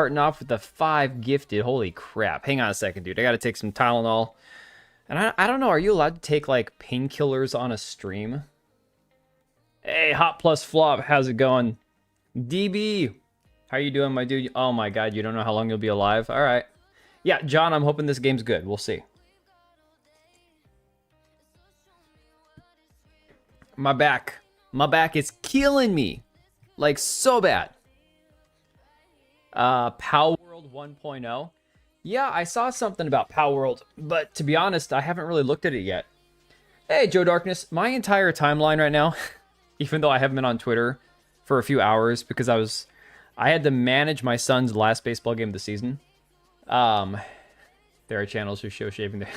Starting off with the 5 gifted. Holy crap. Hang on a second, dude. I gotta take some Tylenol. And I don't know, are you allowed to take, like, painkillers on a stream? Hey, Hot Plus Flop, how's it going? DB, how you doing, my dude? Oh my god, you don't know how long you'll be alive? Alright. Yeah, John, I'm hoping this game's good. We'll see. My back. My back is killing me. Like, so bad. Power World 1.0. Yeah, I saw something about Power World, but to be honest, I haven't really looked at it yet. Hey, Joe Darkness. My entire timeline right now, even though I haven't been on Twitter for a few hours because I had to manage my son's last baseball game of the season. There are channels who show shaving their...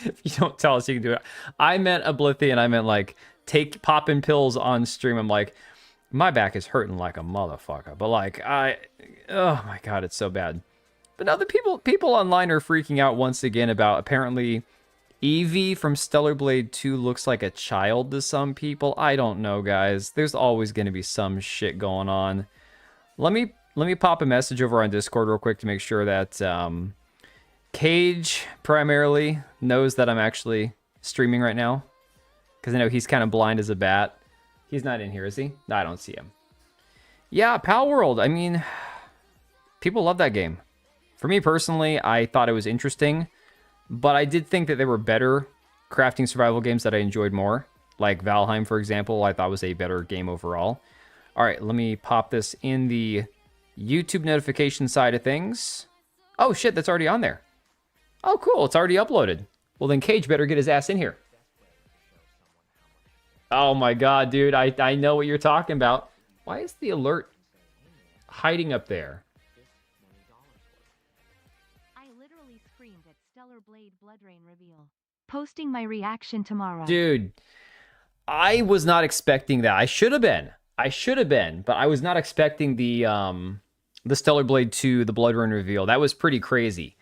If you don't tell us, you can do it. I meant Oblivion. I meant, like, popping pills on stream. I'm like, my back is hurting like a motherfucker. But, like, oh my god, it's so bad. But now the people online are freaking out once again about apparently Eevee from Stellar Blade 2 looks like a child to some people. I don't know, guys. There's always going to be some shit going on. Let me pop a message over on Discord real quick to make sure that Cage primarily knows that I'm actually streaming right now, because I know he's kind of blind as a bat. He's not in here, is he? No, I don't see him. Yeah, Pal World. I mean, people love that game. For me personally, I thought it was interesting, but I did think that there were better crafting survival games that I enjoyed more. Like Valheim, for example, I thought was a better game overall. All right, let me pop this in the YouTube notification side of things. Oh shit, that's already on there. Oh, cool. It's already uploaded. Well, then Cage better get his ass in here. Oh, my God, dude. I know what you're talking about. Why is the alert hiding up there? I literally screamed at Stellar Blade Bloodrain reveal. Posting my reaction tomorrow. Dude, I was not expecting that. I should have been. But I was not expecting the Stellar Blade 2, the Bloodrain reveal. That was pretty crazy.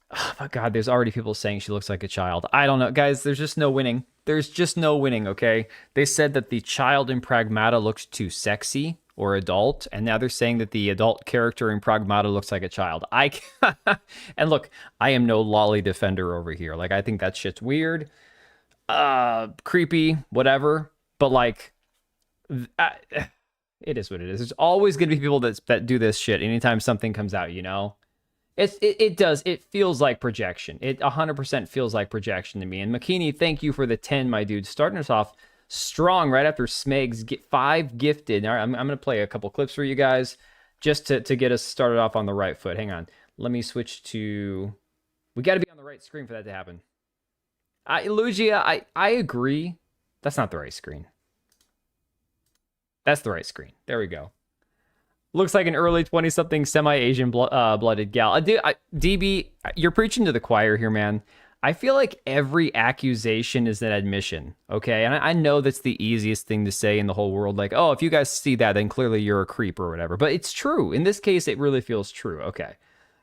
Oh my god, there's already people saying she looks like a child. I don't know. Guys, there's just no winning. There's just no winning, okay? They said that the child in Pragmata looks too sexy or adult, and now they're saying that the adult character in Pragmata looks like a child. And look, I am no lolly defender over here. Like, I think that shit's weird, creepy, whatever. But, like, it is what it is. There's always going to be people that do this shit anytime something comes out, you know? It feels like projection. It 100% feels like projection to me. And McKinney, thank you for the 10, my dude. Starting us off strong right after Smegs get 5 gifted. All right, I'm going to play a couple clips for you guys just to get us started off on the right foot. Hang on. Let me switch to... We got to be on the right screen for that to happen. Lugia, I agree. That's not the right screen. That's the right screen. There we go. Looks like an early 20-something semi-Asian blooded gal. Dude, DB, you're preaching to the choir here, man. I feel like every accusation is an admission, okay? And I know that's the easiest thing to say in the whole world. Like, oh, if you guys see that, then clearly you're a creep or whatever. But it's true. In this case, it really feels true. Okay.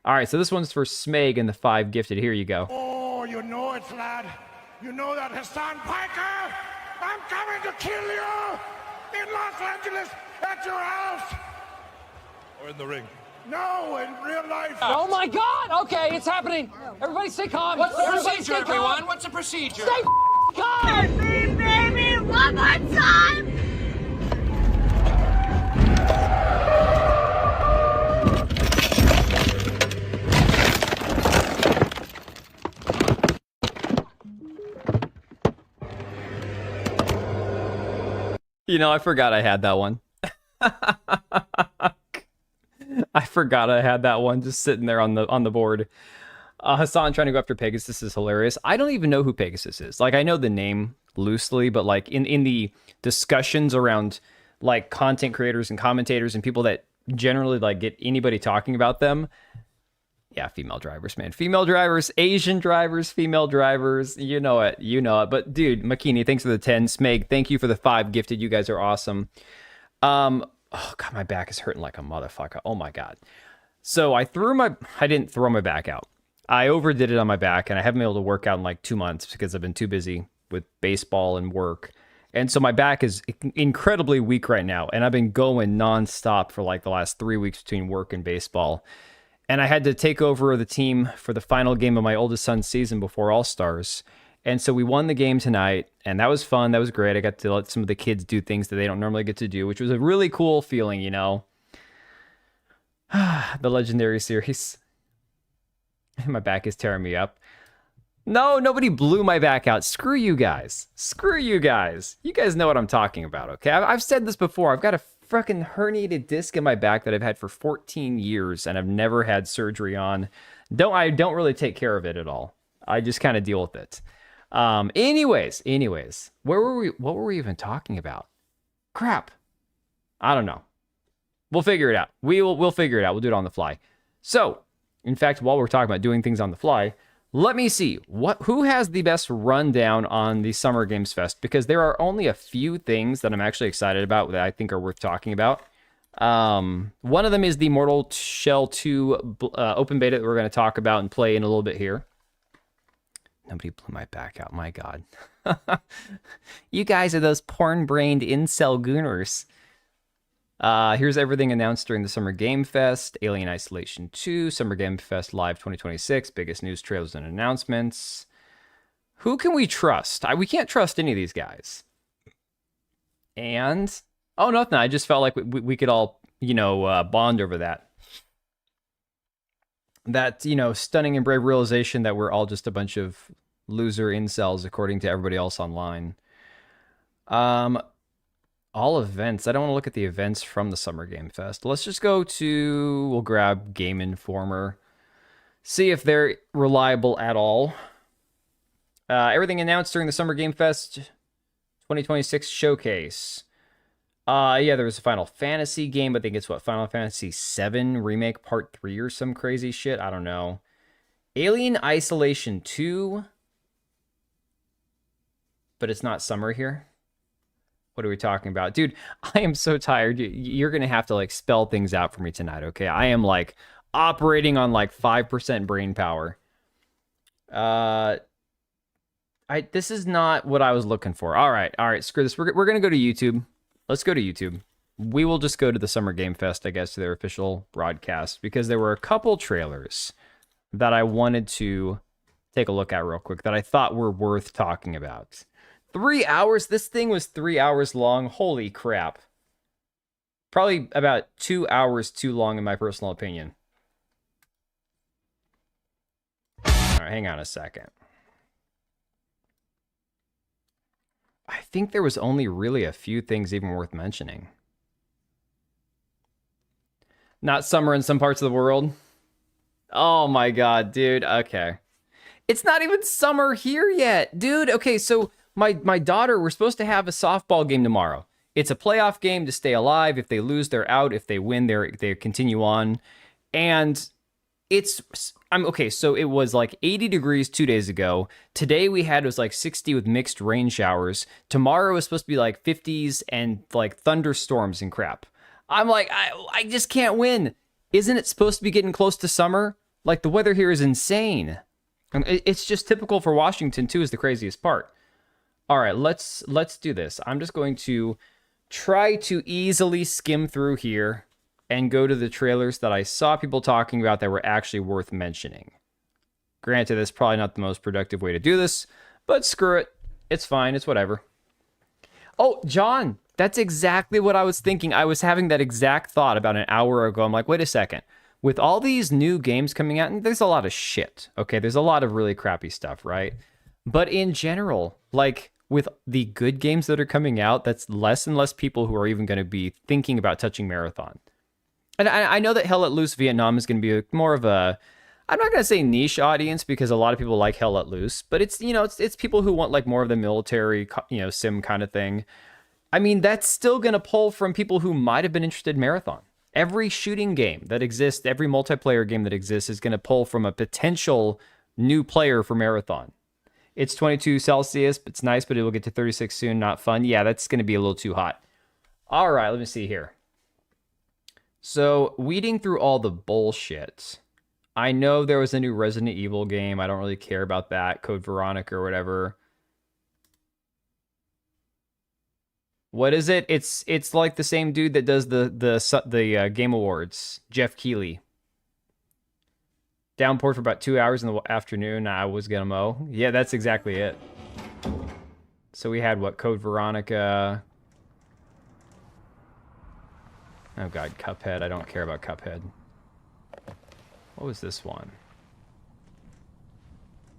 All right, so this one's for Smeg and the 5 gifted. Here you go. Oh, you know it, lad. You know that Hassan Piker? I'm coming to kill you in Los Angeles at your house. Or in the ring? No, in real life. Oh my God! Okay, it's happening. Everybody stay calm. What's the Everybody procedure, stay calm. everyone? What's the procedure? Stay calm. Me, baby, one more time. You know, I forgot I had that one. I forgot I had that one just sitting there on the board. Hassan trying to go after Pegasus is hilarious. I don't even know who Pegasus is. Like, I know the name loosely, but like in the discussions around like content creators and commentators and people that generally like get anybody talking about them. Yeah, female drivers, man. Female drivers, Asian drivers, female drivers. You know it. You know it. But dude, Makini, thanks for the 10. Smeg, thank you for the 5 gifted. You guys are awesome. Oh god, my back is hurting like a motherfucker. Oh my god. So I didn't throw my back out. I overdid it on my back, and I haven't been able to work out in like 2 months because I've been too busy with baseball and work. And so my back is incredibly weak right now. And I've been going nonstop for like the last 3 weeks between work and baseball. And I had to take over the team for the final game of my oldest son's season before All-Stars. And so we won the game tonight, and that was fun. That was great. I got to let some of the kids do things that they don't normally get to do, which was a really cool feeling, you know. The Legendary Series. My back is tearing me up. No, nobody blew my back out. Screw you guys. Screw you guys. You guys know what I'm talking about, okay? I've said this before. I've got a fucking herniated disc in my back that I've had for 14 years, and I've never had surgery on. I don't really take care of it at all. I just kind of deal with it. Anyways, where were we? What were we even talking about? Crap. I don't know. We'll figure it out. We'll figure it out. We'll do it on the fly. So, in fact, while we're talking about doing things on the fly, let me see who has the best rundown on the Summer Games Fest, because there are only a few things that I'm actually excited about that I think are worth talking about. One of them is the Mortal Shell 2 open beta that we're going to talk about and play in a little bit here. Nobody blew my back out. My God. You guys are those porn-brained incel gooners. Here's everything announced during the Summer Game Fest. Alien Isolation 2, Summer Game Fest Live 2026, biggest news, trailers, and announcements. Who can we trust? We can't trust any of these guys. And, oh, nothing. I just felt like we could all, bond over that. That, stunning and brave realization that we're all just a bunch of loser incels, according to everybody else online. All events. I don't want to look at the events from the Summer Game Fest. Let's just we'll grab Game Informer. See if they're reliable at all. Everything announced during the Summer Game Fest 2026 showcase. Yeah, there was a Final Fantasy game. I think it's Final Fantasy VII Remake Part 3 or some crazy shit. I don't know. Alien Isolation 2. But it's not summer here. What are we talking about? Dude, I am so tired. You're going to have to spell things out for me tonight, okay? I am operating on 5% brain power. This is not what I was looking for. All right, screw this. We're going to go to YouTube. Let's go to YouTube. We will just go to the Summer Game Fest, I guess, to their official broadcast, because there were a couple trailers that I wanted to take a look at real quick that I thought were worth talking about. 3 hours? This thing was 3 hours long. Holy crap. Probably about 2 hours too long, in my personal opinion. All right, hang on a second. I think there was only really a few things even worth mentioning. Not summer in some parts of the world. Oh my God, dude. Okay. It's not even summer here yet, dude. Okay, so my daughter, we're supposed to have a softball game tomorrow. It's a playoff game to stay alive. If they lose, they're out. If they win, they continue on. And okay, so it was 80 degrees 2 days ago. Today it was 60 with mixed rain showers. Tomorrow is supposed to be 50s and thunderstorms and crap. I'm I just can't win. Isn't it supposed to be getting close to summer? The weather here is insane. And it's just typical for Washington too, is the craziest part. All right, let's do this. I'm just going to try to easily skim through here and go to the trailers that I saw people talking about that were actually worth mentioning. Granted, that's probably not the most productive way to do this, but screw it. It's fine. It's whatever. Oh, John, that's exactly what I was thinking. I was having that exact thought about an hour ago. I'm wait a second. With all these new games coming out, and there's a lot of shit, okay? There's a lot of really crappy stuff, right? But in general, with the good games that are coming out, that's less and less people who are even going to be thinking about touching Marathon. And I know that Hell Let Loose Vietnam is going to be more of a, I'm not going to say niche audience, because a lot of people like Hell Let Loose, but it's, it's people who want more of the military, sim kind of thing. I mean, that's still going to pull from people who might have been interested in Marathon. Every shooting game that exists, every multiplayer game that exists is going to pull from a potential new player for Marathon. It's 22 Celsius. It's nice, but it will get to 36 soon. Not fun. Yeah, that's going to be a little too hot. All right, let me see here. So, weeding through all the bullshit. I know there was a new Resident Evil game. I don't really care about that. Code Veronica or whatever. What is it? It's like the same dude that does the Game Awards, Jeff Keighley. Downpour for about 2 hours in the afternoon. I was gonna mow. Yeah, that's exactly it. So we had what? Code Veronica. Oh god, Cuphead. I don't care about Cuphead. What was this one?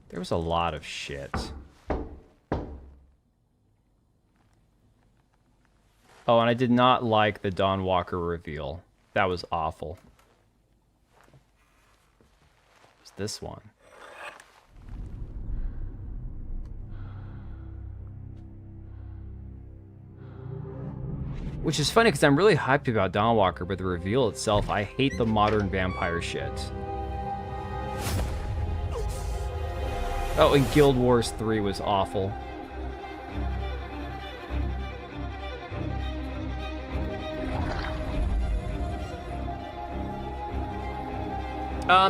There was a lot of shit. Oh, and I did not like the Dawn Walker reveal. That was awful. It's this one. Which is funny because I'm really hyped about Dawn Walker, but the reveal itself, I hate the modern vampire shit. Oh, and Guild Wars 3 was awful.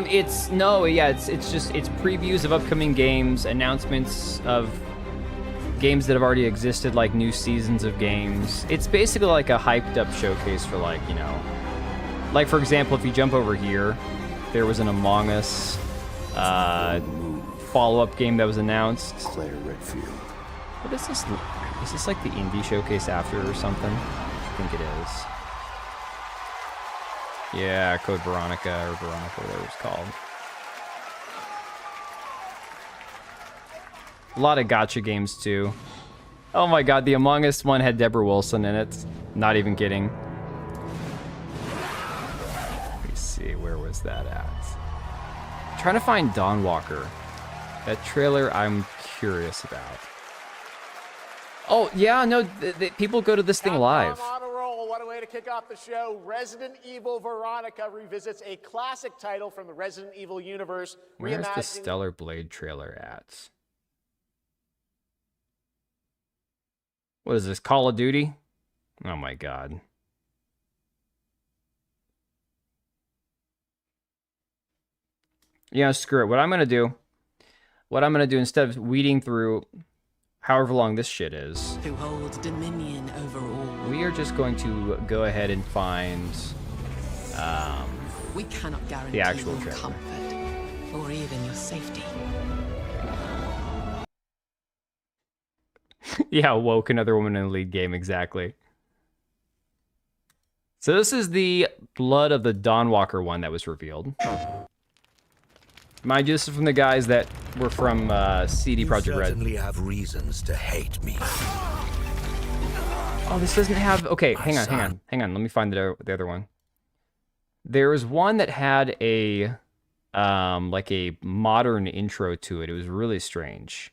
It's previews of upcoming games, announcements of games that have already existed, like new seasons of games. It's basically like a hyped up showcase for, like, you know, like for example, if you jump over here, there was an Among Us follow-up game that was announced. Claire Redfield. What is this? Is this like the indie showcase after or something? I think it is. Yeah, Code Veronica, or Veronica, whatever it's called. A lot of gacha games, too. Oh my god, the Among Us one had Deborah Wilson in it. Not even kidding. Let me see, where was that at? I'm trying to find Dawn Walker. That trailer I'm curious about. Oh, yeah, no, people go to this thing live. On a roll. What a way to kick off the show. Resident Evil Veronica revisits a classic title from the Resident Evil universe. Where's the Stellar Blade trailer at? What is this, Call of Duty? Oh my god. Yeah, screw it. What I'm gonna do instead of weeding through however long this shit is, who holds dominion over all. We are just going to go ahead and find we cannot guarantee the actual your trailer. comfort or even your safety. Yeah, woke another woman in the lead game, exactly. So this is the Blood of the Dawn Walker one that was revealed. Mind you, this is from the guys that were from CD Projekt Red. You certainly have reasons to hate me. Oh, this doesn't have... Okay, hang on. Let me find the other one. There was one that had a like a modern intro to it. It was really strange.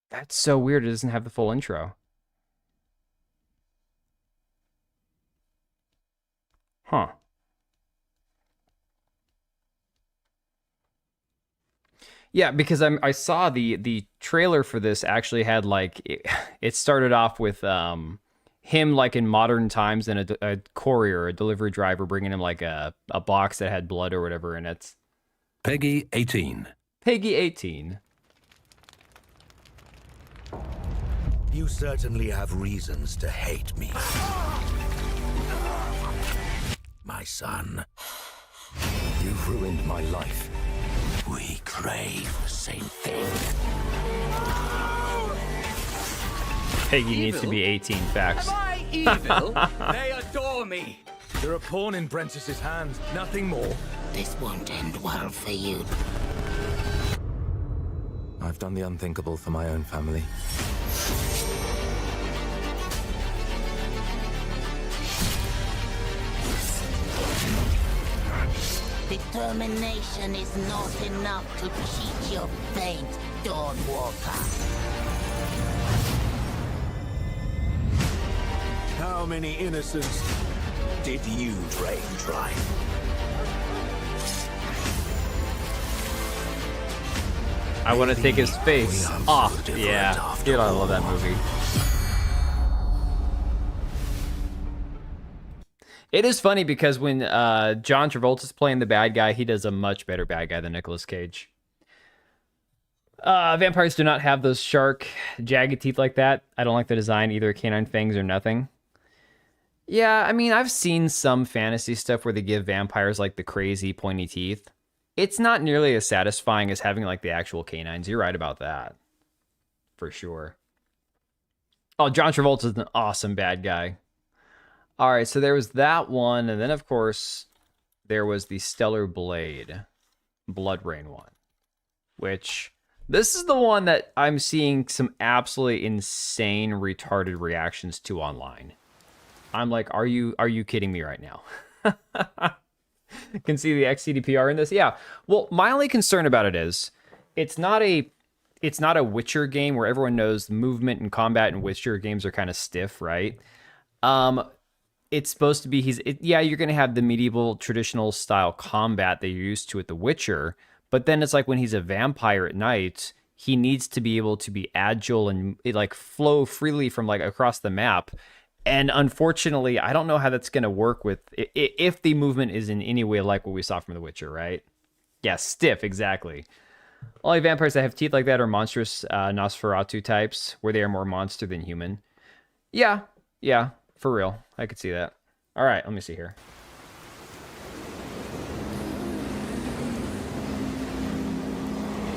That's so weird. It doesn't have the full intro. Huh. Yeah, because I saw the trailer for this actually had like it started off with him like in modern times and a courier, a delivery driver bringing him like a box that had blood or whatever in it. Peggy 18. Peggy 18. You certainly have reasons to hate me. My son, you've ruined my life. We crave the same thing. Peggy needs to be 18, facts. Am I evil? They adore me. You're a pawn in Brentiss's hands, nothing more. This won't end well for you. I've done the unthinkable for my own family. Determination is not enough to cheat your fate, Dawn Walker. How many innocents did you drain dry? I want to take his face off. Yeah, dude, I love that movie. It is funny because when John Travolta's playing the bad guy, he does a much better bad guy than Nicolas Cage. Vampires do not have those shark, jagged teeth like that. I don't like the design, either canine fangs or nothing. Yeah, I mean, I've seen some fantasy stuff where they give vampires like the crazy pointy teeth. It's not nearly as satisfying as having like the actual canines. You're right about that. For sure. Oh, John Travolta's an awesome bad guy. All right, so there was that one. And then, of course, there was the Stellar Blade Blood Rain one. Which, this is the one that I'm seeing some absolutely insane, retarded reactions to online. I'm like, are you kidding me right now? Can see the XCDPR in this. Yeah. Well, my only concern about it is it's not a Witcher game where everyone knows movement and combat in Witcher games are kind of stiff, right? It's supposed to be yeah, you're going to have the medieval traditional style combat that you're used to at The Witcher, but then it's like when he's a vampire at night, he needs to be able to be agile and like flow freely from like across the map. And unfortunately, I don't know how that's going to work with if the movement is in any way like what we saw from The Witcher, right? Yeah, stiff, exactly. Only vampires that have teeth like that are monstrous Nosferatu types, where they are more monster than human. Yeah, for real. I could see that. All right, let me see here.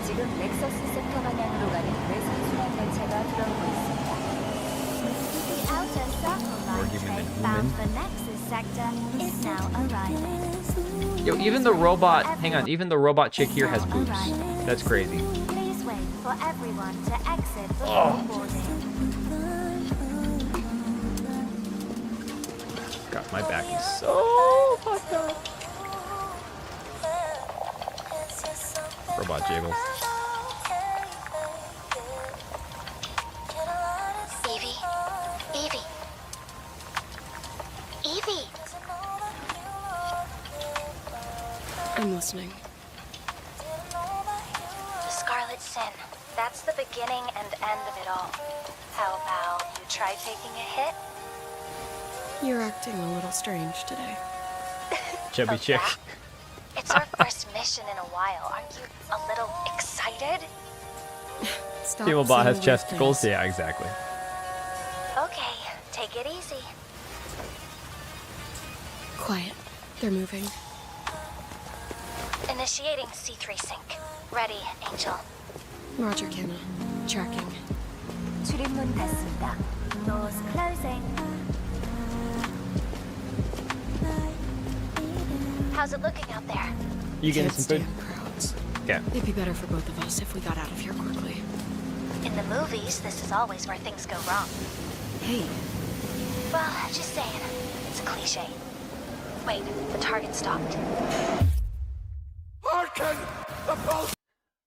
지금 넥서스 섹터 방향으로 가는 외선 순환 열차가 들어오고 있습니다. The outer circle line train bound for Nexus sector is now arriving. Yo, even the robot, hang on, even the robot chick here has boobs. That's crazy. Please wait for everyone to exit before boarding. God, my back is so fucked up. Robot jiggles. Evie! I'm listening. The Scarlet Sin. That's the beginning and end of it all. How about you try taking a hit? You're acting a little strange today. Chubby chick. It's our first mission in a while. Aren't you a little excited? Stop Peoplebot has saying chesticles. things. Yeah, exactly. Okay, take it easy. Quiet. They're moving. Initiating C3 sync. Ready, Angel. Roger, Kenna. Tracking. 출입문 닫습니다. Doors closing. How's it looking out there? You getting Can't some food? stand crowds. Okay. It'd be better for both of us if we got out of here quickly. In the movies, this is always where things go wrong. Hey, Well, just saying. It's a cliche. Wait, the target stopped.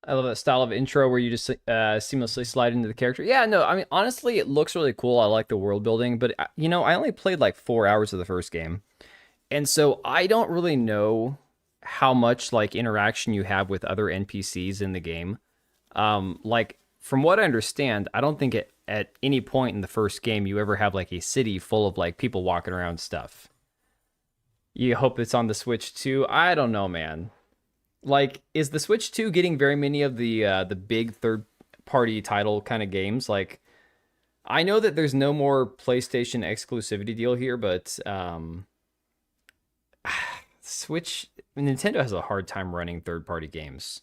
I love that style of intro where you just seamlessly slide into the character. Yeah, no, I mean, honestly, it looks really cool. I like the world building, but, you know, I only played like 4 hours of the first game. And so I don't really know how much, like, interaction you have with other NPCs in the game. Like, from what I understand, I don't think at any point in the first game you ever have, like, a city full of, like, people walking around stuff. You hope it's on the Switch too? I don't know, man. Like, is the Switch 2 getting very many of the big third-party title kind of games? Like, I know that there's no more PlayStation exclusivity deal here, but Switch, Nintendo has a hard time running third-party games.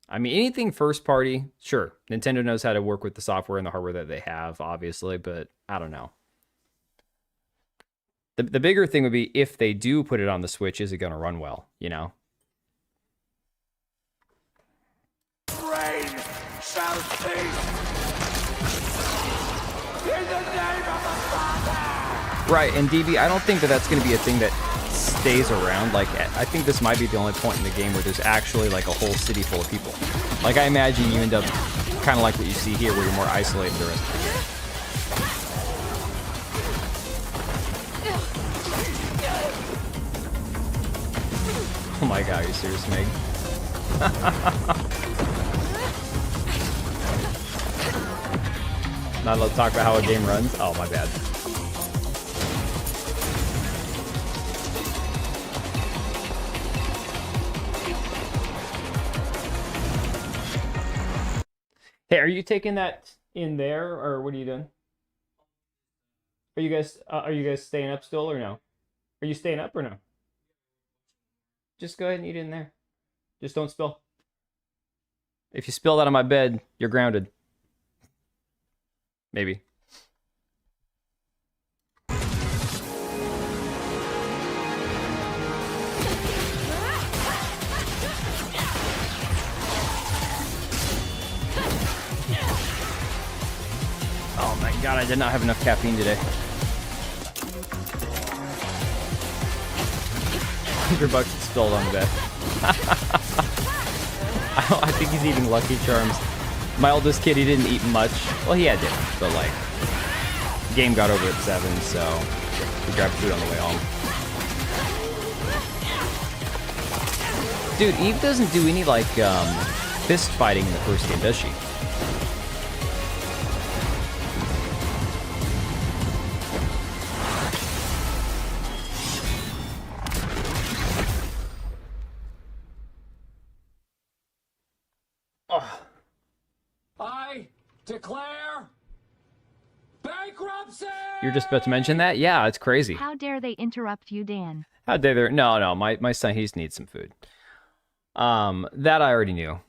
I mean, anything first-party, sure. Nintendo knows how to work with the software and the hardware that they have, obviously, but I don't know. The bigger thing would be if they do put it on the Switch, is it going to run well, you know? Rain shall cease in the name of the Father! Right, and DB, I don't think that that's going to be a thing that stays around. Like, I think this might be the only point in the game where there's actually, like, a whole city full of people. Like, I imagine you end up kind of like what you see here, where you're more isolated the rest of the game. Oh my god, are you serious, Meg? Not allowed to talk about how a game runs? Oh, my bad. Hey, are you taking that in there, or what are you doing? Are you guys staying up still or no? Are you staying up or no? Just go ahead and eat it in there. Just don't spill. If you spill that on my bed, you're grounded. Maybe. Oh my god, I did not have enough caffeine today. $100 spilled on the bed. I think he's eating Lucky Charms. My oldest kid, he didn't eat much. Well, he had dinner, but like, game got over at 7, so he grabbed food on the way home. Dude, Eve doesn't do any like fist fighting in the first game, does she? I declare bankruptcy! You're just about to mention that? Yeah, it's crazy. How dare they interrupt you, Dan? How dare they? No, my son, he just needs some food. That I already knew.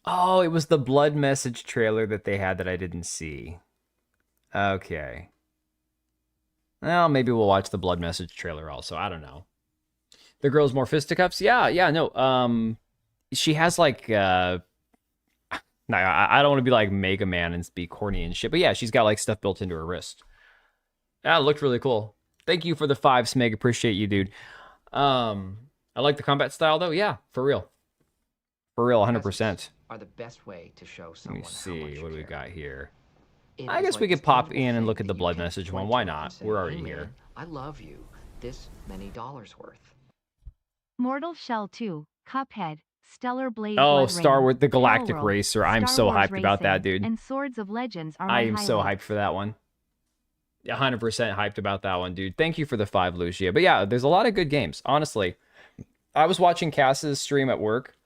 Oh, it was the Blood Message trailer that they had that I didn't see. Okay. Well, maybe we'll watch the Blood Message trailer also. I don't know. The girl's more fisticuffs? Yeah, no. She has like, no, I don't want to be like Mega Man and be corny and shit, but yeah, she's got like stuff built into her wrist. That looked really cool. Thank you for the 5, Smeg. Appreciate you, dude. I like the combat style though. Yeah, for real. For real, 100%. Are the best way to show Let someone me see, what do we got here? It I is guess like we could this pop tangible in and thing look at the that you Blood can Message one. point Why to and not? say, We're already "Hey, here. man, I love you. This many dollars worth." Mortal Shell 2, Cuphead, Stellar Blade. Oh, Blood Star Rain, Wars, the Galactic Palworld, Racer. I'm Star so Wars hyped about that, Racing, dude. And Swords of Legends are I my am so highlights. hyped for that one. 100% hyped about that one, dude. Thank you for the 5, Lucia. But yeah, there's a lot of good games. Honestly, I was watching Cass's stream at work,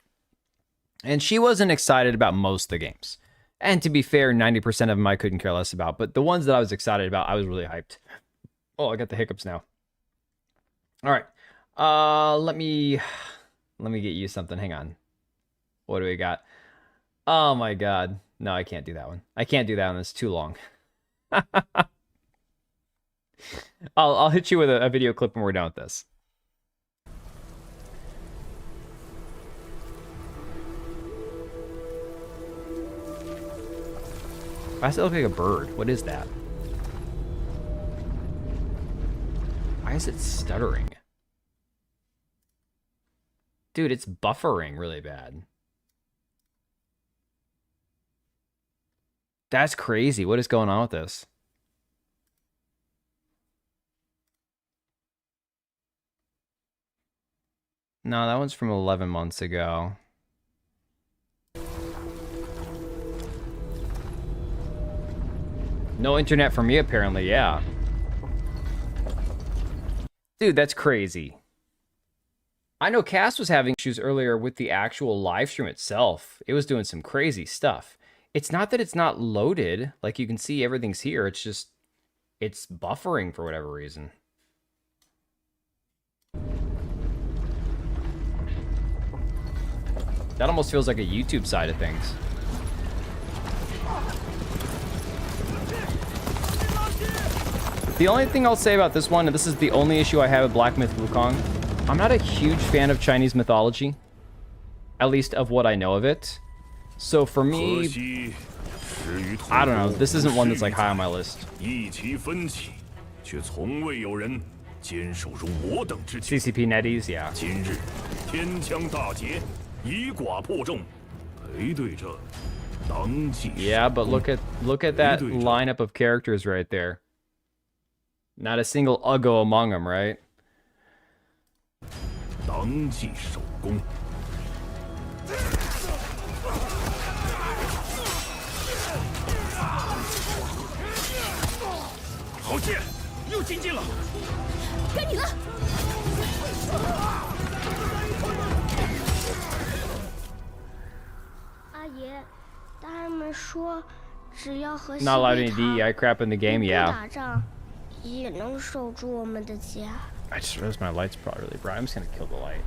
and she wasn't excited about most of the games. And to be fair, 90% of them I couldn't care less about. But the ones that I was excited about, I was really hyped. Oh, I got the hiccups now. All right. Let me get you something. Hang on. What do we got? Oh my god. No, I can't do that one. I can't do that one. It's too long. I'll hit you with a video clip when we're done with this. Why does it look like a bird? What is that? Why is it stuttering? Dude, it's buffering really bad. That's crazy. What is going on with this? No, that one's from 11 months ago. No internet for me, apparently, yeah. Dude, that's crazy. I know Cass was having issues earlier with the actual live stream itself. It was doing some crazy stuff. It's not that it's not loaded. Like, you can see everything's here. It's just, it's buffering for whatever reason. That almost feels like a YouTube side of things. The only thing I'll say about this one, and this is the only issue I have with Black Myth Wukong, I'm not a huge fan of Chinese mythology. At least of what I know of it. So for me, I don't know, this isn't one that's like high on my list. CCP Netties, yeah. Yeah, but look at that lineup of characters right there. Not a single Uggo among them, right? Not allowed any DEI crap in the game, yeah. I just realized my light's probably really bright. I'm just gonna kill the light.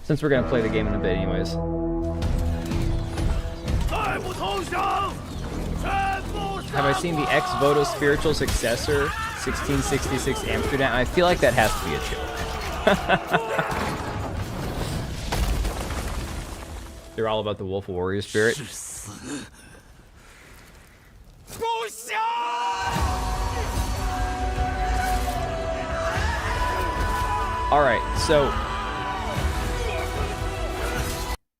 Since we're gonna play the game in a bit anyways. Have I seen the ex voto spiritual successor, 1666 Amsterdam? I feel like that has to be a joke. They're all about the Wolf of Warrior spirit. Alright, so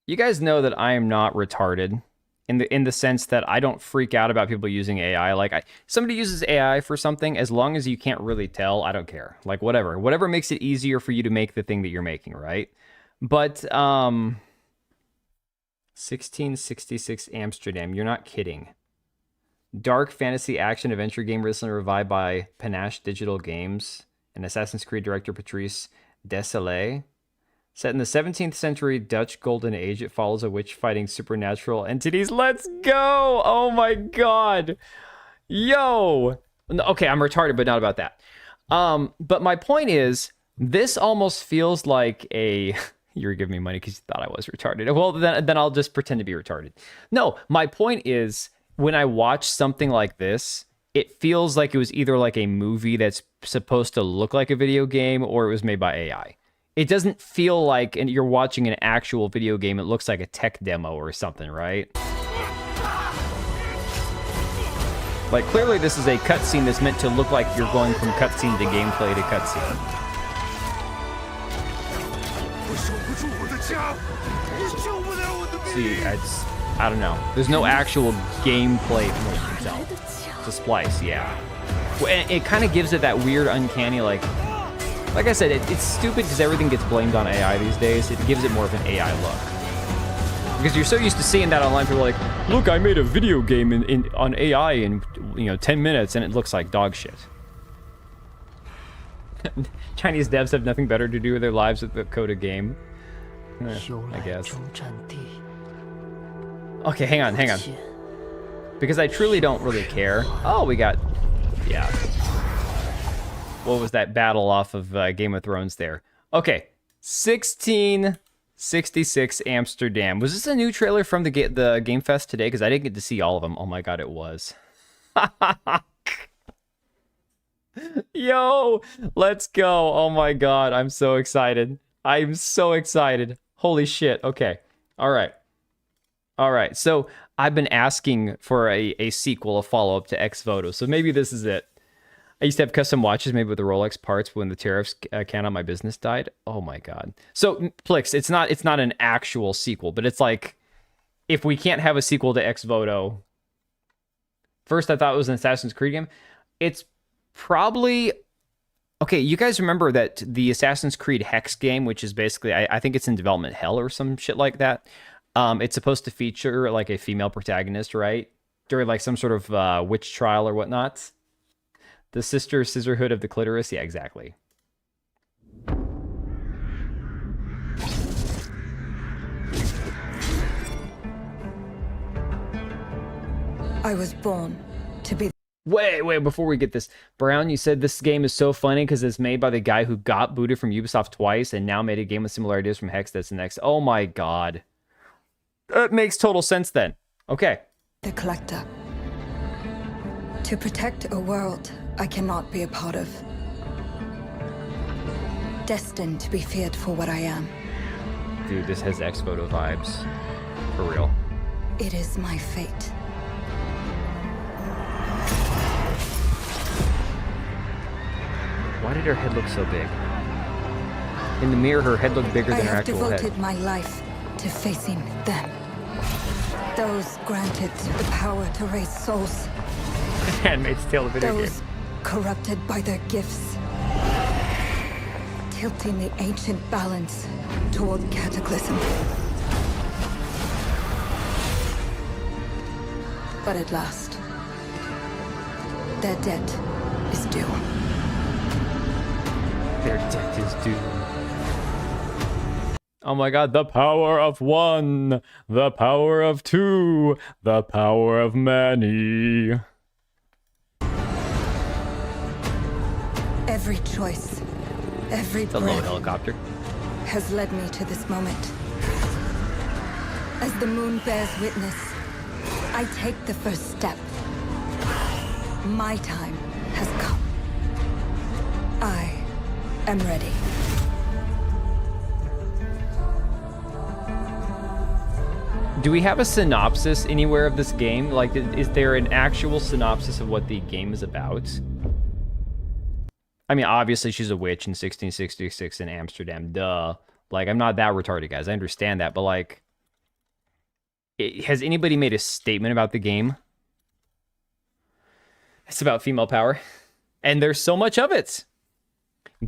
you guys know that I am not retarded in the sense that I don't freak out about people using AI. Like, somebody uses AI for something, as long as you can't really tell, I don't care. Like, whatever makes it easier for you to make the thing that you're making, right? But 1666 Amsterdam, you're not kidding. Dark fantasy action adventure game recently revived by Panache Digital Games and Assassin's Creed director Patrice Desailly. Set in the 17th century Dutch Golden Age, it follows a witch fighting supernatural entities. Let's go! Oh my god! Yo! Okay, I'm retarded, but not about that. But my point is, this almost feels like a... You're giving me money because you thought I was retarded. Well, then I'll just pretend to be retarded. No, my point is, when I watch something like this, it feels like it was either like a movie that's supposed to look like a video game, or it was made by AI. It doesn't feel like you're watching an actual video game. It looks like a tech demo or something, right? Like, clearly this is a cutscene that's meant to look like you're going from cutscene to gameplay to cutscene. See, I don't know. There's no actual gameplay from itself. It's a splice, yeah. And it kind of gives it that weird, uncanny, like I said, it's stupid because everything gets blamed on AI these days. It gives it more of an AI look. Because you're so used to seeing that online, people are like, look, I made a video game on AI in 10 minutes, and it looks like dog shit. Chinese devs have nothing better to do with their lives with the code a game. I guess. Okay, hang on. Because I truly don't really care. Oh, we got... Yeah. What was that battle off of Game of Thrones there? Okay, 1666 Amsterdam. Was this a new trailer from the Game Fest today? Because I didn't get to see all of them. Oh my god, it was. Yo, let's go. Oh my god, I'm so excited. I'm so excited. Holy shit. Okay. All right. So I've been asking for a sequel, a follow-up to Ex Voto. So maybe this is it. I used to have custom watches made with the Rolex parts when the tariffs can on my business died. Oh my god. So Plix, it's not an actual sequel, but it's like, if we can't have a sequel to Ex Voto, first I thought it was an Assassin's Creed game. It's probably... Okay, you guys remember that the Assassin's Creed Hex game, which is basically, I think it's in development hell or some shit like that. It's supposed to feature like a female protagonist, right? During like some sort of witch trial or whatnot. The sister scissorhood of the clitoris? Yeah, exactly. I was born to be... Wait, before we get this. Brown, you said this game is so funny because it's made by the guy who got booted from Ubisoft twice and now made a game with similar ideas from Hex that's the next. Oh my god. That makes total sense then. Okay. The collector. To protect a world I cannot be a part of. Destined to be feared for what I am. Dude, this has Ex Voto vibes. For real. It is my fate. Why did her head look so big? In the mirror, her head looked bigger than her actual head. I have devoted my life to facing them. Those granted the power to raise souls. Handmaid's Tale, the video Those game. corrupted by their gifts. Tilting the ancient balance toward cataclysm. But at last, their debt is due. Their debt is due. Oh my god, the power of one, the power of two, the power of many. Every choice, every The low breath helicopter. has led me to this moment. As the moon bears witness, I take the first step. My time has come. I am ready. Do we have a synopsis anywhere of this game? Like, is there an actual synopsis of what the game is about? I mean, obviously she's a witch in 1666 in Amsterdam, duh. Like, I'm not that retarded, guys. I understand that, but like, has anybody made a statement about the game? It's about female power, and there's so much of it.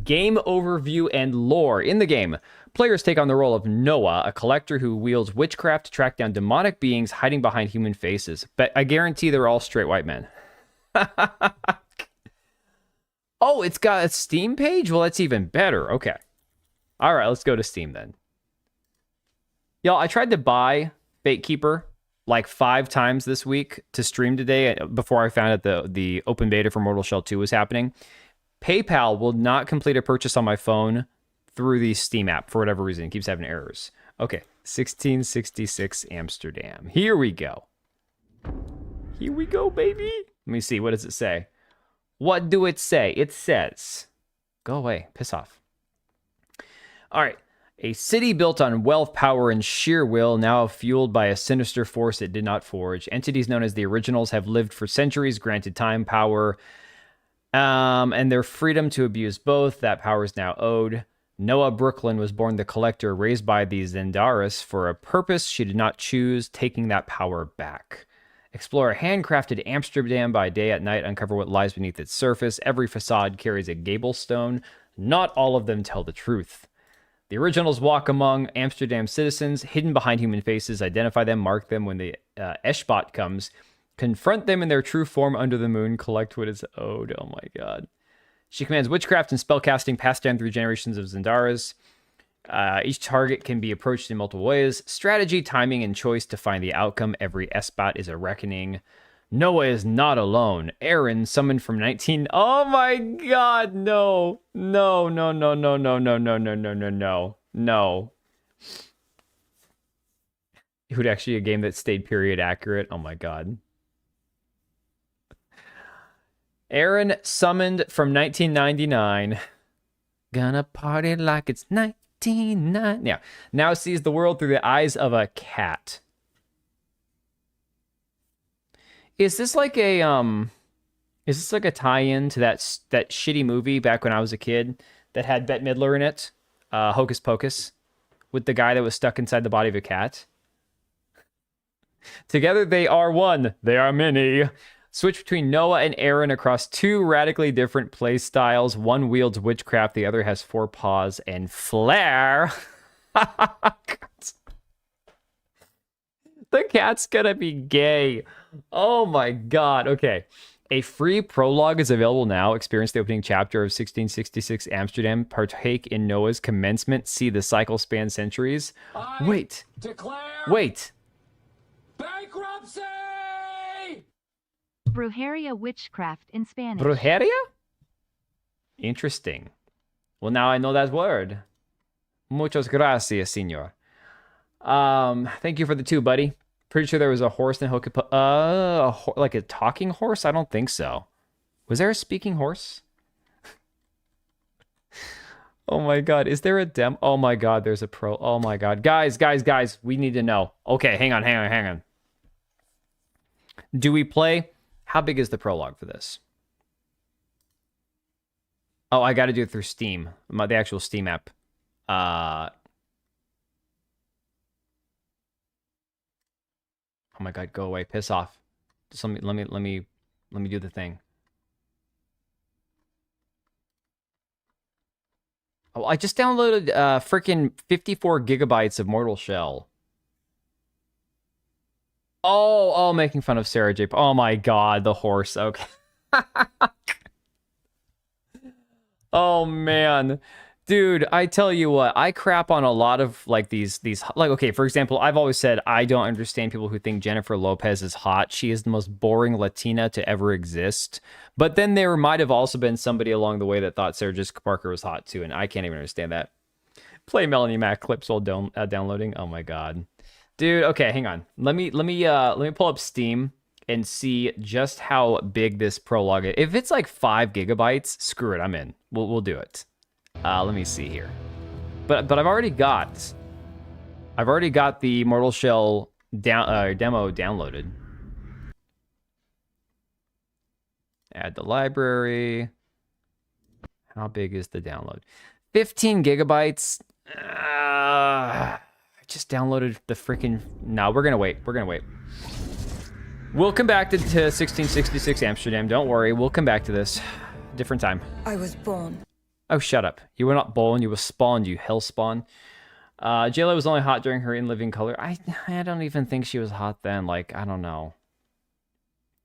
Game overview and lore. In the game, players take on the role of Noah, a collector who wields witchcraft to track down demonic beings hiding behind human faces. But I guarantee they're all straight white men. Oh, it's got a Steam page? Well, that's even better. Okay. All right, let's go to Steam then. Y'all, I tried to buy Baitkeeper like 5 times this week to stream today before I found out the open beta for Mortal Shell 2 was happening. PayPal will not complete a purchase on my phone through the Steam app for whatever reason. It keeps having errors. Okay, 1666 Amsterdam. Here we go. Here we go, baby. Let me see. What does it say? What do it say? It says, go away. Piss off. All right. A city built on wealth, power, and sheer will, now fueled by a sinister force it did not forge. Entities known as the Originals have lived for centuries, granted time, power, and their freedom to abuse both. That power is now owed. Noah Brooklyn was born the Collector, raised by the Zendaris for a purpose she did not choose, taking that power back. Explore a handcrafted Amsterdam by day. At night, uncover what lies beneath its surface. Every facade carries a gable stone. Not all of them tell the truth. The Originals walk among Amsterdam citizens, hidden behind human faces, identify them, mark them when the Eshbot comes, confront them in their true form under the moon, collect what is owed. Oh my god. She commands witchcraft and spellcasting passed down through generations of Zendaras. Each target can be approached in multiple ways. Strategy, timing, and choice define the outcome. Every Esbot is a reckoning. Noah is not alone. Aaron, summoned from 19... Oh my god, no. No, no, no, no, no, no, no, no, no, no, no. No. It would actually be a game that stayed period accurate. Oh my god. Aaron, summoned from 1999. Gonna party like it's 1999. Yeah. Now sees the world through the eyes of a cat. Is this like a tie-in to that shitty movie back when I was a kid that had Bette Midler in it? Hocus Pocus, with the guy that was stuck inside the body of a cat. Together they are one. They are many. Switch between Noah and Aaron across 2 radically different play styles. One wields witchcraft, the other has 4 paws and flair. The cat's gonna be gay. Oh my god. Okay. A free prologue is available now. Experience the opening chapter of 1666 Amsterdam. Partake in Noah's commencement. See the cycle span centuries. Wait. Wait. Bankruptcy! Brujeria witchcraft in Spanish. Brujeria? Interesting. Well, now I know that word. Muchas gracias, señor. Thank you for the 2, buddy. Pretty sure there was a horse in Hocus Pocus. Like a talking horse? I don't think so. Was there a speaking horse? Oh my god, is there a demo? Oh my god, there's a pro. Oh my god. Guys, we need to know. Okay, hang on. Do we play? How big is the prologue for this? Oh, I got to do it through Steam. The actual Steam app. Oh my god, go away. Piss off. Just let me do the thing. Oh, I just downloaded freaking 54 gigabytes of Mortal Shell. Oh, making fun of Sarah J. Oh my god, the horse. Okay. Oh man. Dude, I tell you what, I crap on a lot of like these like, okay, for example, I've always said I don't understand people who think Jennifer Lopez is hot. She is the most boring Latina to ever exist. But then there might have also been somebody along the way that thought Sarah Jessica Parker was hot too, and I can't even understand that. Play Melanie Mac clips while downloading. Oh my god. Dude, okay, hang on. Let me pull up Steam and see just how big this prologue is. If it's like 5 gigabytes, screw it, I'm in. We'll do it. Let me see here. But I've already got the Mortal Shell demo downloaded. Add the library. How big is the download? 15 gigabytes. I just downloaded the freaking... No, we're gonna wait. We're gonna wait. We'll come back to 1666 Amsterdam. Don't worry. We'll come back to this. Different time. I was born. Oh, shut up. You were not born, you were spawned, you hell spawn. JLo was only hot during her In Living Color. I don't even think she was hot then. Like, I don't know.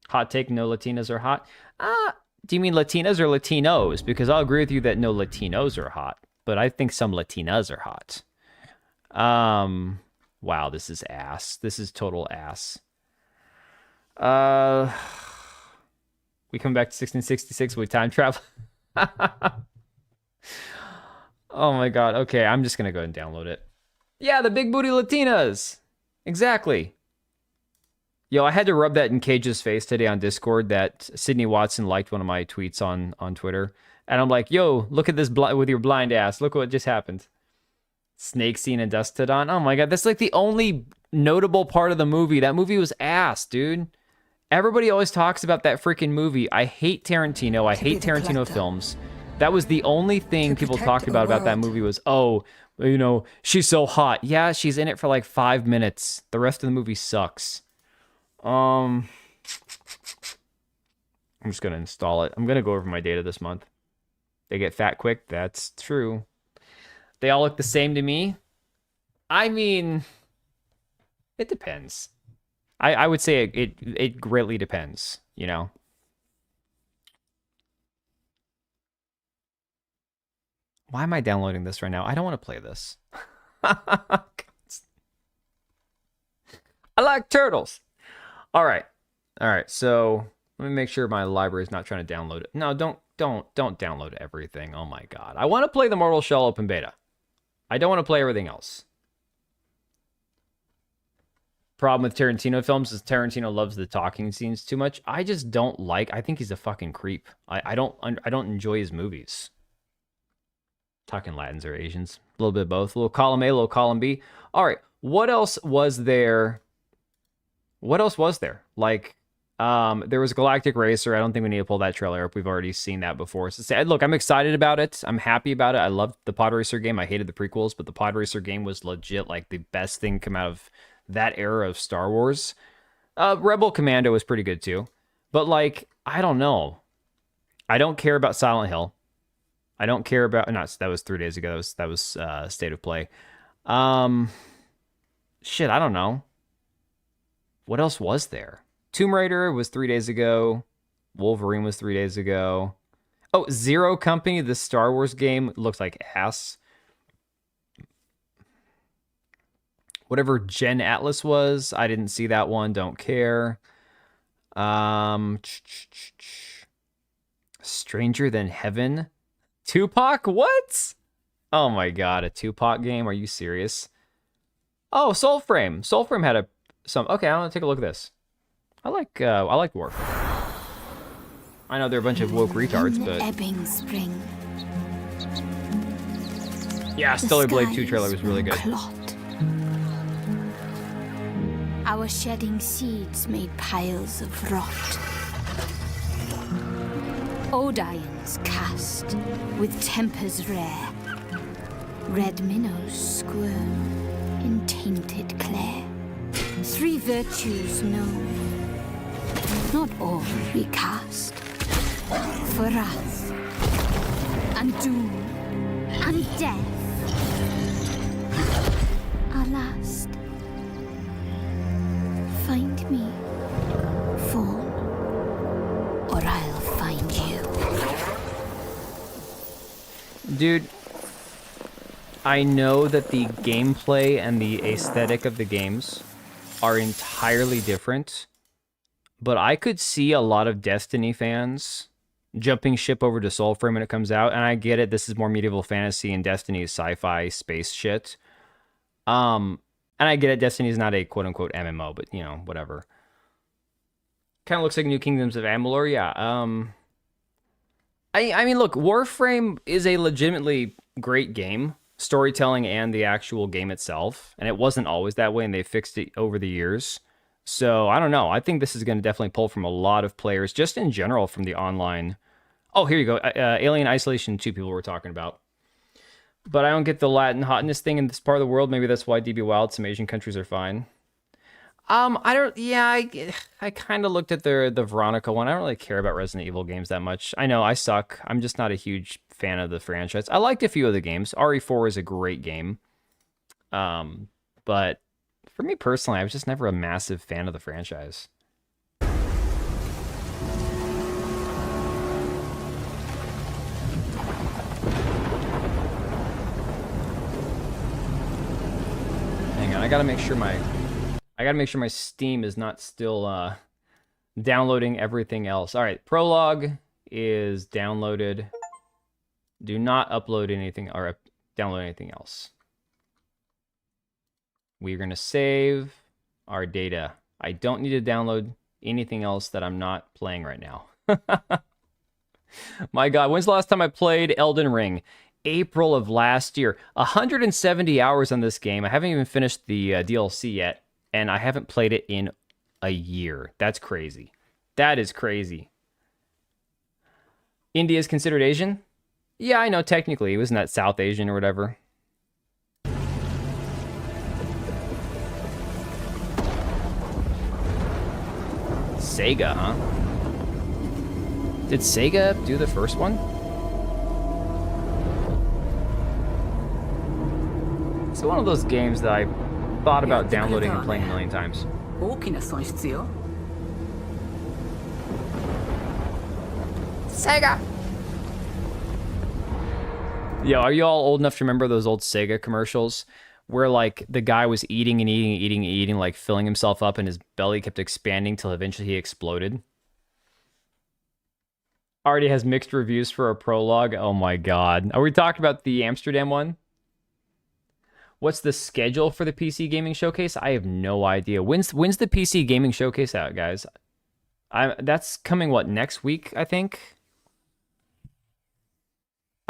Hot take, no Latinas are hot. Do you mean Latinas or Latinos? Because I'll agree with you that no Latinos are hot. But I think some Latinas are hot. Wow, this is ass. This is total ass. We come back to 1666 with time travel. Oh my god. Okay, I'm just gonna go ahead and download it. Yeah, the big booty Latinas. Exactly. Yo, I had to rub that in Cage's face today on Discord that Sydney Watson liked one of my tweets on Twitter. And I'm like, yo, look at this with your blind ass. Look what just happened. Snake scene and Dusted On. Oh my god, that's like the only notable part of the movie. That movie was ass, dude. Everybody always talks about that freaking movie. I hate Tarantino. I hate Tarantino films. That was the only thing people talked about that movie was, oh, you know, she's so hot. Yeah, she's in it for like 5 minutes. The rest of the movie sucks. I'm just going to install it. I'm going to go over my data this month. They get fat quick. That's true. They all look the same to me. I mean, it depends. I would say it greatly depends, you know? Why am I downloading this right now? I don't want to play this. I like turtles. All right. So let me make sure my library is not trying to download it. No, don't download everything. Oh my god. I want to play the Mortal Shell open beta. I don't want to play everything else. Problem with Tarantino films is Tarantino loves the talking scenes too much. I just don't like. I think he's a fucking creep. I don't enjoy his movies. Talking Latins or Asians. A little bit of both. A little column A, a little column B. All right. What else was there? Like, there was Galactic Racer. I don't think we need to pull that trailer up. We've already seen that before. So, look, I'm excited about it. I'm happy about it. I loved the Pod Racer game. I hated the prequels, but the Pod Racer game was legit like the best thing come out of that era of Star Wars. Rebel Commando was pretty good too. But, like, I don't know. I don't care about Silent Hill. I don't care about... No, that was 3 days ago. That was State of Play. Shit, I don't know. What else was there? Tomb Raider was 3 days ago. Wolverine was 3 days ago. Oh, Zero Company, the Star Wars game, looked like ass. Whatever Gen Atlas was, I didn't see that one. Don't care. Stranger Than Heaven. Tupac? What? Oh my god, a Tupac game? Are you serious? Oh, Soulframe. Soulframe had some. Okay, I want to take a look at this. I like Warframe. I know they're a bunch of woke retards, but Ebbing Spring. Yeah, Stellar Blade 2 trailer was really good. Our shedding seeds made piles of rot. Odions cast with tempers rare. Red minnows squirm in tainted clay. 3 virtues known, not all recast. For wrath and doom and death. Our last. Find me, Fawn, or I'll find you. Dude, I know that the gameplay and the aesthetic of the games are entirely different, but I could see a lot of Destiny fans jumping ship over to Soulframe when it comes out, and I get it, this is more medieval fantasy and Destiny is sci-fi space shit. And I get it, Destiny is not a quote-unquote MMO, but, you know, whatever. Kind of looks like New Kingdoms of Amalur, yeah. I mean, look, Warframe is a legitimately great game, storytelling and the actual game itself, and it wasn't always that way, and they fixed it over the years. So, I don't know. I think this is going to definitely pull from a lot of players, just in general from the online. Oh, here you go. Alien Isolation 2 people were talking about. But I don't get the Latin hotness thing in this part of the world. Maybe that's why DB Wild, some Asian countries are fine. I kind of looked at the Veronica one. I don't really care about Resident Evil games that much. I know, I suck. I'm just not a huge fan of the franchise. I liked a few of the games. RE4 is a great game. But for me personally, I was just never a massive fan of the franchise. Hang on, I gotta make sure my Steam is not still downloading everything else. All right, Prologue is downloaded. Do not upload anything or download anything else. We're going to save our data. I don't need to download anything else that I'm not playing right now. My God, when's the last time I played Elden Ring? April of last year. 170 hours on this game. I haven't even finished the DLC yet, and I haven't played it in a year. That's crazy. That is crazy. India is considered Asian? Yeah, I know, technically. Wasn't that South Asian or whatever? Sega, huh? Did Sega do the first one? It's one of those games that I thought about downloading and playing a million times. Sega! Yo, are you all old enough to remember those old Sega commercials? Where, like, the guy was eating and eating and eating and eating, like, filling himself up, and his belly kept expanding till eventually he exploded. Already has mixed reviews for a prologue. Oh my God. Are we talking about the Amsterdam one? What's the schedule for the PC Gaming Showcase? I have no idea. When's the PC Gaming Showcase out, guys? That's coming, what, next week, I think?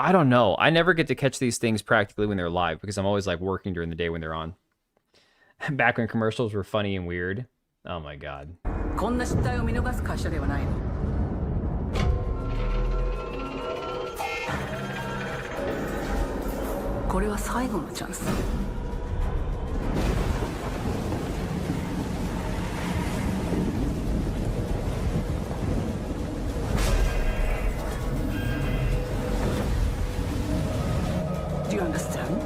I don't know. I never get to catch these things practically when they're live because I'm always like working during the day when they're on. Back when commercials were funny and weird. Oh my God. Do you understand?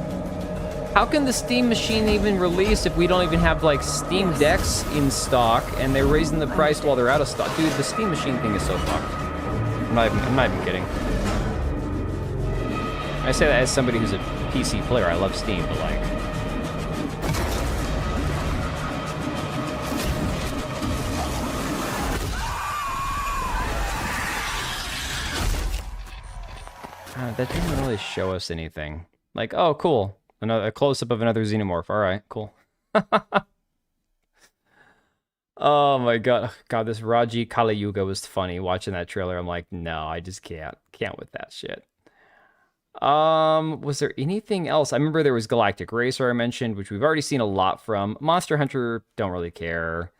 How can the Steam machine even release if we don't even have, like, Steam Decks in stock and they're raising the price while they're out of stock? Dude, the Steam machine thing is so fucked. I'm not even kidding. I say that as somebody who's a PC player. I love Steam, but, like... that didn't really show us anything. Like, oh, cool. A close-up of another xenomorph. All right, cool. Oh my God. God, this Raji Kali Yuga was funny. Watching that trailer, I'm like, no, I just can't. Can't with that shit. Was there anything else? I remember there was Galactic Racer I mentioned, which we've already seen a lot from. Monster Hunter, don't really care.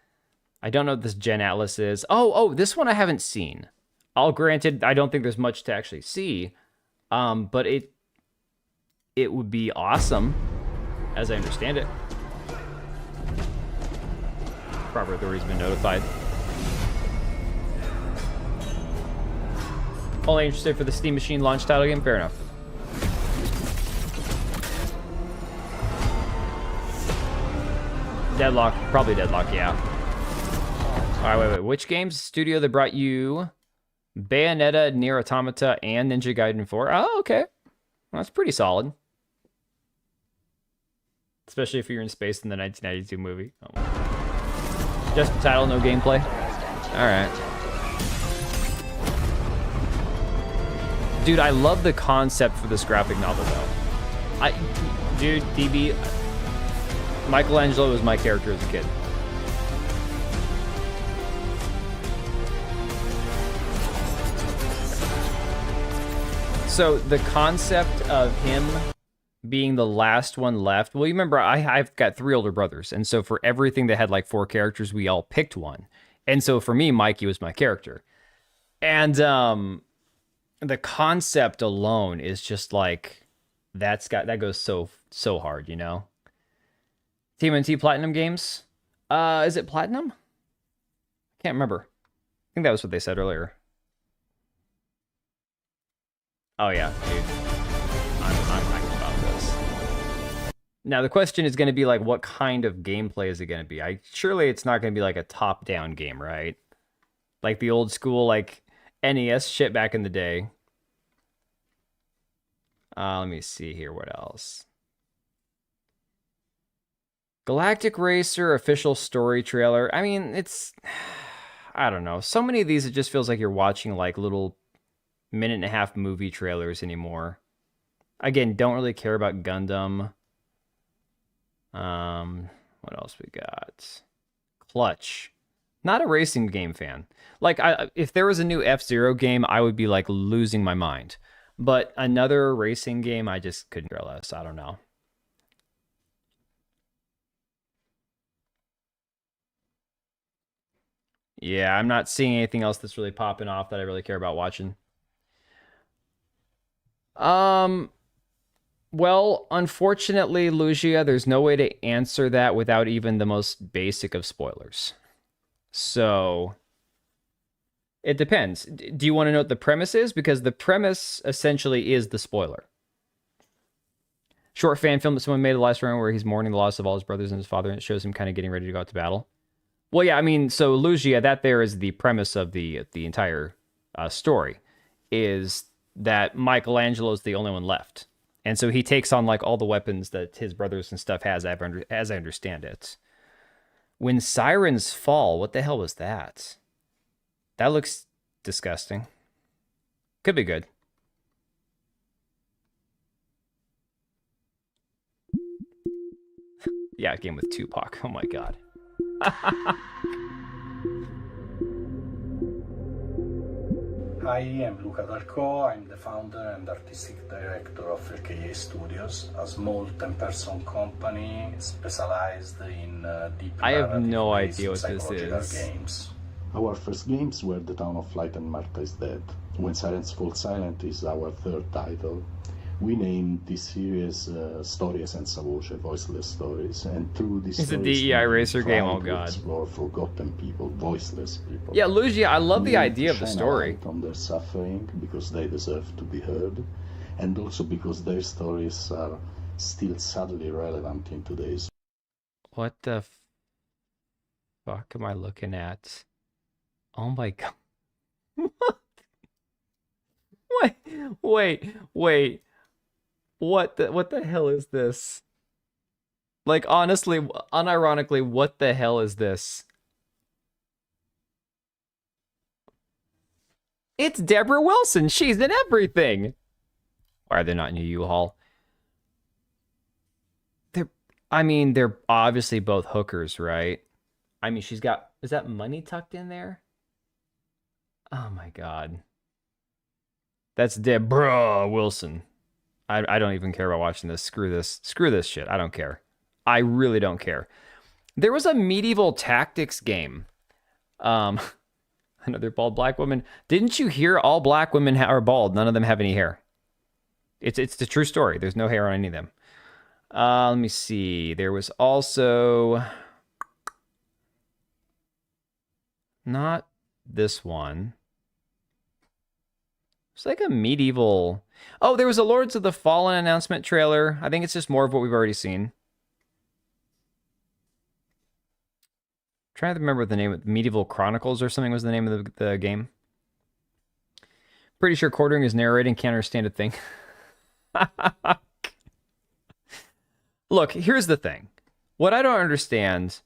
I don't know what this Gen Atlas is. Oh, this one I haven't seen. I'll granted, I don't think there's much to actually see. But it would be awesome, as I understand it. Proper authority's been notified. Only interested for the Steam Machine launch title game? Fair enough. Deadlock, probably Deadlock, yeah. All right, wait. Which games studio that brought you Bayonetta, Nier Automata, and Ninja Gaiden 4? Oh, okay. Well, that's pretty solid. Especially if you're in space in the 1992 movie. Oh my God. Just the title, no gameplay? Alright. Dude, I love the concept for this graphic novel, though. Dude, DB, Michelangelo was my character as a kid. So the concept of him being the last one left. Well, you remember I've got 3 older brothers, and so for everything that had like 4 characters, we all picked one. And so for me, Mikey was my character. And the concept alone is just like that goes so hard, you know. TMNT Platinum Games. Is it Platinum? I can't remember. I think that was what they said earlier. Oh yeah, dude. I'm hyped about this. Now the question is going to be like, what kind of gameplay is it going to be? Surely it's not going to be like a top-down game, right? Like the old school like NES shit back in the day. Let me see here. What else? Galactic Racer official story trailer. I mean, it's... I don't know. So many of these, it just feels like you're watching like little minute-and-a-half movie trailers anymore. Again, don't really care about Gundam. What else we got? Clutch. Not a racing game fan. Like, if there was a new F-Zero game, I would be like losing my mind. But another racing game, I just couldn't care less. I don't know. Yeah, I'm not seeing anything else that's really popping off that I really care about watching. Well, unfortunately, Lugia, there's no way to answer that without even the most basic of spoilers. So, it depends. Do you want to know what the premise is? Because the premise essentially is the spoiler. Short fan film that someone made the last round where he's mourning the loss of all his brothers and his father, and it shows him kind of getting ready to go out to battle. Well, yeah, I mean, so Lugia, that there is the premise of the entire story, is that Michelangelo is the only one left. And so he takes on like all the weapons that his brothers and stuff has, as I understand it. When Sirens Fall, what the hell was that? That looks disgusting. Could be good. Yeah, game with Tupac. Oh my god. I am Luca Darko. I'm the founder and artistic director of LKA Studios, a small 10-person company specialized in deep I have no idea what this psychological is. games. Our first games were The Town of Light and Martha is Dead. When Sirens Fall Silent is our third title. We named this series Storie senza voce, voiceless stories, and through this It's a DEI racer game, oh god. Explore forgotten people, voiceless people. Yeah, Lugia, I love the idea of the Shine a story. light on their suffering because they deserve to be heard, and also because their stories are still sadly relevant in today's. What the fuck am I looking at? Oh my god. Wait. What the hell is this? Like, honestly, unironically, what the hell is this? It's Deborah Wilson. She's in everything. Why are they not in a U-Haul? They're obviously both hookers, right? I mean, she's got... Is that money tucked in there? Oh my god. That's Deborah Wilson. I don't even care about watching this. Screw this. Screw this shit. I don't care. I really don't care. There was a medieval tactics game. Another bald black woman. Didn't you hear all black women are bald? None of them have any hair. It's the true story. There's no hair on any of them. Let me see. There was also... Not this one. It's like a medieval... Oh, there was a Lords of the Fallen announcement trailer. I think it's just more of what we've already seen. Trying to remember the name of Medieval Chronicles or something was the name of the game. Pretty sure Quartering is narrating, can't understand a thing. Look, here's the thing. What I don't understand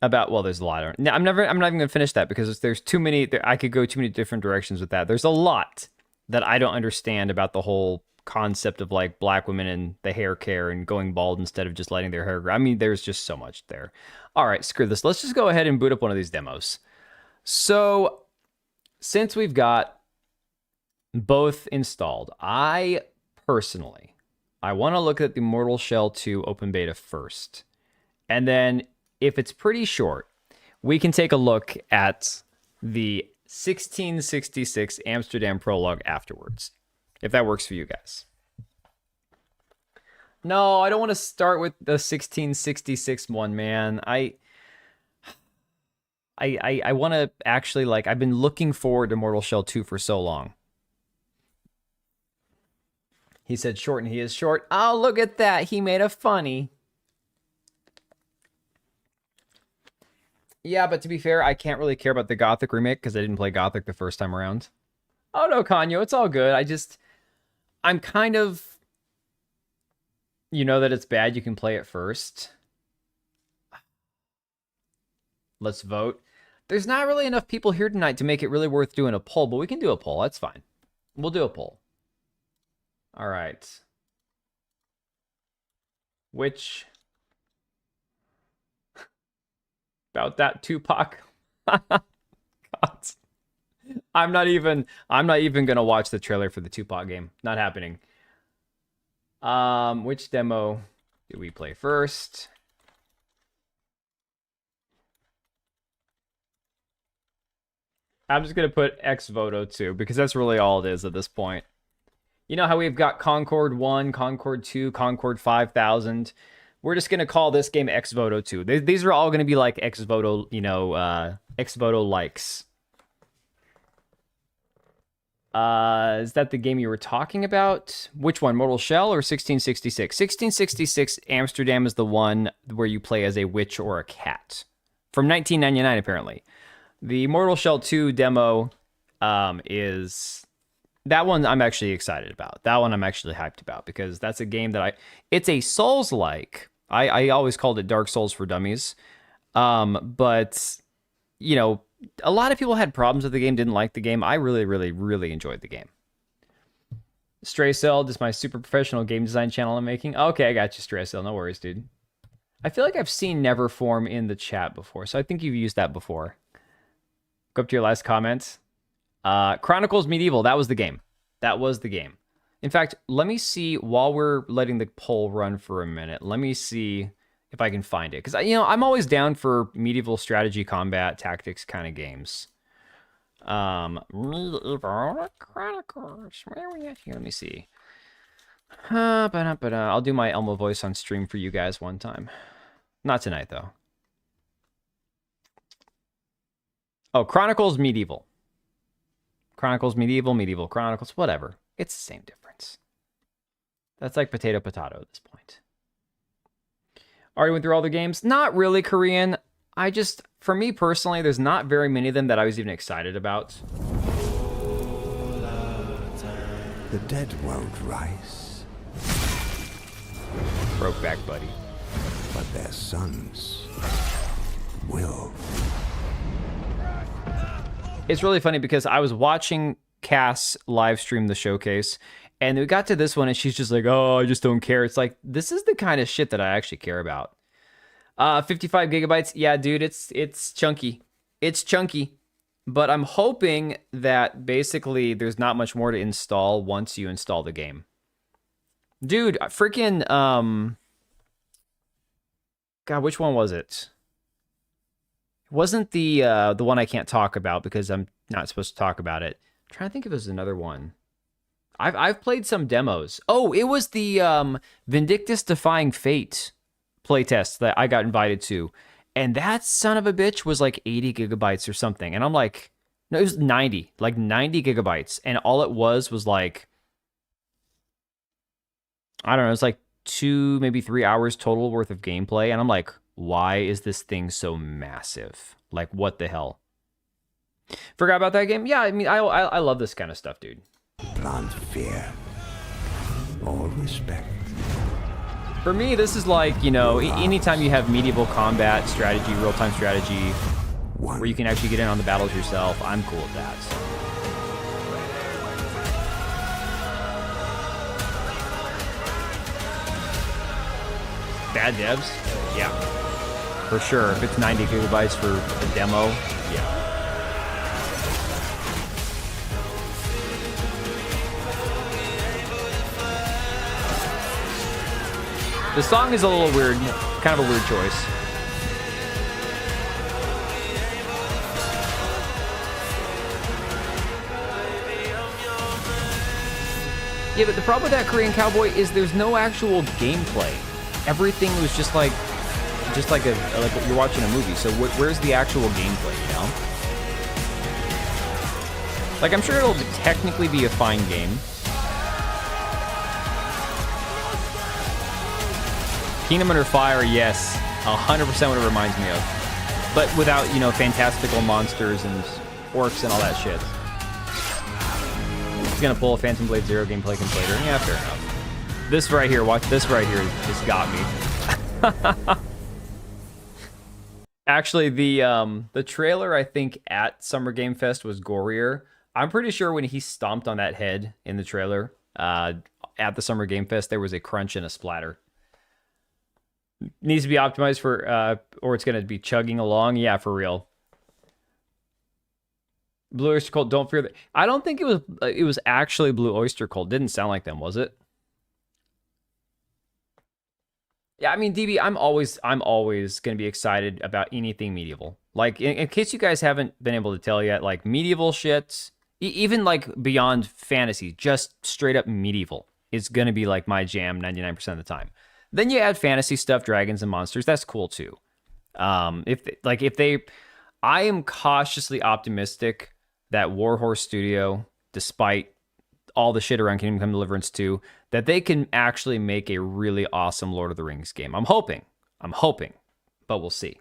about, well, there's a lot. I'm not even going to finish that because there's too many. I could go too many different directions with that. There's a lot that I don't understand about the whole concept of like black women and the hair care and going bald instead of just letting their hair grow. I mean, there's just so much there. All right, screw this. Let's just go ahead and boot up one of these demos. So since we've got both installed, I personally, I want to look at the Mortal Shell 2 open beta first. And then if it's pretty short, we can take a look at the 1666 Amsterdam prologue afterwards, if that works for you guys. No, I don't want to start with the 1666 one, man. I want to actually, like, I've been looking forward to Mortal Shell 2 for so long. He said short, and he is short. Oh, look at that. He made a funny. Yeah, but to be fair, I can't really care about the Gothic remake because I didn't play Gothic the first time around. Oh, no, Kanyo, it's all good. I'm kind of... You know that it's bad, you can play it first. Let's vote. There's not really enough people here tonight to make it really worth doing a poll, but we can do a poll. That's fine. We'll do a poll. All right. Which... About that Tupac. God. I'm not even gonna watch the trailer for the Tupac game. Not happening. Which demo do we play first? I'm just gonna put Ex Voto 2 because that's really all it is at this point. You know how we've got Concord 1, Concord 2, Concord 5000. We're just gonna call this game Ex Voto 2. These are all gonna be like Ex Voto, you know, Ex Voto likes. Is that the game you were talking about? Which one, Mortal Shell or 1666? 1666 Amsterdam is the one where you play as a witch or a cat. From 1999, apparently. The Mortal Shell 2 demo is... That one I'm actually excited about. That one I'm actually hyped about because that's a game that it's a Souls-like. I always called it Dark Souls for Dummies. But, you know, a lot of people had problems with the game, didn't like the game. I really, really, really enjoyed the game. Stray Cell, just my super professional game design channel I'm making. Okay, I got you, Stray Cell. No worries, dude. I feel like I've seen Neverform in the chat before, so I think you've used that before. Go up to your last comment. Chronicles Medieval, that was the game. That was the game. In fact, let me see, while we're letting the poll run for a minute, let me see if I can find it. Because, you know, I'm always down for medieval strategy, combat, tactics kind of games. Medieval Chronicles. Where are we at here? Let me see. I'll do my Elmo voice on stream for you guys one time. Not tonight, though. Oh, Chronicles Medieval. Chronicles Medieval, Medieval Chronicles, whatever. It's the same difference. That's like potato at this point. Already went through all the games? Not really, Korean. For me personally, there's not very many of them that I was even excited about. The dead won't rise. Broke back, buddy. But their sons will. It's really funny because I was watching Cass live stream the showcase, and we got to this one, and she's just like, oh, I just don't care. It's like, this is the kind of shit that I actually care about. 55 gigabytes. Yeah, dude, it's chunky. It's chunky. But I'm hoping that basically there's not much more to install once you install the game. Dude, freaking, God, which one was it? It wasn't the one I can't talk about because I'm not supposed to talk about it. I'm trying to think if there's another one. I've played some demos. Oh, it was the Vindictus Defying Fate playtest that I got invited to. And that son of a bitch was like 80 gigabytes or something. And I'm like, no, it was 90, like 90 gigabytes. And all it was like, I don't know, it's like 2, maybe 3 hours total worth of gameplay. And I'm like, why is this thing so massive? Like, what the hell? Forgot about that game? Yeah, I mean, I love this kind of stuff, dude. Plant fear or respect. For me, this is like, you know, anytime you have medieval combat strategy, real-time strategy, where you can actually get in on the battles yourself, I'm cool with that. Bad devs? Yeah. For sure. If it's 90 gigabytes for a demo, yeah. The song is a little weird, kind of a weird choice. Yeah, but the problem with that Korean Cowboy is there's no actual gameplay. Everything was just like you're watching a movie. So where's the actual gameplay, you know? Like, I'm sure it'll technically be a fine game. Kingdom Under Fire, yes, 100% what it reminds me of. But without, you know, fantastical monsters and orcs and all that shit. He's gonna pull a Phantom Blade Zero gameplay later. Yeah, fair enough. This right here, watch this right here, just got me. Actually, the trailer, I think, at Summer Game Fest was gorier. I'm pretty sure when he stomped on that head in the trailer at the Summer Game Fest, there was a crunch and a splatter. Needs to be optimized for, or it's going to be chugging along. Yeah, for real. Blue Oyster Cult, don't fear that. I don't think it was actually Blue Oyster Cult. Didn't sound like them, was it? Yeah, I mean, DB, I'm always going to be excited about anything medieval. Like, in case you guys haven't been able to tell yet, like, medieval shit, even, like, beyond fantasy, just straight up medieval is going to be, like, my jam 99% of the time. Then you add fantasy stuff, dragons and monsters, that's cool, too. I am cautiously optimistic that Warhorse Studio, despite all the shit around Kingdom Come Deliverance 2, that they can actually make a really awesome Lord of the Rings game. I'm hoping, but we'll see.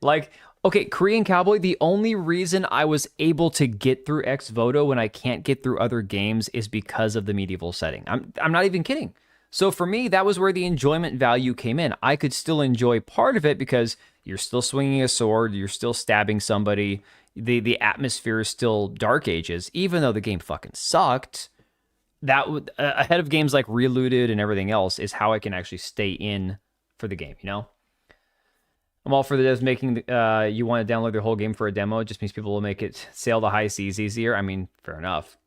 Like, okay, Korean Cowboy, the only reason I was able to get through Ex Voto when I can't get through other games is because of the medieval setting. I'm not even kidding. So for me, that was where the enjoyment value came in. I could still enjoy part of it because you're still swinging a sword, you're still stabbing somebody, the atmosphere is still Dark Ages, even though the game fucking sucked. That ahead of games like Relooted and everything else is how I can actually stay in for the game, you know? I'm all for the devs making you want to download their whole game for a demo. It just means people will make it sail the high seas easier. I mean, fair enough.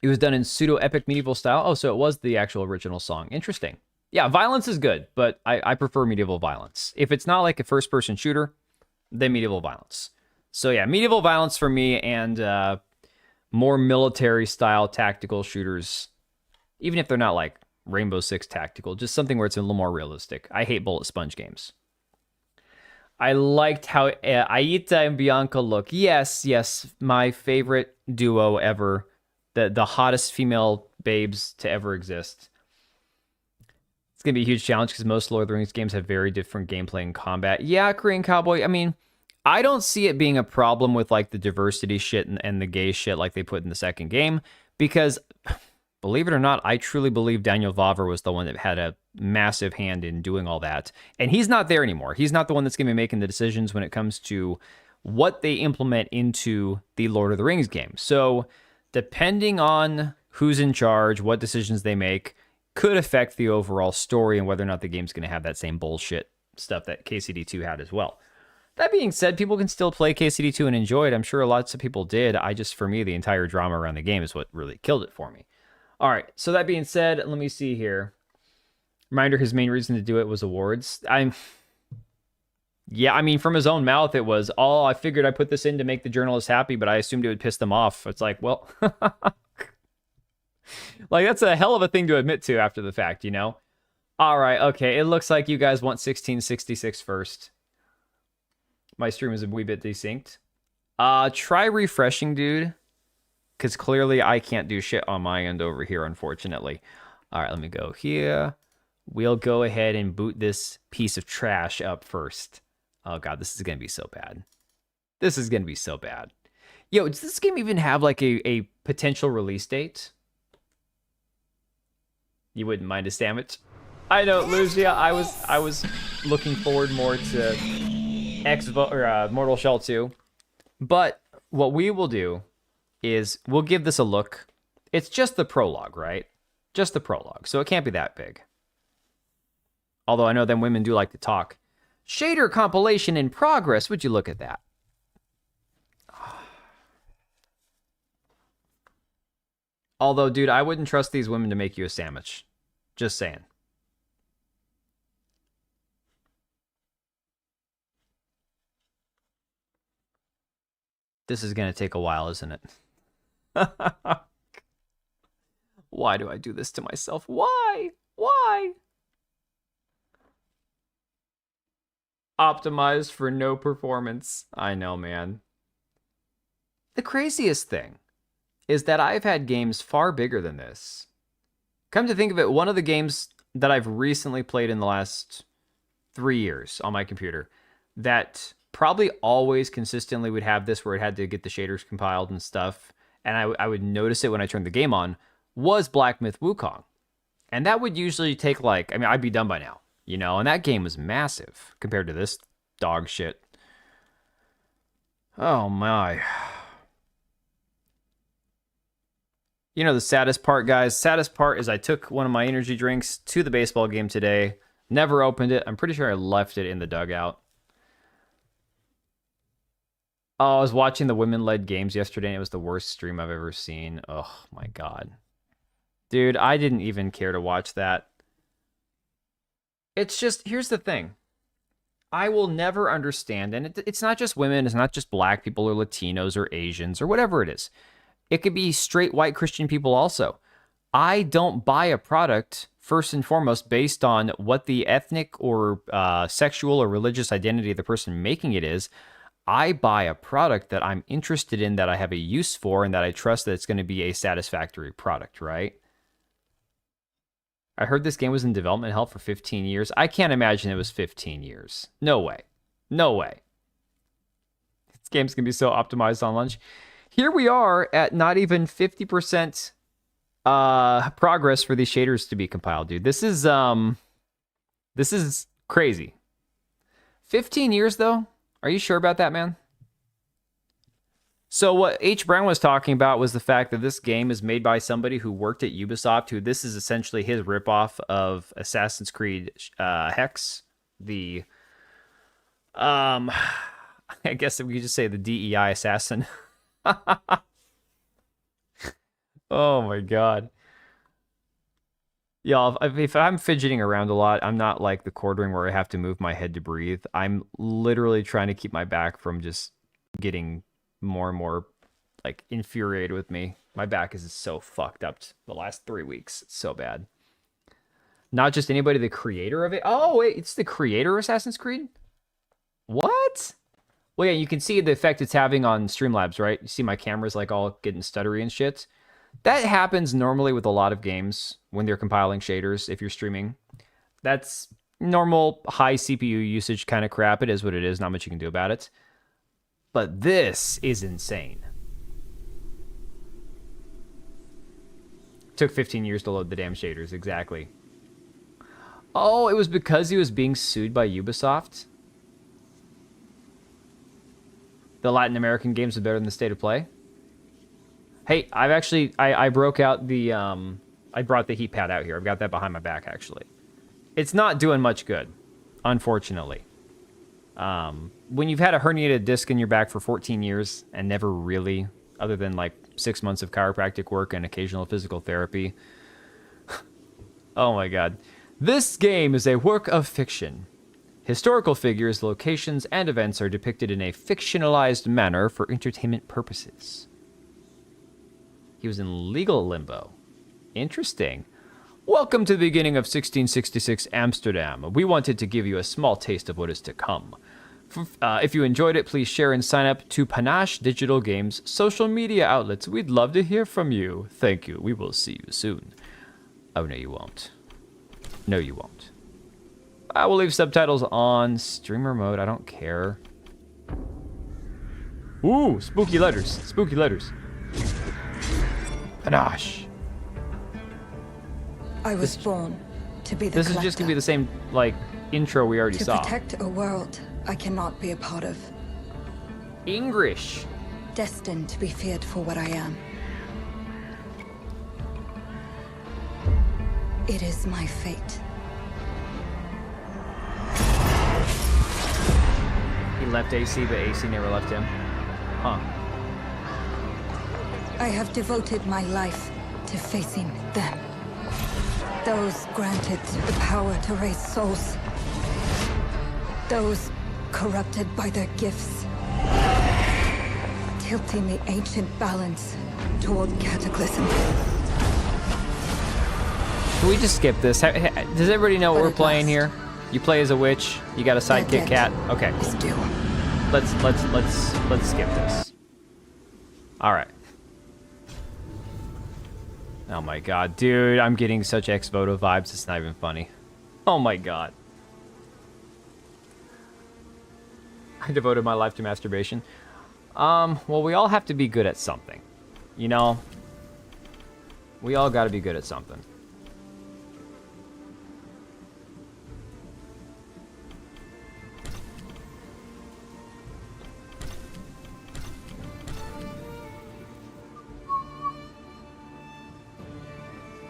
It was done in pseudo-epic medieval style. Oh, so it was the actual original song. Interesting. Yeah, violence is good, but I prefer medieval violence. If it's not like a first-person shooter, then medieval violence. So yeah, medieval violence for me, and more military-style tactical shooters, even if they're not like Rainbow Six tactical, just something where it's a little more realistic. I hate bullet sponge games. I liked how Aita and Bianca look. Yes, my favorite duo ever. The hottest female babes to ever exist. It's going to be a huge challenge because most Lord of the Rings games have very different gameplay and combat. Yeah, Korean Cowboy, I mean, I don't see it being a problem with like the diversity shit and the gay shit like they put in the second game, because believe it or not, I truly believe Daniel Vaver was the one that had a massive hand in doing all that. And he's not there anymore. He's not the one that's going to be making the decisions when it comes to what they implement into the Lord of the Rings game. So depending on who's in charge, what decisions they make, could affect the overall story and whether or not the game's going to have that same bullshit stuff that KCD2 had as well. That being said, people can still play KCD2 and enjoy it. I'm sure lots of people did. For me, the entire drama around the game is what really killed it for me. All right, so that being said, let me see here. Reminder, his main reason to do it was awards. Yeah, I mean, from his own mouth, it was, I figured I put this in to make the journalists happy, but I assumed it would piss them off. It's like, well, like, that's a hell of a thing to admit to after the fact, you know? All right, okay, it looks like you guys want 1666 first. My stream is a wee bit desynced. Try refreshing, dude, because clearly I can't do shit on my end over here, unfortunately. All right, let me go here. We'll go ahead and boot this piece of trash up first. Oh, God, this is going to be so bad. This is going to be so bad. Yo, does this game even have, like, a potential release date? You wouldn't mind a sandwich? I know, Lucia. I was looking forward more to Mortal Shell 2. But what we will do is we'll give this a look. It's just the prologue, right? Just the prologue, so it can't be that big. Although I know them women do like to talk. Shader compilation in progress. Would you look at that? Although, dude, I wouldn't trust these women to make you a sandwich. Just saying. This is going to take a while, isn't it? Why do I do this to myself? Why? Why? Optimized for no performance. I know, man. The craziest thing is that I've had games far bigger than this. Come to think of it, one of the games that I've recently played in the last 3 years on my computer that probably always consistently would have this where it had to get the shaders compiled and stuff, and I would notice it when I turned the game on, was Black Myth Wukong. And that would usually take like, I mean, I'd be done by now, you know, and that game was massive compared to this dog shit. Oh my. You know the saddest part, guys? Saddest part is I took one of my energy drinks to the baseball game today, never opened it. I'm pretty sure I left it in the dugout. Oh, I was watching the women-led games yesterday, and it was the worst stream I've ever seen. Oh, my God. Dude, I didn't even care to watch that. It's just, here's the thing. I will never understand, and it's not just women, it's not just black people or Latinos or Asians or whatever it is. It could be straight white Christian people also. I don't buy a product, first and foremost, based on what the ethnic or sexual or religious identity of the person making it is. I buy a product that I'm interested in, that I have a use for, and that I trust that it's going to be a satisfactory product, right? I heard this game was in development hell for 15 years. I can't imagine it was 15 years. No way. No way. This game's going to be so optimized on launch. Here we are at not even 50% progress for these shaders to be compiled, dude. This is crazy. 15 years, though? Are you sure about that, man? So what H. Brown was talking about was the fact that this game is made by somebody who worked at Ubisoft, who this is essentially his ripoff of Assassin's Creed Hex. The, I guess we could just say the DEI assassin. Oh my God. Y'all, if I'm fidgeting around a lot, I'm not like the quartering where I have to move my head to breathe. I'm literally trying to keep my back from just getting more and more like infuriated with me. My back is so fucked up the last 3 weeks. It's so bad. Not just anybody, the creator of it. Oh, wait, it's the creator of Assassin's Creed? What? Well, yeah, you can see the effect it's having on Streamlabs, right? You see my camera's like all getting stuttery and shit. That happens normally with a lot of games when they're compiling shaders if you're streaming. That's normal high CPU usage kind of crap. It is what it is. Not much you can do about it. But this is insane. Took 15 years to load the damn shaders, exactly. Oh, it was because he was being sued by Ubisoft? The Latin American games are better than the State of Play? Hey, I've actually, I broke out the, I brought the heat pad out here. I've got that behind my back, actually. It's not doing much good, unfortunately. When you've had a herniated disc in your back for 14 years and never really, other than like 6 months of chiropractic work and occasional physical therapy. Oh my God. This game is a work of fiction. Historical figures, locations, and events are depicted in a fictionalized manner for entertainment purposes. He was in legal limbo. Interesting. Welcome to the beginning of 1666 Amsterdam. We wanted to give you a small taste of what is to come. If you enjoyed it, please share and sign up to Panache Digital Games social media outlets. We'd love to hear from you. Thank you. We will see you soon. Oh, no, you won't. No, you won't. I will leave subtitles on streamer mode. I don't care. Ooh, spooky letters. Spooky letters. Panache. I was born to be the This is just gonna be the same, like, intro we already saw. To protect a world I cannot be a part of. English. Destined to be feared for what I am. It is my fate. He left AC, but AC never left him. Huh. I have devoted my life to facing them. Those granted the power to raise souls. Those corrupted by their gifts. Tilting the ancient balance toward cataclysm. Can we just skip this? Does everybody know what we're playing here? You play as a witch. You got a sidekick cat. Okay. Let's skip this. All right. Oh my god, dude, I'm getting such ex-voto vibes. It's not even funny. Oh my god. I devoted my life to masturbation. Well, we all have to be good at something. You know? We all gotta be good at something.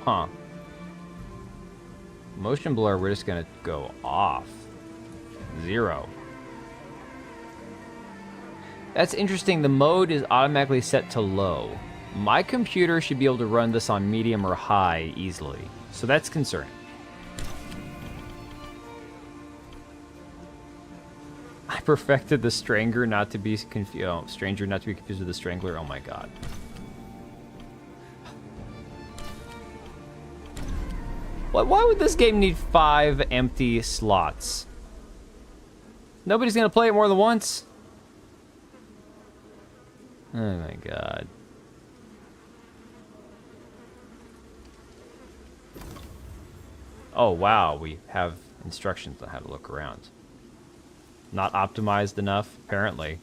Huh. Motion blur, we're just gonna go off. 0. That's interesting. The mode is automatically set to low. My computer should be able to run this on medium or high easily. So that's concerning. I perfected the Stranger not to be confused. Oh, Stranger not to be confused with the Strangler. Oh my god. Why would this game need 5 empty slots? Nobody's gonna play it more than once. Oh my god. Oh wow, we have instructions on how to look around. Not optimized enough, apparently.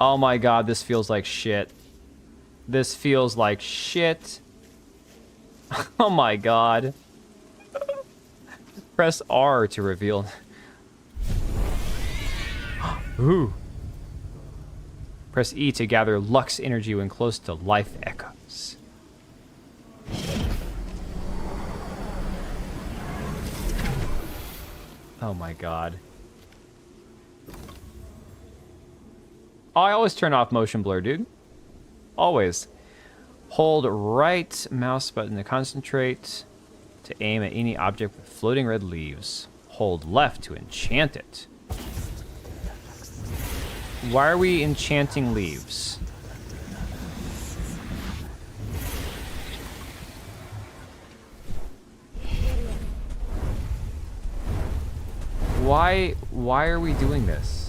Oh my god, this feels like shit. This feels like shit. Oh my god. Press R to reveal. Ooh. Press E to gather Lux energy when close to life echoes. Oh my god. Oh, I always turn off motion blur, dude. Always. Hold right mouse button to concentrate, to aim at any object with floating red leaves. Hold left to enchant it. Why are we enchanting leaves? Why are we doing this?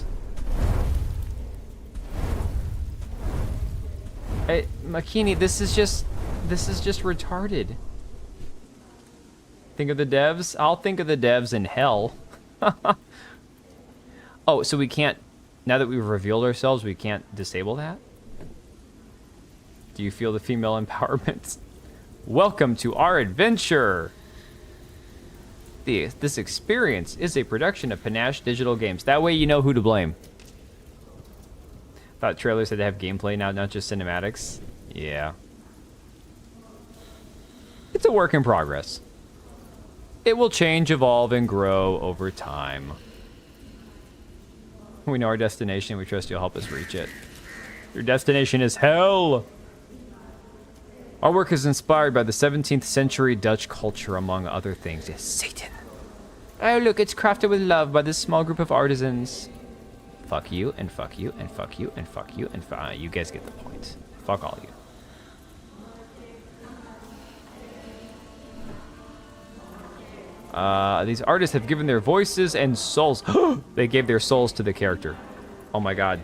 Makini, this is just retarded. Think of the devs? I'll think of the devs in hell. Oh, so we can't, now that we've revealed ourselves, we can't disable that? Do you feel the female empowerment? Welcome to our adventure! This experience is a production of Panache Digital Games. That way you know who to blame. Thought trailers had to have gameplay now, not just cinematics. Yeah. It's a work in progress. It will change, evolve, and grow over time. We know our destination. We trust you'll help us reach it. Your destination is hell! Our work is inspired by the 17th century Dutch culture, among other things. Yes, Satan. Oh, look, it's crafted with love by this small group of artisans. Fuck you, and fuck you, and fuck you, and fuck you, and you guys get the point. Fuck all you. These artists have given their voices and souls. They gave their souls to the character. Oh my god.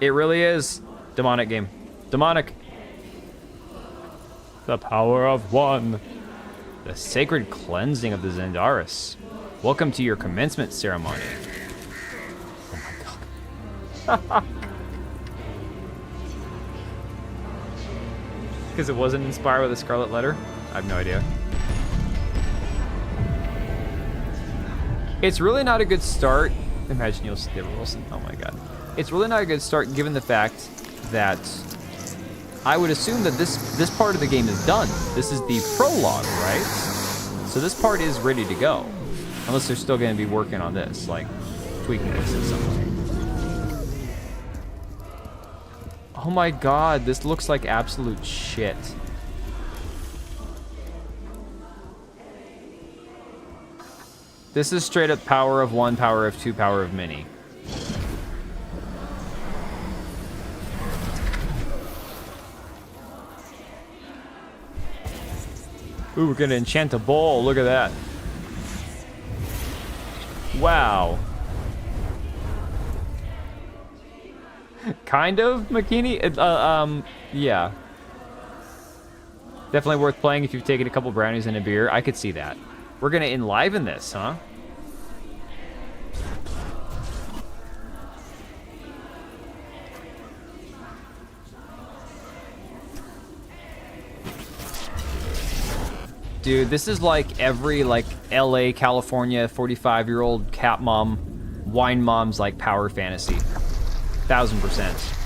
It really is. Demonic game. Demonic. The power of one. The sacred cleansing of the Zendaris. Welcome to your commencement ceremony. Oh my god. because it wasn't inspired with a scarlet letter? I have no idea. It's really not a good start. Imagine you'll see David Wilson. Oh my god. It's really not a good start given the fact that I would assume that this part of the game is done. This is the prologue, right? So this part is ready to go. Unless they're still going to be working on this, like tweaking this in some way. Oh my god, this looks like absolute shit. This is straight up power of one, power of two, power of many. Ooh, we're gonna enchant a bowl. Look at that. Wow. Kind of, Makini? Yeah. Definitely worth playing if you've taken a couple brownies and a beer. I could see that. We're gonna enliven this, huh? Dude, this is like every like LA, California 45-year-old cat mom, wine mom's like power fantasy. 1000%.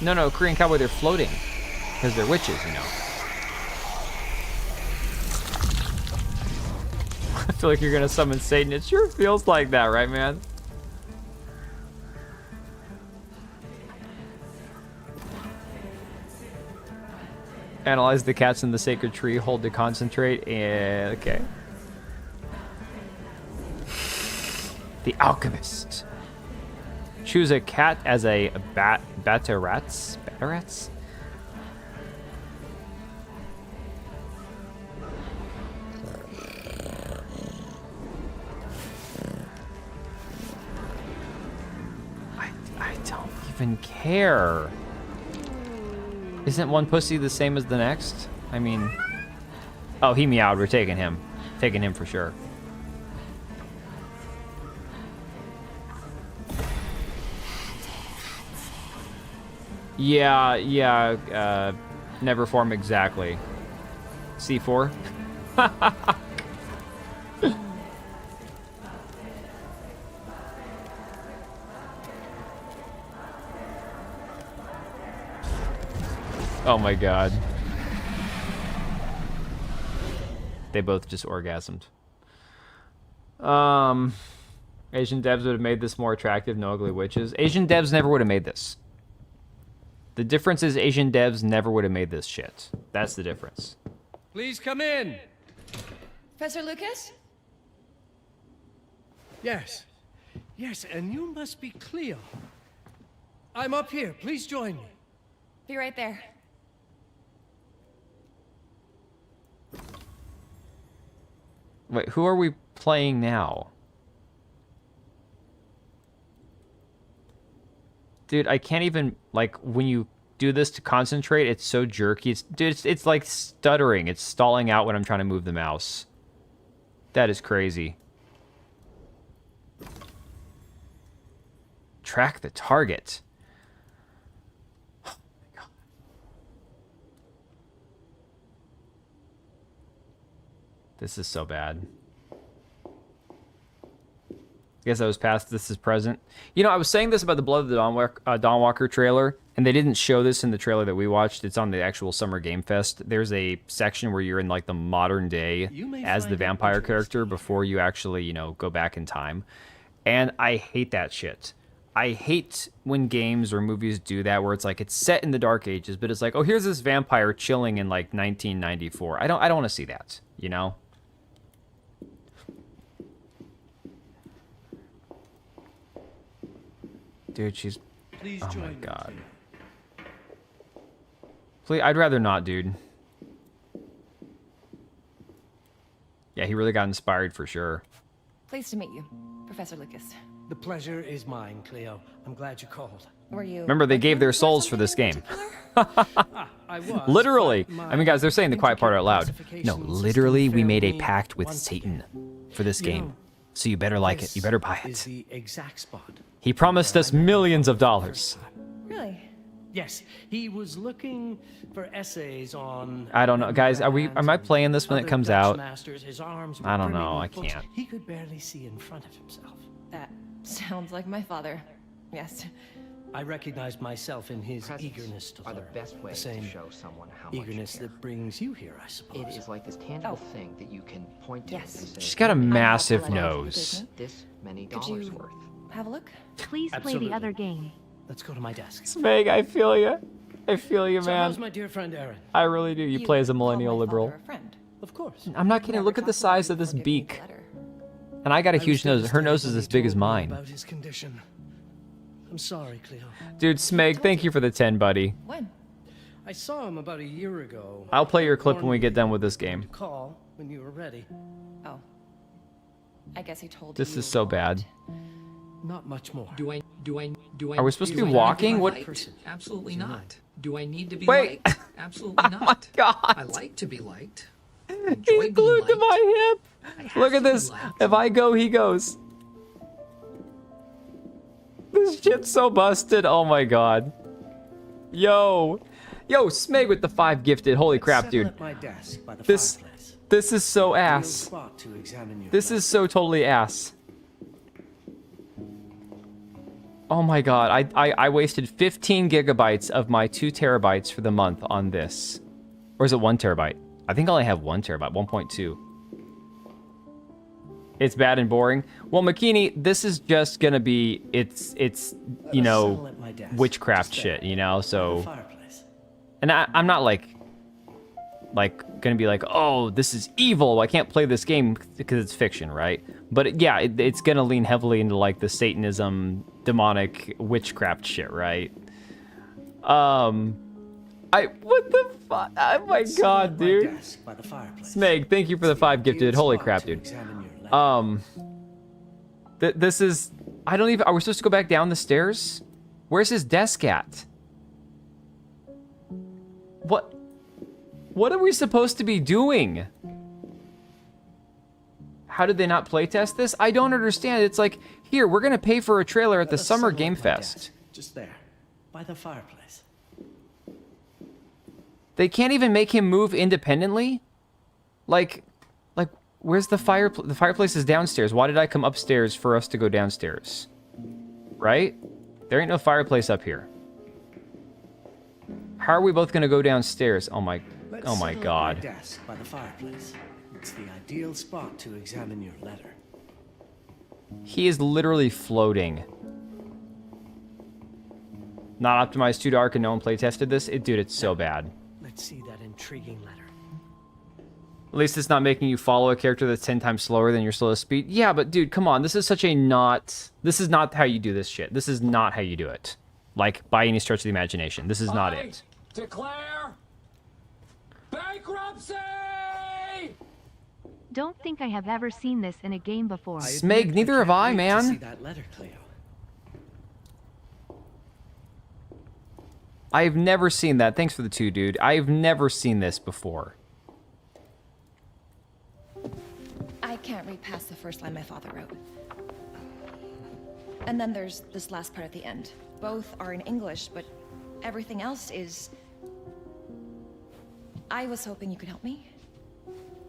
No, Korean Cowboy, they're floating. Because they're witches, you know. I feel like you're gonna summon Satan. It sure feels like that, right, man? Analyze the cats in the sacred tree, hold to concentrate, and okay. The Alchemist. Choose a cat as a Batarats? Batarats? I don't even care. Isn't one pussy the same as the next? I mean... Oh, he meowed. We're taking him. Taking him for sure. Yeah, never form exactly. C4? Oh my god. They both just orgasmed. Asian devs would have made this more attractive, no ugly witches. Asian devs never would have made this. The difference is Asian devs never would have made this shit. That's the difference. Please come in. Professor Lucas? Yes. Yes, and you must be Cleo. I'm up here. Please join me. Be right there. Wait, who are we playing now? Dude, I can't even, like, when you do this to concentrate, it's so jerky. It's like stuttering. It's stalling out when I'm trying to move the mouse. That is crazy. Track the target. Oh my god. This is so bad. I guess I was past this is present. You know, I was saying this about the Blood of the Dawnwalker trailer, and they didn't show this in the trailer that we watched. It's on the actual Summer Game Fest. There's a section where you're in, like, the modern day as the vampire character before you actually, you know, go back in time. And I hate that shit. I hate when games or movies do that, where it's like, it's set in the Dark Ages, but it's like, oh, here's this vampire chilling in, like, 1994. I don't want to see that, you know? Dude, she's... Please oh join my me, god. Please, I'd rather not, dude. Yeah, he really got inspired for sure. Pleased to meet you, Professor Lucas. The pleasure is mine, Cleo. I'm glad you called. Were you... Remember, they gave their souls for this game. I was. Literally. I mean, guys, they're saying the quiet part out loud. No, literally, we made a pact with Satan for this game. So you better like it. You better buy Is it. the exact spot. He promised us millions of dollars. Really? Yes, he was looking for essays on. I don't know, guys. Am I playing this when it other comes Dutch out? Masters. His arms were I don't brimming know. with I books. can't. He could barely see in front of himself. That sounds like my father. Yes. I recognized myself in his Presents eagerness to are learn. the best way same to show someone how much you eagerness care. that brings you here, I suppose. It is like this tangible thing that you can point to. Yes. and say, She's got a massive nose. This many Could dollars you worth. have a look? Please play Absolutely. the other game. Let's go to my desk. Smeg, I feel you. I feel you, So man. how's my dear friend Aaron? I really do. You play as a call millennial my liberal. father a friend. Of course. I'm not kidding. Never Look at the talked about size it of this before giving me beak. the letter. And I got a I huge was nose. Her devastated nose is when as he big as told me mine. About his condition. I'm sorry, Cleo. Dude, Smeg, thank you for the 10, buddy. When? I saw him about a year ago. I'll play your clip when we get done with this game. Call when you were ready. Oh. I guess he told This you is so a lot. bad. Not much more. Are we supposed to be walking? What? Absolutely not. Do I need to be Wait. liked? Absolutely not. Oh my God. I like to be liked. He's glued to my hip. Look at this. If I go, he goes. This shit's so busted. Oh my God. Yo, Smeg with the 5 gifted. Holy crap, dude. At my desk by the This fireplace. this is so ass. Spot to examine your This is so totally ass. Oh my God, I wasted 15 gigabytes of my 2 terabytes for the month on this. Or is it 1 terabyte? I think I only have 1 terabyte, 1.2. It's bad and boring. Well, Makini, this is just gonna be, it's you know, witchcraft shit, you know, so. And I'm not like gonna be like, oh, this is evil, I can't play this game because it's fiction, right? But yeah, it's gonna lean heavily into like the Satanism, demonic witchcraft shit, right? What the fuck? Oh my God, dude. Smeg, thank you for the 5 gifted. Holy crap, dude. This is, I don't even, are we supposed to go back down the stairs? Where's his desk at? What are we supposed to be doing? How did they not playtest this? I don't understand. It's like, here, we're gonna pay for a trailer at the Summer Game Fest. Just there, by the fireplace. They can't even make him move independently? Like, where's the fireplace? The fireplace is downstairs. Why did I come upstairs for us to go downstairs? Right? There ain't no fireplace up here. How are we both gonna go downstairs? Oh my God. Desk by the fireplace. It's the ideal spot to examine your letter. He is literally floating. Not optimized, too dark, and no one playtested this? Dude, it's so bad. Let's see that intriguing letter. At least it's not making you follow a character that's 10 times slower than your slowest speed. Yeah, but dude, come on. This is such a not... This is not how you do this shit. This is not how you do it. Like, by any stretch of the imagination. This is not it. Declare bankruptcy! Don't think I have ever seen this in a game before. Smeg, neither have I, See man. that letter, Cleo. I've never seen that. Thanks for the 2, dude. I've never seen this before. I can't read past the first line my father wrote. And then there's this last part at the end. Both are in English, but everything else is... I was hoping you could help me.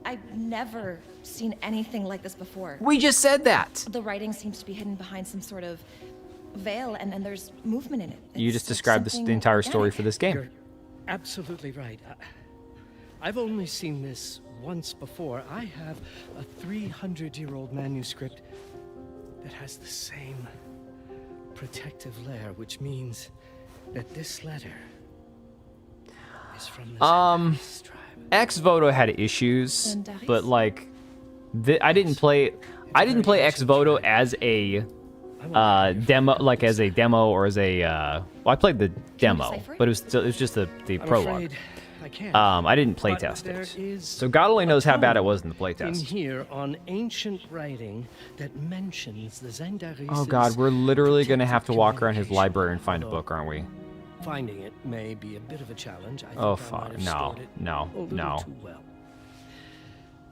I've never seen anything like this before. We just said that. The writing seems to be hidden behind some sort of veil, and there's movement in it. You just It's described the something entire story organic. for this game. You're absolutely right. I've only seen this once before. I have a 300-year-old manuscript that has the same protective layer, which means that this letter is from the Ex Voto had issues, but like, I didn't play Ex Voto as a demo, like as a demo or as a. Well, I played the demo, but it was just the prologue. I didn't playtest it, so God only knows how bad it was in the in playtest. here on ancient writing that mentions the Zendaris. Oh God, we're literally gonna have to walk around his library and find a book, aren't we? Finding it may be a bit of a challenge. I think Oh I fuck, might have no, stored it no, a little no. too well.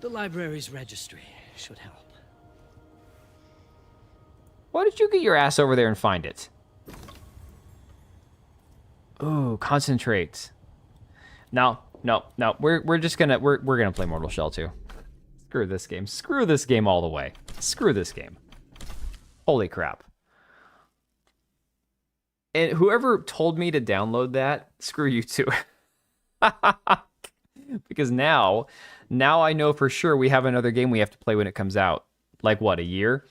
The library's registry should help. Why did you get your ass over there and find it? Ooh, concentrate. No. We're just gonna we're gonna play Mortal Shell 2. Screw this game. Screw this game all the way. Screw this game. Holy crap. And whoever told me to download that, screw you too. Because now I know for sure we have another game we have to play when it comes out. Like what, a year?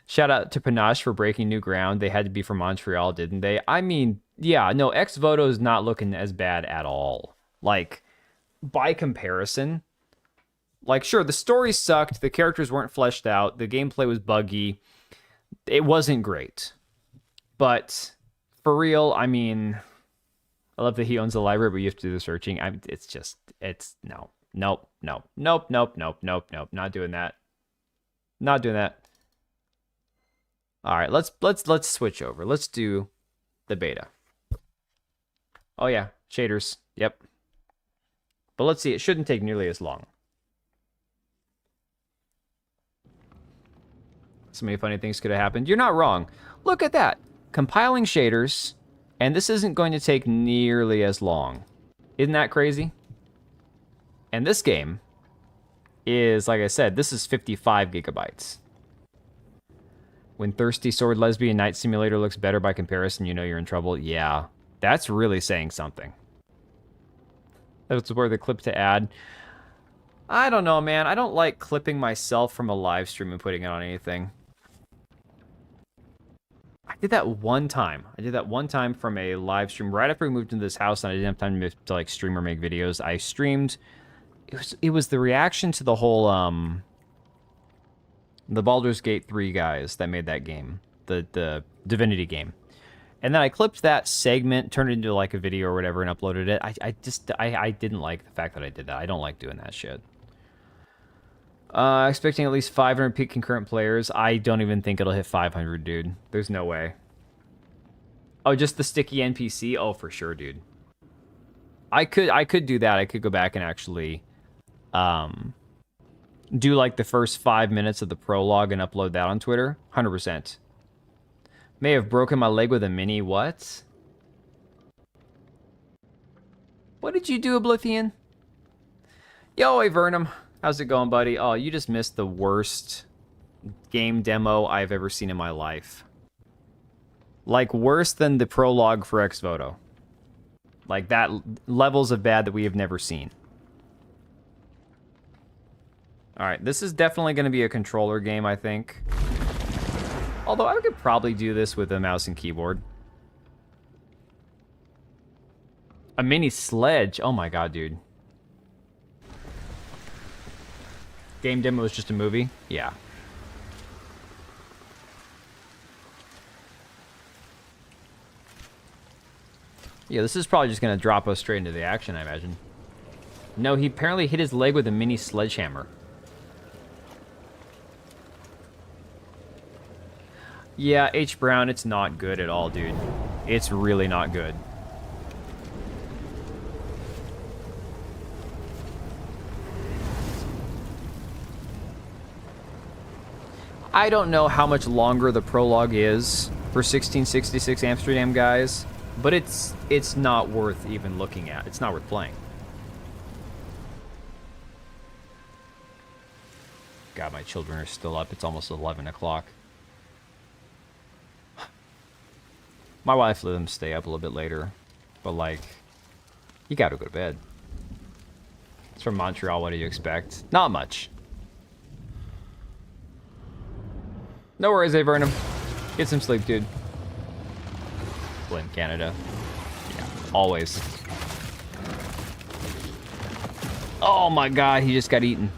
Shout out to Panache for breaking new ground. They had to be from Montreal, didn't they? I mean, yeah, no, Ex Voto is not looking as bad at all. Like, by comparison, like, sure, the story sucked, the characters weren't fleshed out, the gameplay was buggy, it wasn't great. But for real, I mean, I love that he owns the library, but you have to do the searching. No. Nope. Not doing that. Not doing that. All right, let's switch over. Let's do the beta. Oh yeah, shaders. Yep. But let's see, it shouldn't take nearly as long. So many funny things could have happened. You're not wrong. Look at that. Compiling shaders, and this isn't going to take nearly as long. Isn't that crazy? And this game is, like I said, this is 55 gigabytes. When Thirsty Sword Lesbian Night Simulator looks better by comparison, you know you're in trouble. Yeah, that's really saying something. That's where the clip to add. I don't know, man. I don't like clipping myself from a live stream and putting it on anything. I did that one time. From a live stream right after we moved into this house and I didn't have time to like stream or make videos. I streamed. It was the reaction to the whole the Baldur's Gate 3 guys that made that game, the Divinity game. And then I clipped that segment, turned it into like a video or whatever, and uploaded it. I didn't like the fact that I did that. I don't like doing that shit. Expecting at least 500 peak concurrent players. I don't even think it'll hit 500, dude. There's no way. Oh, just the sticky NPC? Oh, for sure, dude. I could do that. I could go back and actually do like the first 5 minutes of the prologue and upload that on Twitter. 100%. May have broken my leg with a mini what? What did you do, Oblivion? Yo, hey, Vernum. How's it going, buddy? Oh, you just missed the worst game demo I've ever seen in my life. Like, worse than the prologue for Ex Voto. Like, that levels of bad that we have never seen. Alright, this is definitely going to be a controller game, I think. Although I could probably do this with a mouse and keyboard. A mini sledge. Oh my god, dude. Game demo was just a movie? Yeah. Yeah, this is probably just going to drop us straight into the action, I imagine. No, he apparently hit his leg with a mini sledgehammer. Yeah, H. Brown, it's not good at all, dude. It's really not good. I don't know how much longer the prologue is for 1666 Amsterdam, guys, but it's not worth even looking at. It's not worth playing. God, my children are still up. It's almost 11 o'clock. My wife let them stay up a little bit later, but like, you gotta go to bed. It's from Montreal, what do you expect? Not much. No worries, Avernum. Get some sleep, dude. Blame Canada. Yeah, always. Oh my god, he just got eaten.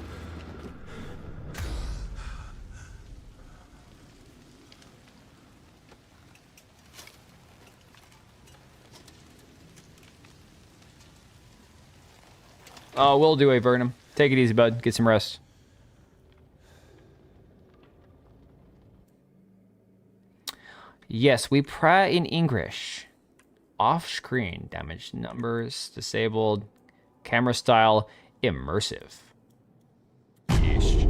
Oh, we'll do a Vernum. Take it easy, bud. Get some rest. Yes, we pray in English. Off screen. Damage numbers. Disabled. Camera style. Immersive. Yeesh.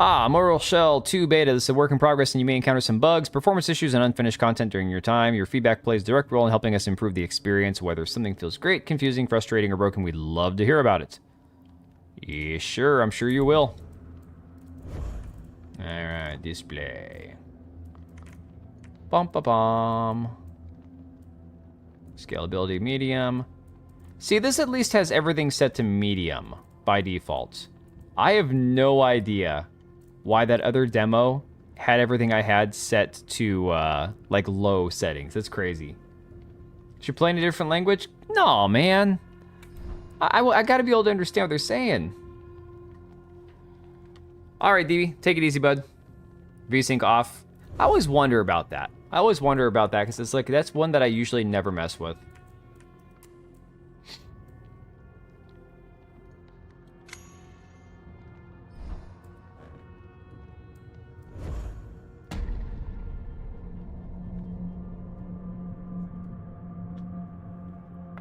Mortal Shell 2 beta. This is a work in progress and you may encounter some bugs, performance issues, and unfinished content during your time. Your feedback plays a direct role in helping us improve the experience. Whether something feels great, confusing, frustrating, or broken, we'd love to hear about it. Yeah, sure. I'm sure you will. Alright, display. Bum. Scalability medium. See, this at least has everything set to medium by default. I have no idea why that other demo had everything I had set to like low settings. That's crazy. Should play in a different language? No, man. I gotta be able to understand what they're saying. All right, DB, take it easy, bud. VSync off. I always wonder about that. Because it's like, that's one that I usually never mess with.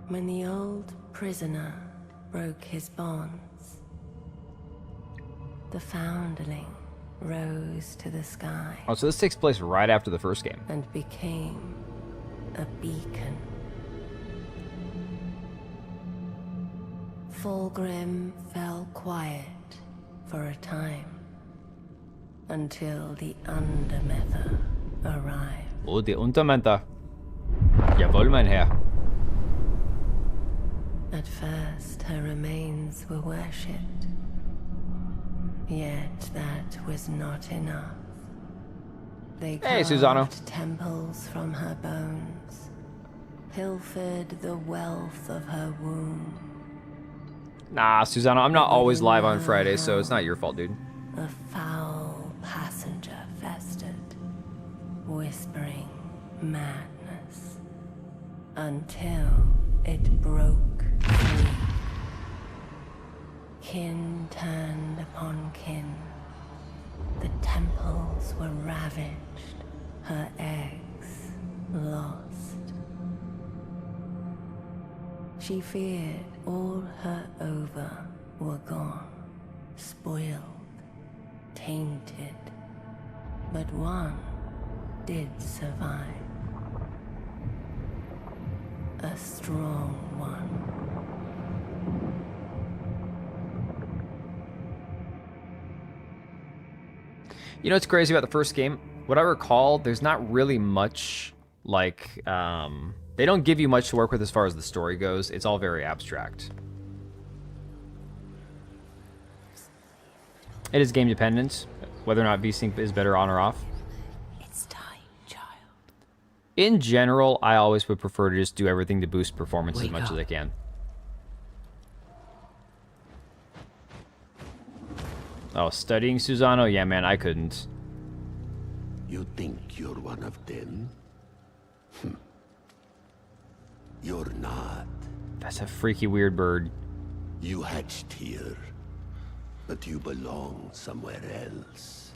When the old prisoner broke his bonds, the foundling rose to the sky. Oh, so this takes place right after the first game. And became a beacon. Fulgrim fell quiet for a time until the Undermether arrived. Oh, die Untermänner. Jawohl, mein Herr. At first, her remains were worshipped. Yet that was not enough. They carved temples from her bones, pilfered the wealth of her womb. Nah, Susano, I'm not always live on Friday, so it's not your fault, dude. A foul passenger festered, whispering madness, until it broke free. Kin turned upon kin. The temples were ravaged, her eggs lost. She feared all her ova were gone, spoiled, tainted. But one did survive. A strong one. You know what's crazy about the first game? What I recall, there's not really much, like, they don't give you much to work with as far as the story goes. It's all very abstract. It is game dependent, whether or not VSync is better on or off. It's time, child. In general, I always would prefer to just do everything to boost performance as much as I can. Oh, studying Susano? Yeah, man, I couldn't. You think you're one of them? You're not. That's a freaky weird bird. You hatched here, but you belong somewhere else.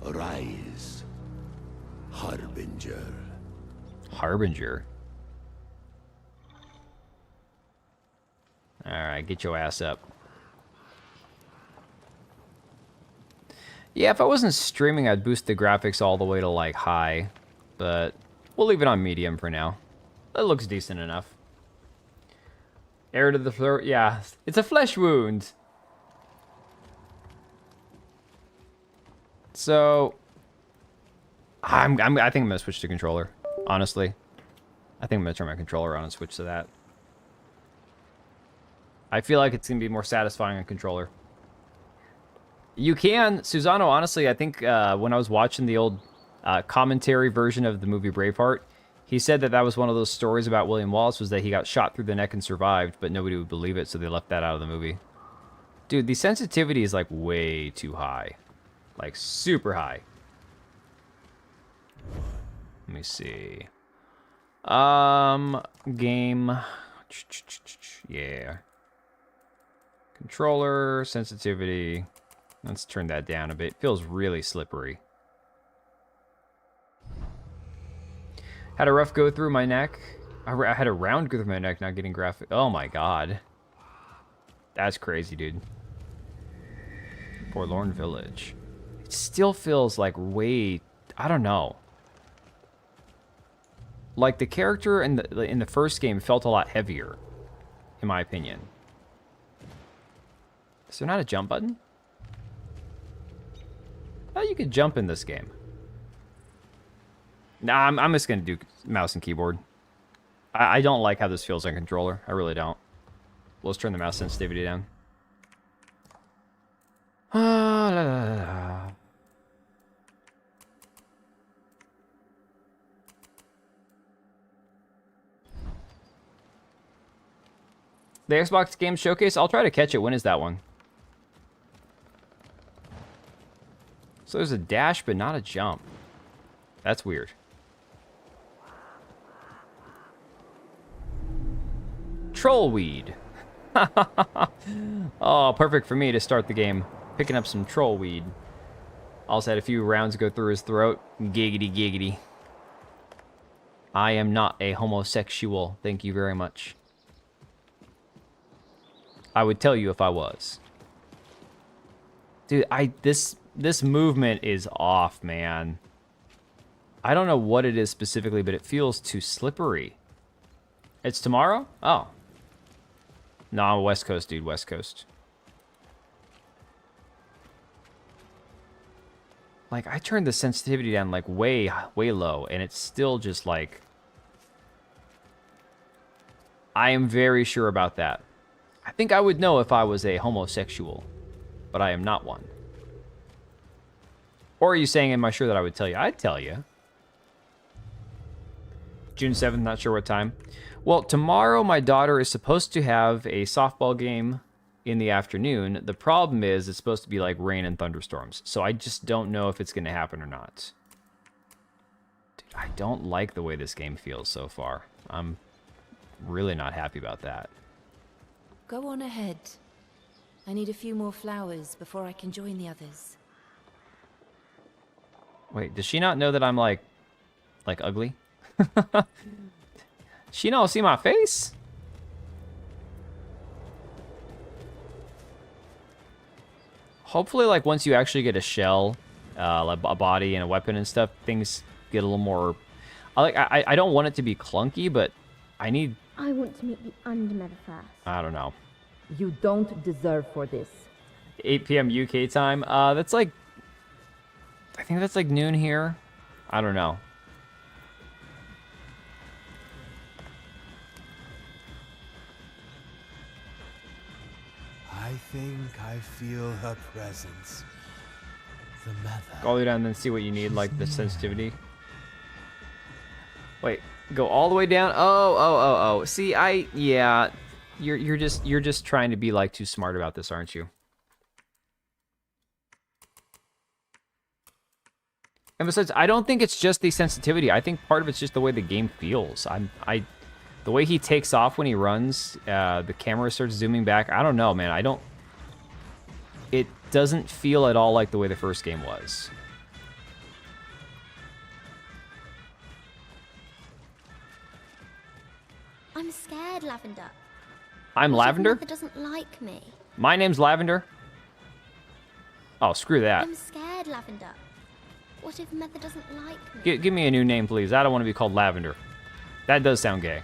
Arise, Harbinger. Harbinger? Alright, get your ass up. Yeah, if I wasn't streaming, I'd boost the graphics all the way to, like, high. But we'll leave it on medium for now. It looks decent enough. Air to the throat. Yeah, it's a flesh wound. So, I think I'm gonna switch to controller. Honestly, I think I'm gonna turn my controller on and switch to that. I feel like it's gonna be more satisfying on controller. You can, Susano, honestly, I think when I was watching the old commentary version of the movie Braveheart, he said that that was one of those stories about William Wallace, was that he got shot through the neck and survived, but nobody would believe it, so they left that out of the movie. Dude, the sensitivity is like way too high. Like super high. Let me see. Game. Yeah. Controller, sensitivity. Let's turn that down a bit. Feels really slippery. Had a rough go through my neck. I had a round go through my neck, not getting graphic. Oh my god. That's crazy, dude. Forlorn Village. still feels like way, I don't know. Like the character in the first game felt a lot heavier, in my opinion. Is there not a jump button? Oh, you could jump in this game. Nah, I'm just gonna do mouse and keyboard. I don't like how this feels on controller. I really don't. Let's turn the mouse sensitivity down. La, la, la, la. The Xbox Game Showcase, I'll try to catch it. When is that one? So there's a dash, but not a jump. That's weird. Trollweed. Oh, perfect for me to start the game. Picking up some trollweed. Also had a few rounds go through his throat. Giggity, giggity. I am not a homosexual. Thank you very much. I would tell you if I was. Dude, this movement is off, man. I don't know what it is specifically, but it feels too slippery. It's tomorrow? Oh. No, I'm West Coast, dude. West Coast. Like, I turned the sensitivity down, like, way, way low, and it's still just, like... I am very sure about that. I think I would know if I was a homosexual, but I am not one. Or are you saying, am I sure that I would tell you? I'd tell you. June 7th, not sure what time. Well, tomorrow my daughter is supposed to have a softball game in the afternoon. The problem is it's supposed to be like rain and thunderstorms. So I just don't know if it's going to happen or not. Dude, I don't like the way this game feels so far. I'm really not happy about that. Go on ahead. I need a few more flowers before I can join the others. Wait, does she not know that I'm like ugly? She don't see my face? Hopefully, like, once you actually get a shell, like a body and a weapon and stuff, things get a little more... I don't want it to be clunky, but I need... I want to meet the Undermother first. I don't know. You don't deserve for this. 8 p.m. UK time? That's like... I think that's like noon here. I don't know. I think I feel her presence. The mother. Go all the way down and then see what you need, like the sensitivity. Wait, go all the way down? Oh. See, yeah. You're just trying to be like too smart about this, aren't you? And besides, I don't think it's just the sensitivity. I think part of it's just the way the game feels. The way he takes off when he runs, the camera starts zooming back. I don't know, man. It doesn't feel at all like the way the first game was. I'm scared, Lavender. I'm Lavender? Mother doesn't like me. My name's Lavender? Oh, screw that. I'm scared, Lavender. What if Mother doesn't like me? Give me a new name, please. I don't want to be called Lavender. That does sound gay.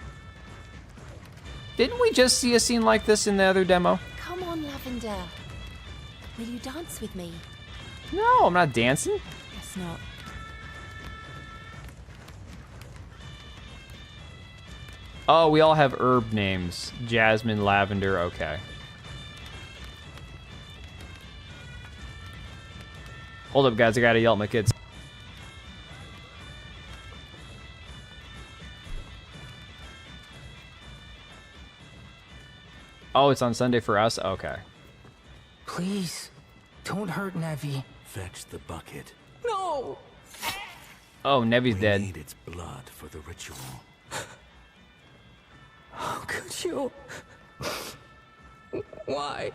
Didn't we just see a scene like this in the other demo? Come on, Lavender. Will you dance with me? No, I'm not dancing. Guess not. Oh, we all have herb names. Jasmine, Lavender, okay. Hold up, guys. I gotta yell at my kids. Oh, it's on Sunday for us? Okay. Please, don't hurt Nevi. Fetch the bucket. No! Oh, Nevi's dead. We need its blood for the ritual. How could you? Why?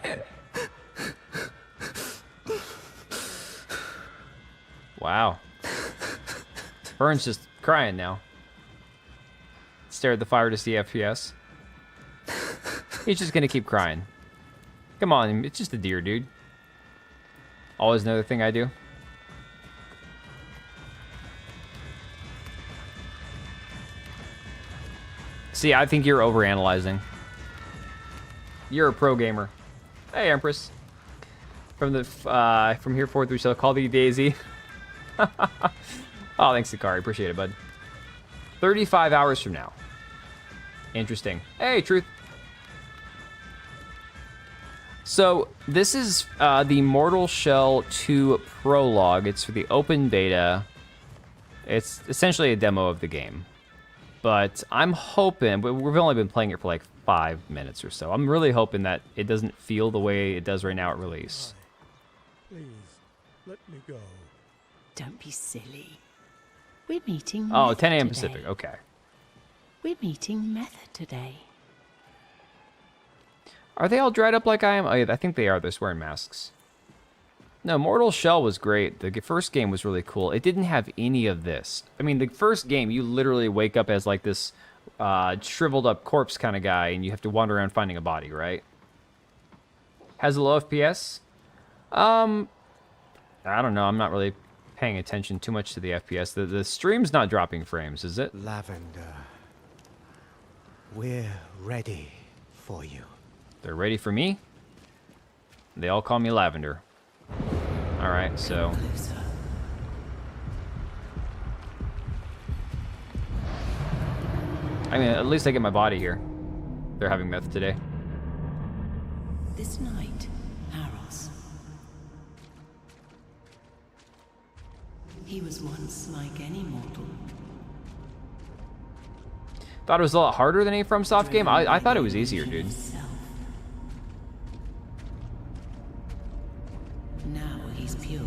Wow. Vern's just crying now. Stare at the fire to see FPS. He's just gonna keep crying. Come on, it's just a deer, dude. Always another thing I do. See, I think you're overanalyzing. You're a pro gamer. Hey, Empress. From here forth, we shall call thee Daisy. Oh, thanks, Sakari. Appreciate it, bud. 35 hours from now. Interesting. Hey, Truth. So, this is the Mortal Shell 2 prologue. It's for the open beta. It's essentially a demo of the game. But I'm hoping, we've only been playing it for like 5 minutes or so. I'm really hoping that it doesn't feel the way it does right now at release. Please, let me go. Don't be silly. We're meeting Oh, Method 10 a.m. today. Pacific. Okay. We're meeting Method today. Are they all dried up like I am? Oh, yeah, I think they are. They're wearing masks. No, Mortal Shell was great. The first game was really cool. It didn't have any of this. I mean, the first game, you literally wake up as like this shriveled up corpse kind of guy, and you have to wander around finding a body, right? Has a low FPS? I don't know. I'm not really paying attention too much to the FPS. The stream's not dropping frames, is it? Lavender, we're ready for you. They're ready for me? They all call me Lavender. Alright, so... I mean, at least I get my body here. They're having meth today. This night, Aros. He was once like any mortal. Thought it was a lot harder than a FromSoft game? I thought it was easier, dude. Now he's pure.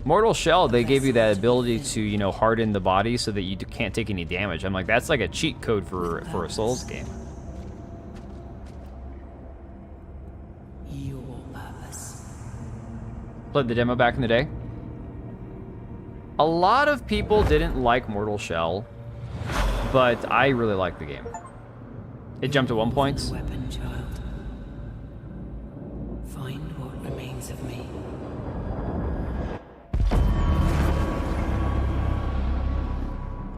Mortal Shell, they gave you that ability to, you know, harden the body so that you can't take any damage. I'm like, that's like a cheat code for a Souls game. Your purpose. Played the demo back in the day. A lot of people didn't like Mortal Shell, but I really liked the game. It jumped at 1 point. Weapon, child. Find what remains of me.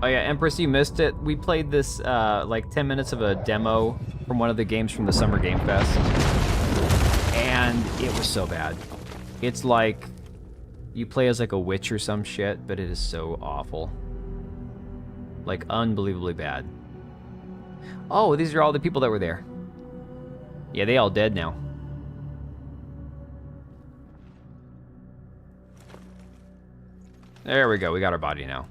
Oh yeah, Empress, you missed it. We played this like 10 minutes of a demo from one of the games from the Summer Game Fest, and it was so bad. It's like you play as like a witch or some shit, but it is so awful. Like unbelievably bad. Oh, these are all the people that were there. Yeah, they all dead now. There we go, we got our body now.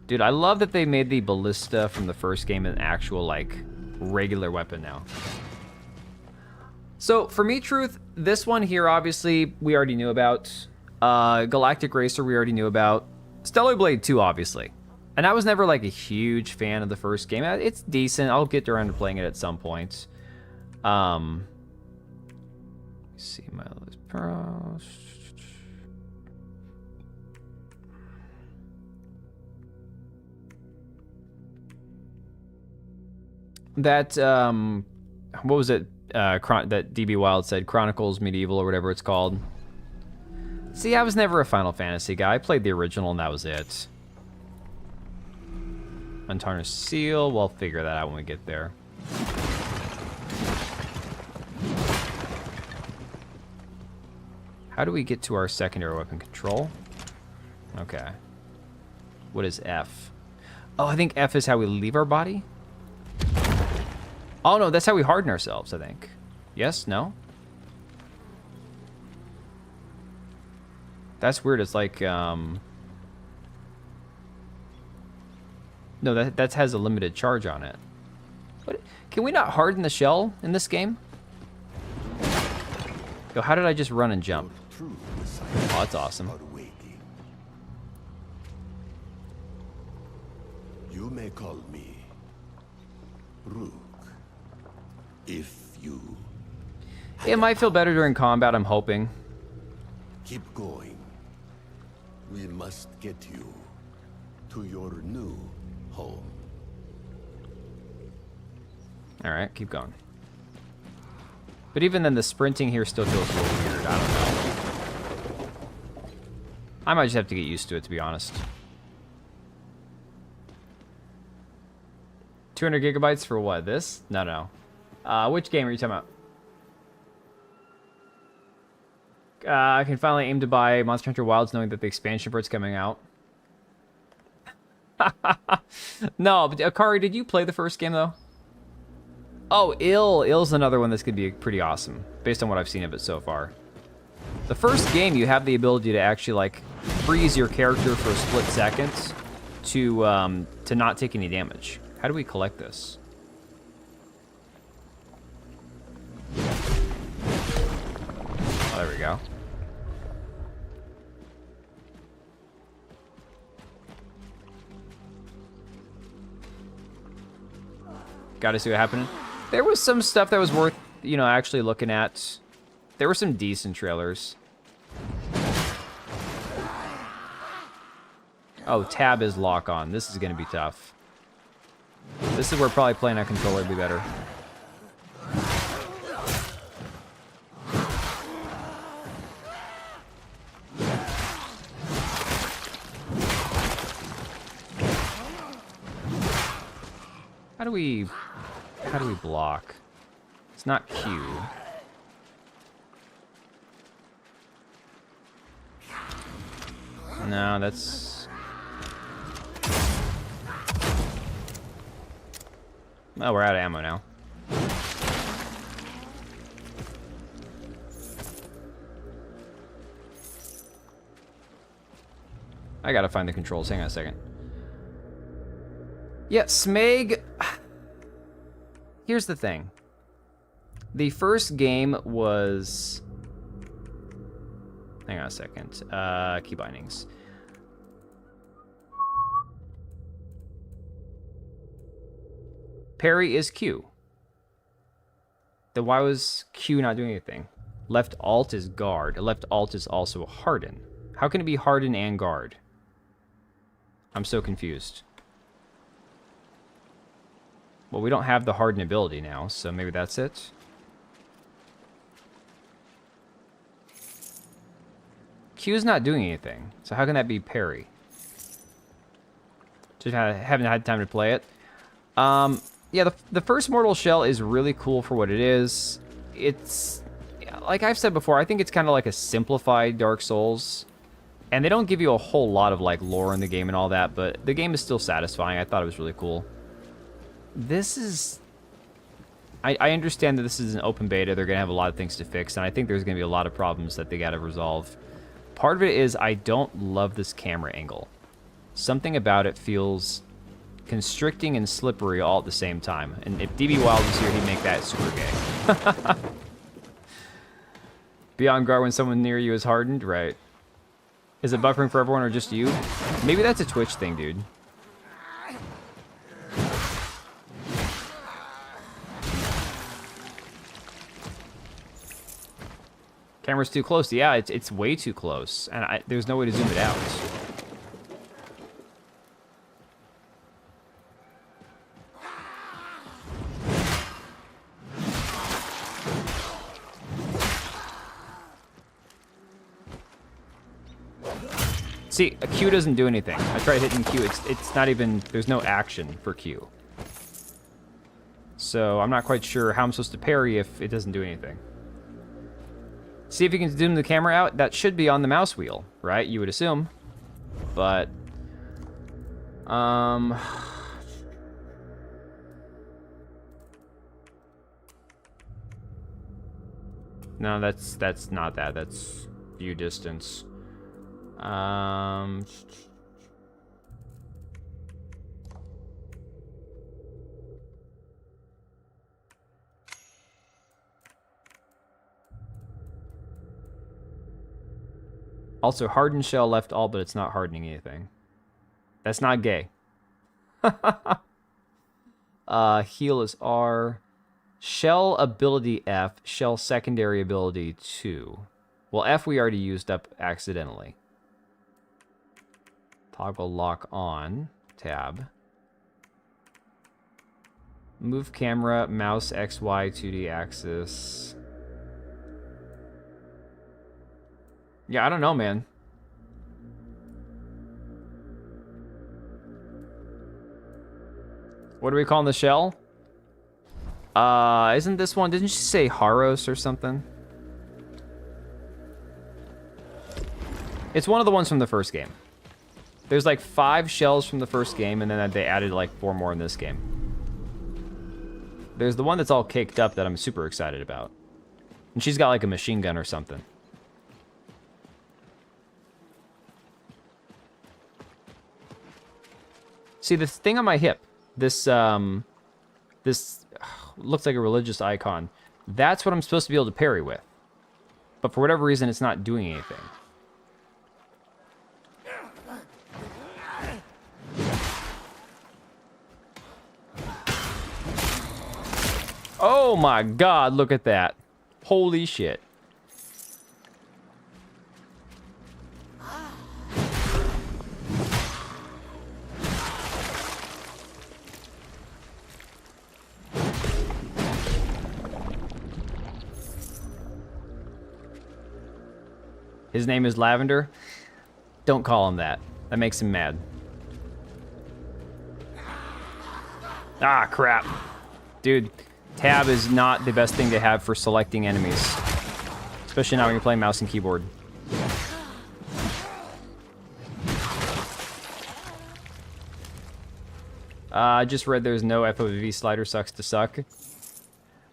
Dude, I love that they made the ballista from the first game an actual, like, regular weapon now. So, for me, Truth, this one here, obviously, we already knew about. Galactic Racer, we already knew about. Stellar Blade 2, obviously. And I was never, like, a huge fan of the first game. It's decent. I'll get around to playing it at some point. Let's see, my list. That, what was it, that DB Wild said, Chronicles Medieval or whatever it's called. See, I was never a Final Fantasy guy. I played the original and that was it. Untarnished Seal, we'll figure that out when we get there. How do we get to our secondary weapon control? Okay. What is F? Oh, I think F is how we leave our body? Oh no, that's how we harden ourselves, I think. Yes? No? That's weird. It's like, no, that has a limited charge on it. What? Can we not harden the shell in this game? Yo, how did I just run and jump? Oh, that's awesome. You may call me Rook. If you... It might feel better during combat, I'm hoping. Keep going. We must get you to your new home. Alright, keep going. But even then, the sprinting here still feels a little weird. I don't know. I might just have to get used to it, to be honest. 200 gigabytes for what? This? No. Which game are you talking about? I can finally aim to buy Monster Hunter Wilds knowing that the expansion for it's coming out. No, but Akari, did you play the first game though? Oh, Ill's another one that's gonna be pretty awesome, based on what I've seen of it so far. The first game, you have the ability to actually like freeze your character for a split second to not take any damage. How do we collect this? Oh, there we go. Gotta see what happened. There was some stuff that was worth, you know, actually looking at. There were some decent trailers. Oh, tab is lock on. This is gonna be tough. This is where probably playing on controller would be better. How do we block? It's not Q. No, that's... Oh, we're out of ammo now. I gotta find the controls. Hang on a second. Yeah, Smeg... Here's the thing. The first game was... Hang on a second. Key bindings. Parry is Q. Then why was Q not doing anything? Left alt is guard. Left alt is also harden. How can it be harden and guard? I'm so confused. Well, we don't have the harden ability now, so maybe that's it. Q's not doing anything, so how can that be parry? Just haven't had time to play it. Yeah, the first Mortal Shell is really cool for what it is. It's, like I've said before, I think it's kind of like a simplified Dark Souls. And they don't give you a whole lot of like lore in the game and all that, but the game is still satisfying. I thought it was really cool. This is... I understand that this is an open beta. They're going to have a lot of things to fix, and I think there's going to be a lot of problems that they got to resolve. Part of it is I don't love this camera angle. Something about it feels constricting and slippery all at the same time. And if DB Wild was here, he'd make that super gay. Be on guard when someone near you is hardened? Right. Is it buffering for everyone or just you? Maybe that's a Twitch thing, dude. Camera's too close. Yeah, it's way too close. And there's no way to zoom it out. See, a Q doesn't do anything. I tried hitting Q. It's not even... There's no action for Q. So I'm not quite sure how I'm supposed to parry if it doesn't do anything. See if you can zoom the camera out. That should be on the mouse wheel, right? You would assume. But... No, that's not that. That's view distance. Also, harden shell left all, but it's not hardening anything. That's not gay. Heal is R. Shell ability F. Shell secondary ability 2. Well, F we already used up accidentally. Toggle lock on. Tab. Move camera, mouse XY 2D axis. Yeah, I don't know, man. What are we calling the shell? Isn't this one? Didn't you say Haros or something? It's one of the ones from the first game. There's like 5 shells from the first game, and then they added like 4 more in this game. There's the one that's all caked up that I'm super excited about. And she's got like a machine gun or something. See, this thing on my hip, this looks like a religious icon. That's what I'm supposed to be able to parry with. But for whatever reason, it's not doing anything. Oh my god, look at that. Holy shit. His name is Lavender. Don't call him that. That makes him mad. Ah, crap. Dude, tab is not the best thing to have for selecting enemies. Especially now when you're playing mouse and keyboard. I just read there's no FOV slider, sucks to suck.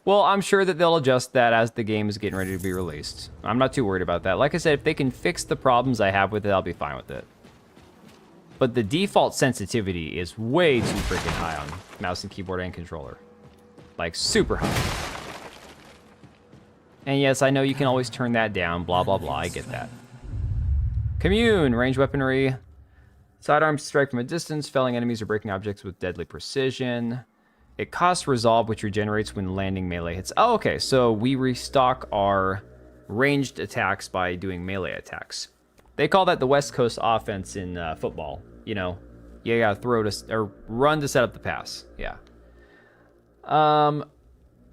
Well, I'm sure that they'll adjust that as the game is getting ready to be released. I'm not too worried about that. Like I said, if they can fix the problems I have with it, I'll be fine with it. But the default sensitivity is way too freaking high on mouse and keyboard and controller. Like, super high. And yes, I know you can always turn that down, blah, blah, blah. I get that. Commune, range weaponry. Sidearms strike from a distance, felling enemies or breaking objects with deadly precision. It costs resolve, which regenerates when landing melee hits. Oh, okay, so we restock our ranged attacks by doing melee attacks. They call that the West Coast offense in football. You know, you gotta throw to, or run to set up the pass. Yeah.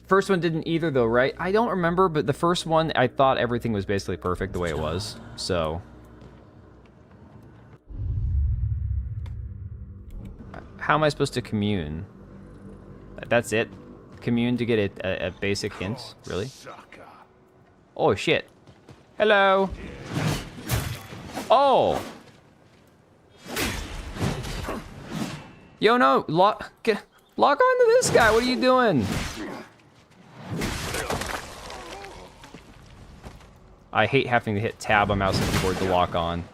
First one didn't either though, right? I don't remember, but the first one, I thought everything was basically perfect the way it was. So. How am I supposed to commune? That's it? Commune to get a basic hint? Really? Oh, shit. Hello. Oh. Yo, no. Lock onto this guy. What are you doing? I hate having to hit tab on mouse and keyboard to lock on.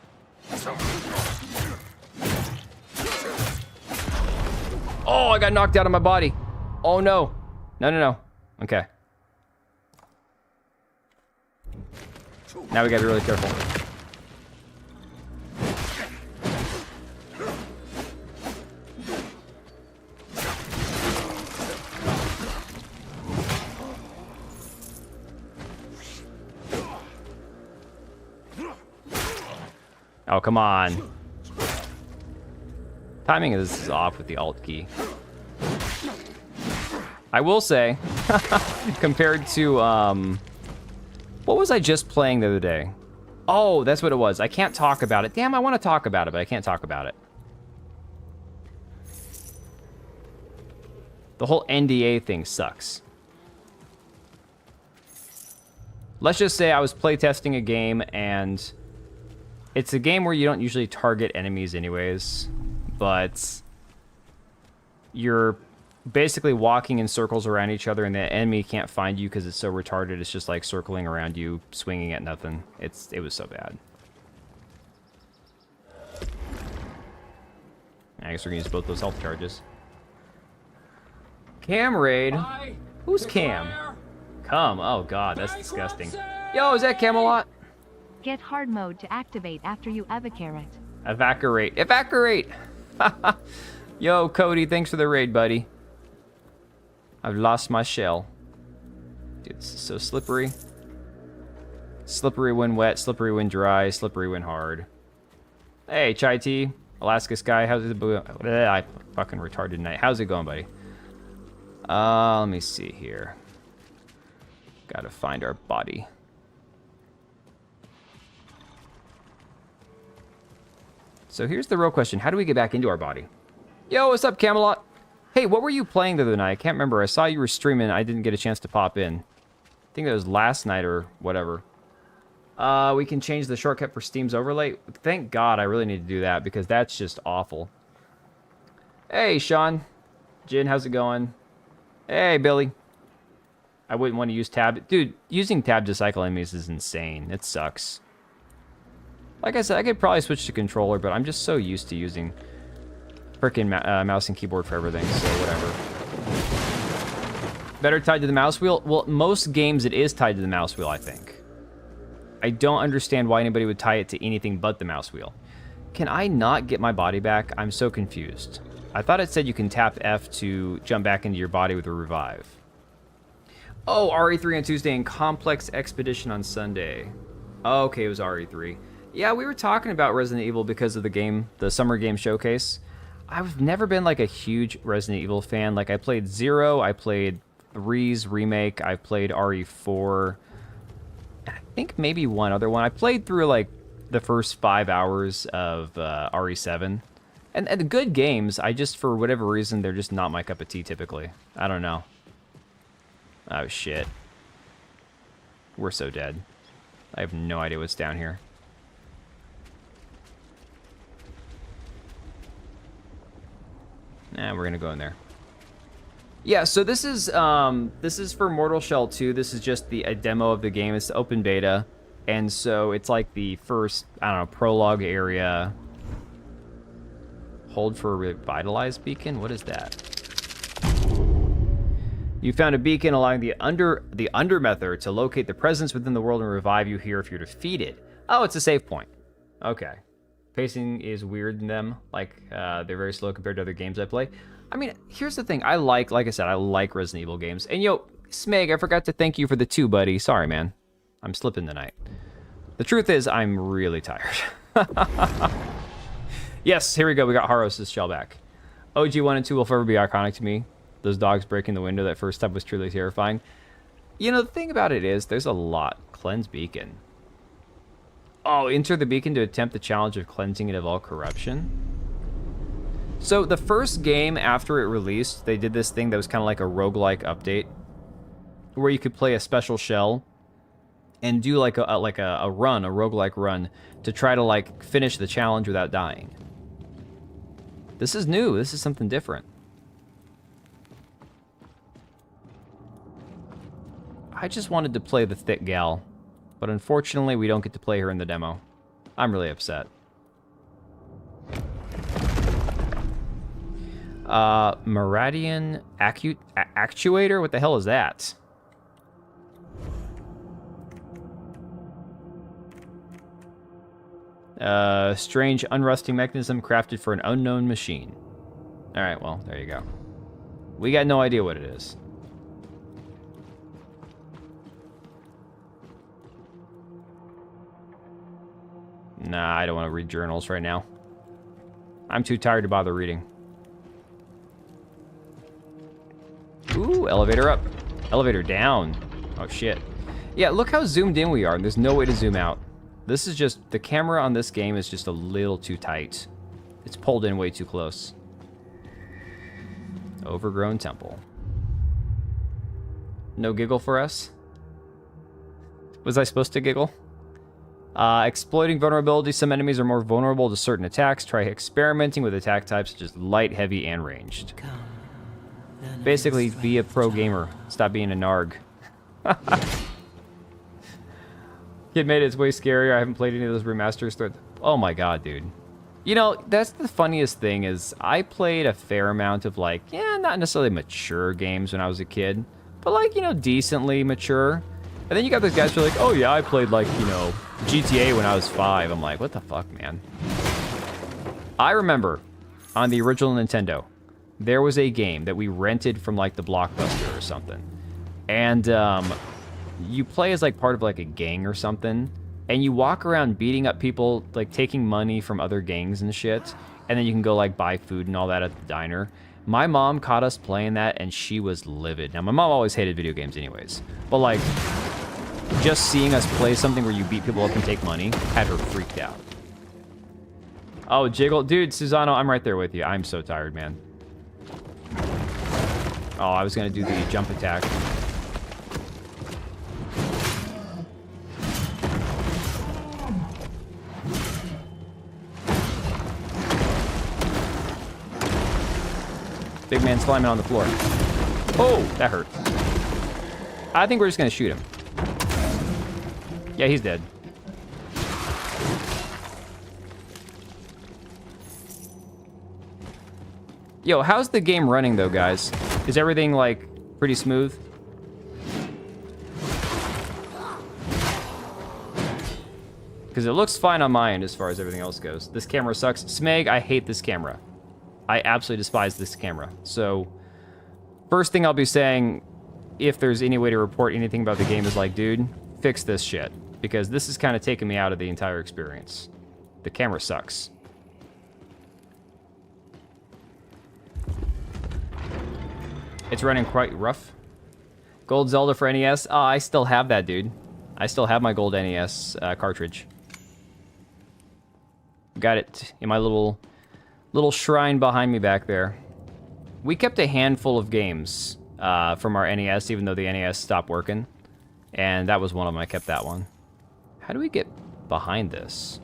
Oh, I got knocked out of my body. Oh, no. No, no, no. Okay. Now we gotta be really careful. Oh, come on. Timing is off with the Alt key. I will say, compared to, what was I just playing the other day? Oh, that's what it was. I can't talk about it. Damn, I want to talk about it, but I can't talk about it. The whole NDA thing sucks. Let's just say I was playtesting a game, and it's a game where you don't usually target enemies anyways, but you're basically walking in circles around each other, and the enemy can't find you because it's so retarded. It's just like circling around you, swinging at nothing. It was so bad. I guess we're gonna use both those health charges. Cam raid? Who's Cam? Come. Oh god, that's disgusting. Yo, is that Camelot? Get hard mode to activate after you evacuate. Evacuate. Evacuate! Yo, Cody, thanks for the raid, buddy. I've lost my shell. Dude, this is so slippery. Slippery when wet, slippery when dry, slippery when hard. Hey, Chai Tea, Alaska Sky, how's it going? I fucking retarded night. How's it going, buddy? Let me see here. Gotta find our body. So here's the real question. How do we get back into our body? Yo, what's up, Camelot? Hey, what were you playing the other night? I can't remember. I saw you were streaming. I didn't get a chance to pop in. I think it was last night or whatever. We can change the shortcut for Steam's overlay. Thank God I really need to do that because that's just awful. Hey, Sean. Jin, how's it going? Hey, Billy. I wouldn't want to use tab. Dude, using tab to cycle enemies is insane. It sucks. Like I said, I could probably switch to controller, but I'm just so used to using frickin' mouse and keyboard for everything, so whatever. Better tied to the mouse wheel? Well, most games it is tied to the mouse wheel, I think. I don't understand why anybody would tie it to anything but the mouse wheel. Can I not get my body back? I'm so confused. I thought it said you can tap F to jump back into your body with a revive. Oh, RE3 on Tuesday and Complex Expedition on Sunday. Oh, okay, it was RE3. Yeah, we were talking about Resident Evil because of the game, the Summer Game Showcase. I've never been like a huge Resident Evil fan. Like I played 0, I played 3's remake, I played RE4, and I think maybe one other one. I played through like the first 5 hours of RE7. And the good games, I just, for whatever reason, they're just not my cup of tea typically. I don't know. Oh shit. We're so dead. I have no idea what's down here. Nah, we're gonna go in there. Yeah, so this is for Mortal Shell 2. This is just a demo of the game. It's the open beta, and so it's like the first, I don't know, prologue area. Hold for a revitalized beacon. What is that? You found a beacon allowing the Undermether to locate the presence within the world and revive you here if you're defeated. Oh, it's a save point. Okay. Pacing is weird in them. Like, they're very slow compared to other games I play. I mean, here's the thing. Like I said, I like Resident Evil games. And yo, Smeg, I forgot to thank you for the 2, buddy. Sorry, man. I'm slipping tonight. The truth is, I'm really tired. Yes, here we go. We got Haros' shell back. OG 1 and 2 will forever be iconic to me. Those dogs breaking the window that first time was truly terrifying. You know, the thing about it is, there's a lot. Cleanse beacon. Oh, enter the beacon to attempt the challenge of cleansing it of all corruption. So the first game after it released, they did this thing that was kind of like a roguelike update, where you could play a special shell and do like a run, a roguelike run, to try to like finish the challenge without dying. This is new. This is something different. I just wanted to play the thick gal, but unfortunately we don't get to play her in the demo. I'm really upset. Meridian actuator? What the hell is that? Strange unrusting mechanism crafted for an unknown machine. Alright, well, there you go. We got no idea what it is. Nah, I don't want to read journals right now. I'm too tired to bother reading. Ooh, elevator up. Elevator down. Oh, shit. Yeah, look how zoomed in we are. There's no way to zoom out. This is just... The camera on this game is just a little too tight. It's pulled in way too close. Overgrown temple. No giggle for us? Was I supposed to giggle? Exploiting vulnerability. Some enemies are more vulnerable to certain attacks. Try experimenting with attack types such as light, heavy, and ranged. Basically, be a pro gamer. Stop being a narg. Kid made it's way scarier. I haven't played any of those remasters. Oh my god, dude. You know, that's the funniest thing is I played a fair amount of like, yeah, not necessarily mature games when I was a kid, but like, you know, decently mature. And then you got those guys who are like, oh yeah, I played like, you know, GTA when I was 5. I'm like, what the fuck, man? I remember on the original Nintendo, there was a game that we rented from like the Blockbuster or something. And you play as like part of like a gang or something. And you walk around beating up people, like taking money from other gangs and shit. And then you can go like buy food and all that at the diner. My mom caught us playing that and she was livid. Now my mom always hated video games anyways. But like, just seeing us play something where you beat people up and take money had her freaked out. Oh, Jiggle. Dude, Susano, I'm right there with you. I'm so tired, man. Oh, I was gonna do the jump attack. Big man slamming on the floor. Oh, that hurt. I think we're just gonna shoot him. Yeah, he's dead. Yo, how's the game running though, guys? Is everything like pretty smooth? Because it looks fine on my end as far as everything else goes. This camera sucks. Smeg, I hate this camera. I absolutely despise this camera. So, first thing I'll be saying, if there's any way to report anything about the game, is like, dude, fix this shit. Because this is kind of taking me out of the entire experience. The camera sucks. It's running quite rough. Gold Zelda for NES. Oh, I still have that, dude. I still have my gold NES cartridge. Got it in my little shrine behind me back there. We kept a handful of games from our NES, even though the NES stopped working. And that was one of them. I kept that one. How do we get behind this?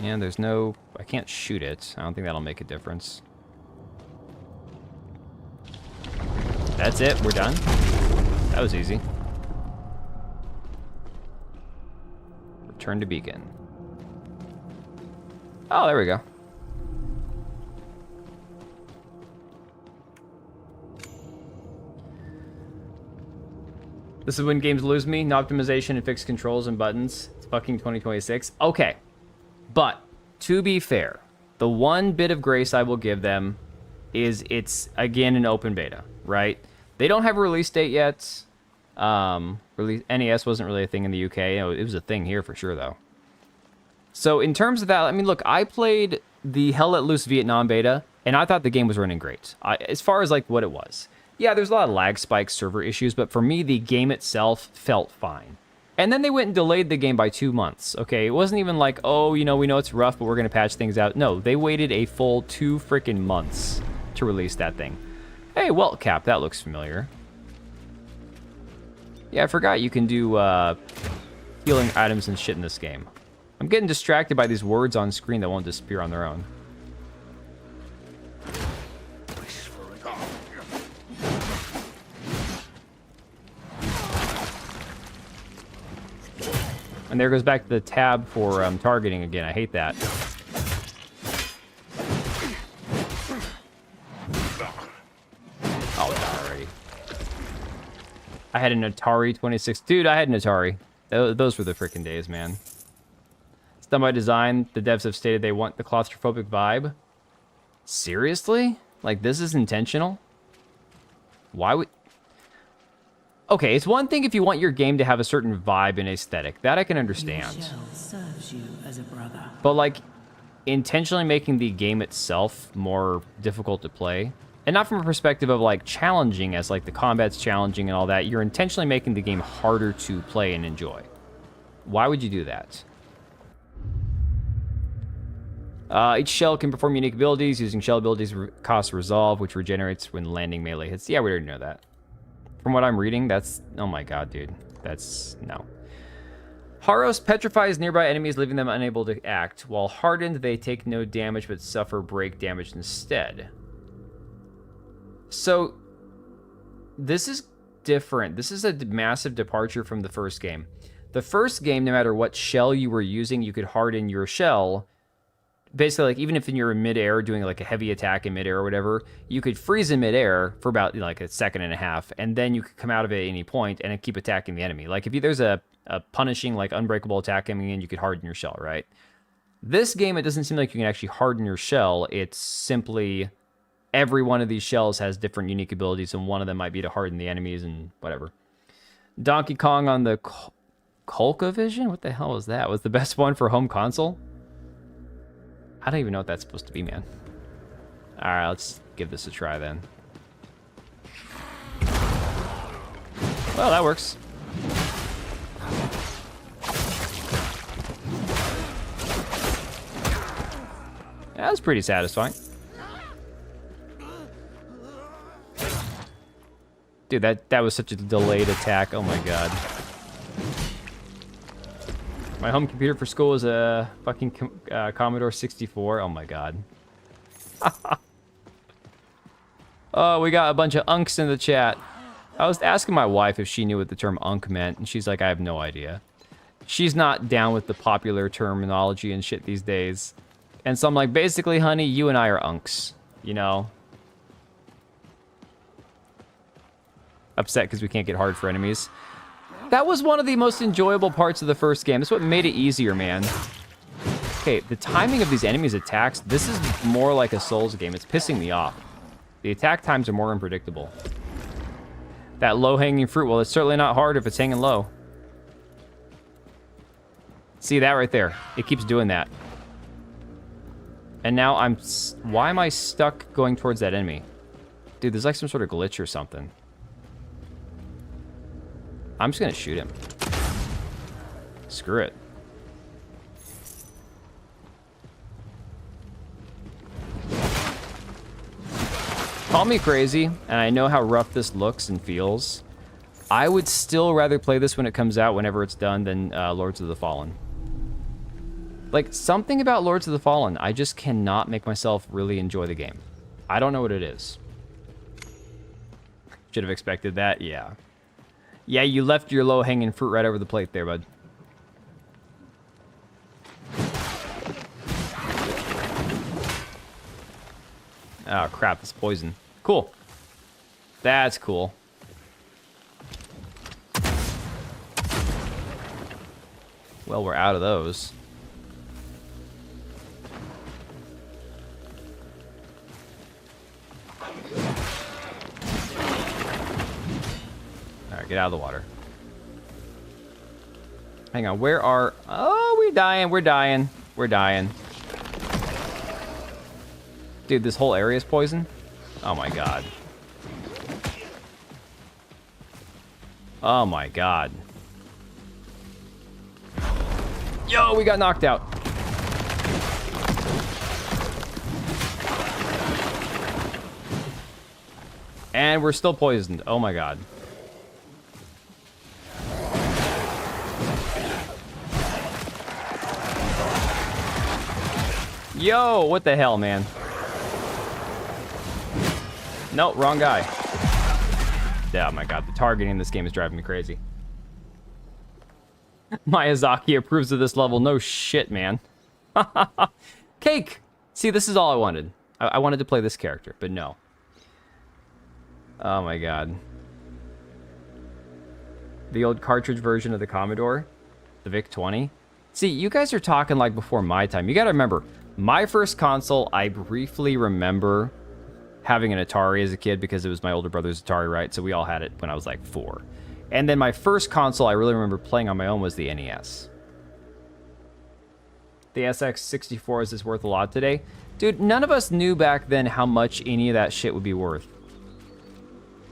Yeah, there's no... I can't shoot it. I don't think that'll make a difference. That's it. We're done. That was easy. Return to beacon. Oh, there we go. This is when games lose me. No optimization and fixed controls and buttons. It's fucking 2026. Okay. But, to be fair, the one bit of grace I will give them is it's, again, an open beta, right? They don't have a release date yet. NES wasn't really a thing in the UK. It was a thing here for sure, though. So in terms of that, I mean, look, I played the Hell Let Loose Vietnam beta, and I thought the game was running great. As far as, like, what it was. Yeah, there's a lot of lag spikes, server issues, but for me, the game itself felt fine. And then they went and delayed the game by 2 months, okay? It wasn't even like, oh, you know, we know it's rough, but we're going to patch things out. No, they waited a full 2 freaking months to release that thing. Hey, well, Cap, that looks familiar. Yeah, I forgot you can do healing items and shit in this game. I'm getting distracted by these words on screen that won't disappear on their own. And there goes back to the tab for targeting again. I hate that. Oh, die already. I had an Atari 26. Dude, I had an Atari. Those were the freaking days, man. It's done by design. The devs have stated they want the claustrophobic vibe. Seriously? Like, this is intentional? Why would... Okay, it's one thing if you want your game to have a certain vibe and aesthetic. That I can understand. Your shell serves you as a brother. But, like, intentionally making the game itself more difficult to play, and not from a perspective of, like, challenging as, like, the combat's challenging and all that. You're intentionally making the game harder to play and enjoy. Why would you do that? Each shell can perform unique abilities. Using shell abilities costs resolve, which regenerates when landing melee hits. Yeah, we already know that. From what I'm reading, that's... Oh my god, dude. That's... No. Haros petrifies nearby enemies, leaving them unable to act. While hardened, they take no damage but suffer break damage instead. So, this is different. This is a massive departure from the first game. The first game, no matter what shell you were using, you could harden your shell. Basically, like, even if you're in midair doing, like, a heavy attack in midair or whatever, you could freeze in midair for about, like, a second and a half, and then you could come out of it at any point and keep attacking the enemy. Like, if there's a punishing, like, unbreakable attack coming in, you could harden your shell, right? This game, it doesn't seem like you can actually harden your shell. It's simply every one of these shells has different unique abilities, and one of them might be to harden the enemies and whatever. Donkey Kong on the ColecoVision? What the hell was that? Was the best one for home console? I don't even know what that's supposed to be, man. Alright, let's give this a try then. Well, that works. That was pretty satisfying. Dude, that was such a delayed attack. Oh my god. My home computer for school is a fucking Commodore 64. Oh my god. Oh, we got a bunch of unks in the chat. I was asking my wife if she knew what the term unk meant, and she's like, I have no idea. She's not down with the popular terminology and shit these days. And so I'm like, basically, honey, you and I are unks, you know? Upset because we can't get hard for enemies. That was one of the most enjoyable parts of the first game. That's what made it easier, man. Okay, the timing of these enemies' attacks, this is more like a Souls game. It's pissing me off. The attack times are more unpredictable. That low-hanging fruit, well, it's certainly not hard if it's hanging low. See that right there? It keeps doing that. And now why am I stuck going towards that enemy? Dude, there's like some sort of glitch or something. I'm just gonna shoot him. Screw it. Call me crazy, and I know how rough this looks and feels. I would still rather play this when it comes out, whenever it's done, than Lords of the Fallen. Like, something about Lords of the Fallen, I just cannot make myself really enjoy the game. I don't know what it is. Should have expected that, yeah. Yeah, you left your low-hanging fruit right over the plate there, bud. Oh, crap, it's poison. Cool. That's cool. Well, we're out of those. Alright, get out of the water. Hang on, where are... Oh, we're dying, we're dying, we're dying. Dude, this whole area is poison? Oh my god. Oh my god. Yo, we got knocked out. And we're still poisoned. Oh my god. Yo, what the hell, man? Nope, wrong guy. Yeah, oh my god, the targeting in this game is driving me crazy. Miyazaki approves of this level. No shit, man. Cake! See, this is all I wanted. I wanted to play this character, but no. Oh my god. The old cartridge version of the Commodore, the VIC-20. See, you guys are talking like before my time. You gotta remember, my first console, I briefly remember having an Atari as a kid because it was my older brother's Atari, right? So we all had it when I was like 4. And then my first console I really remember playing on my own was the NES. The SX64 is this worth a lot today? Dude, none of us knew back then how much any of that shit would be worth.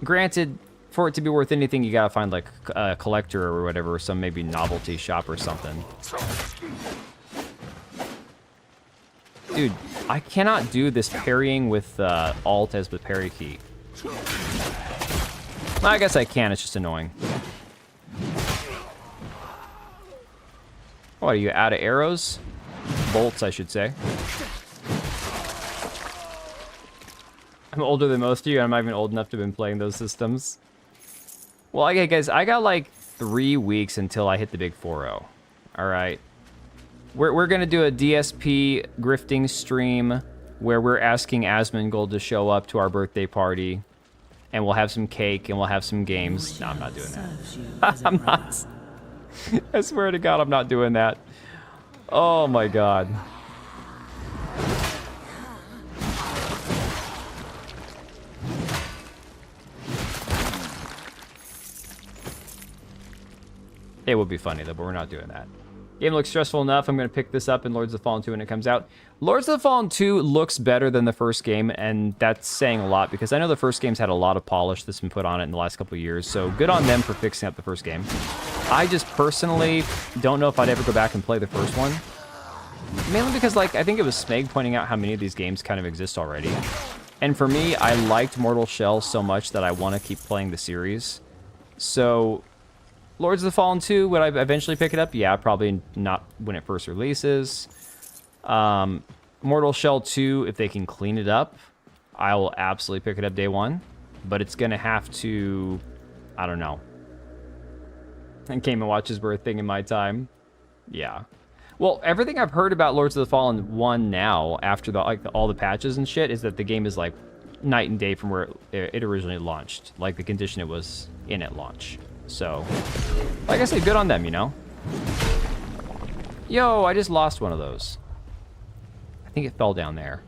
Granted, for it to be worth anything, you gotta find like a collector or whatever, or some maybe novelty shop or something. Dude, I cannot do this parrying with Alt as the parry key. I guess I can, it's just annoying. What, are you out of arrows? Bolts, I should say. I'm older than most of you, and I'm not even old enough to have been playing those systems. Well, okay, guys, I got like 3 weeks until I hit the big 4-0. Alright. We're gonna do a DSP grifting stream where we're asking Asmongold to show up to our birthday party, and we'll have some cake and we'll have some games. No, I'm not doing that. I'm not. I swear to God, I'm not doing that. Oh my God. It would be funny though, but we're not doing that. Game looks stressful enough. I'm going to pick this up in Lords of the Fallen 2 when it comes out. Lords of the Fallen 2 looks better than the first game, and that's saying a lot because I know the first game's had a lot of polish that's been put on it in the last couple of years, so good on them for fixing up the first game. I just personally don't know if I'd ever go back and play the first one. Mainly because, like, I think it was Smeg pointing out how many of these games kind of exist already. And for me, I liked Mortal Shell so much that I want to keep playing the series. So, Lords of the Fallen 2, would I eventually pick it up? Yeah, probably not when it first releases. Mortal Shell 2, if they can clean it up, I will absolutely pick it up day one. But it's going to have to, I don't know. And Game & Watches were a thing in my time. Yeah. Well, everything I've heard about Lords of the Fallen 1 now, after all the patches and shit, is that the game is like night and day from where it originally launched. Like the condition it was in at launch. So, like I said, good on them, you know? Yo, I just lost one of those. I think it fell down there.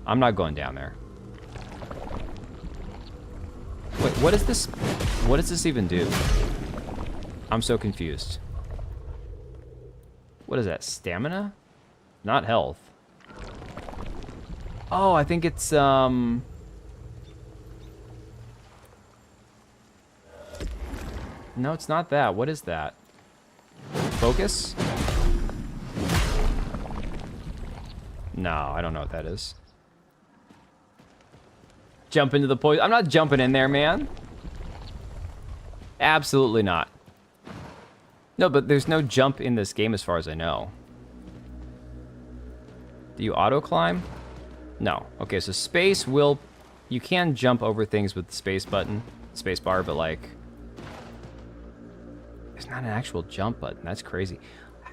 I'm not going down there. Wait, what is this? What does this even do? I'm so confused. What is that? Stamina? Not health. Oh, I think it's, no, it's not that. What is that? Focus? No, I don't know what that is. Jump into the poison. I'm not jumping in there, man. Absolutely not. No, but there's no jump in this game as far as I know. Do you auto climb? No. Okay, so space will... You can jump over things with the space button, space bar, but like... There's not an actual jump button. That's crazy.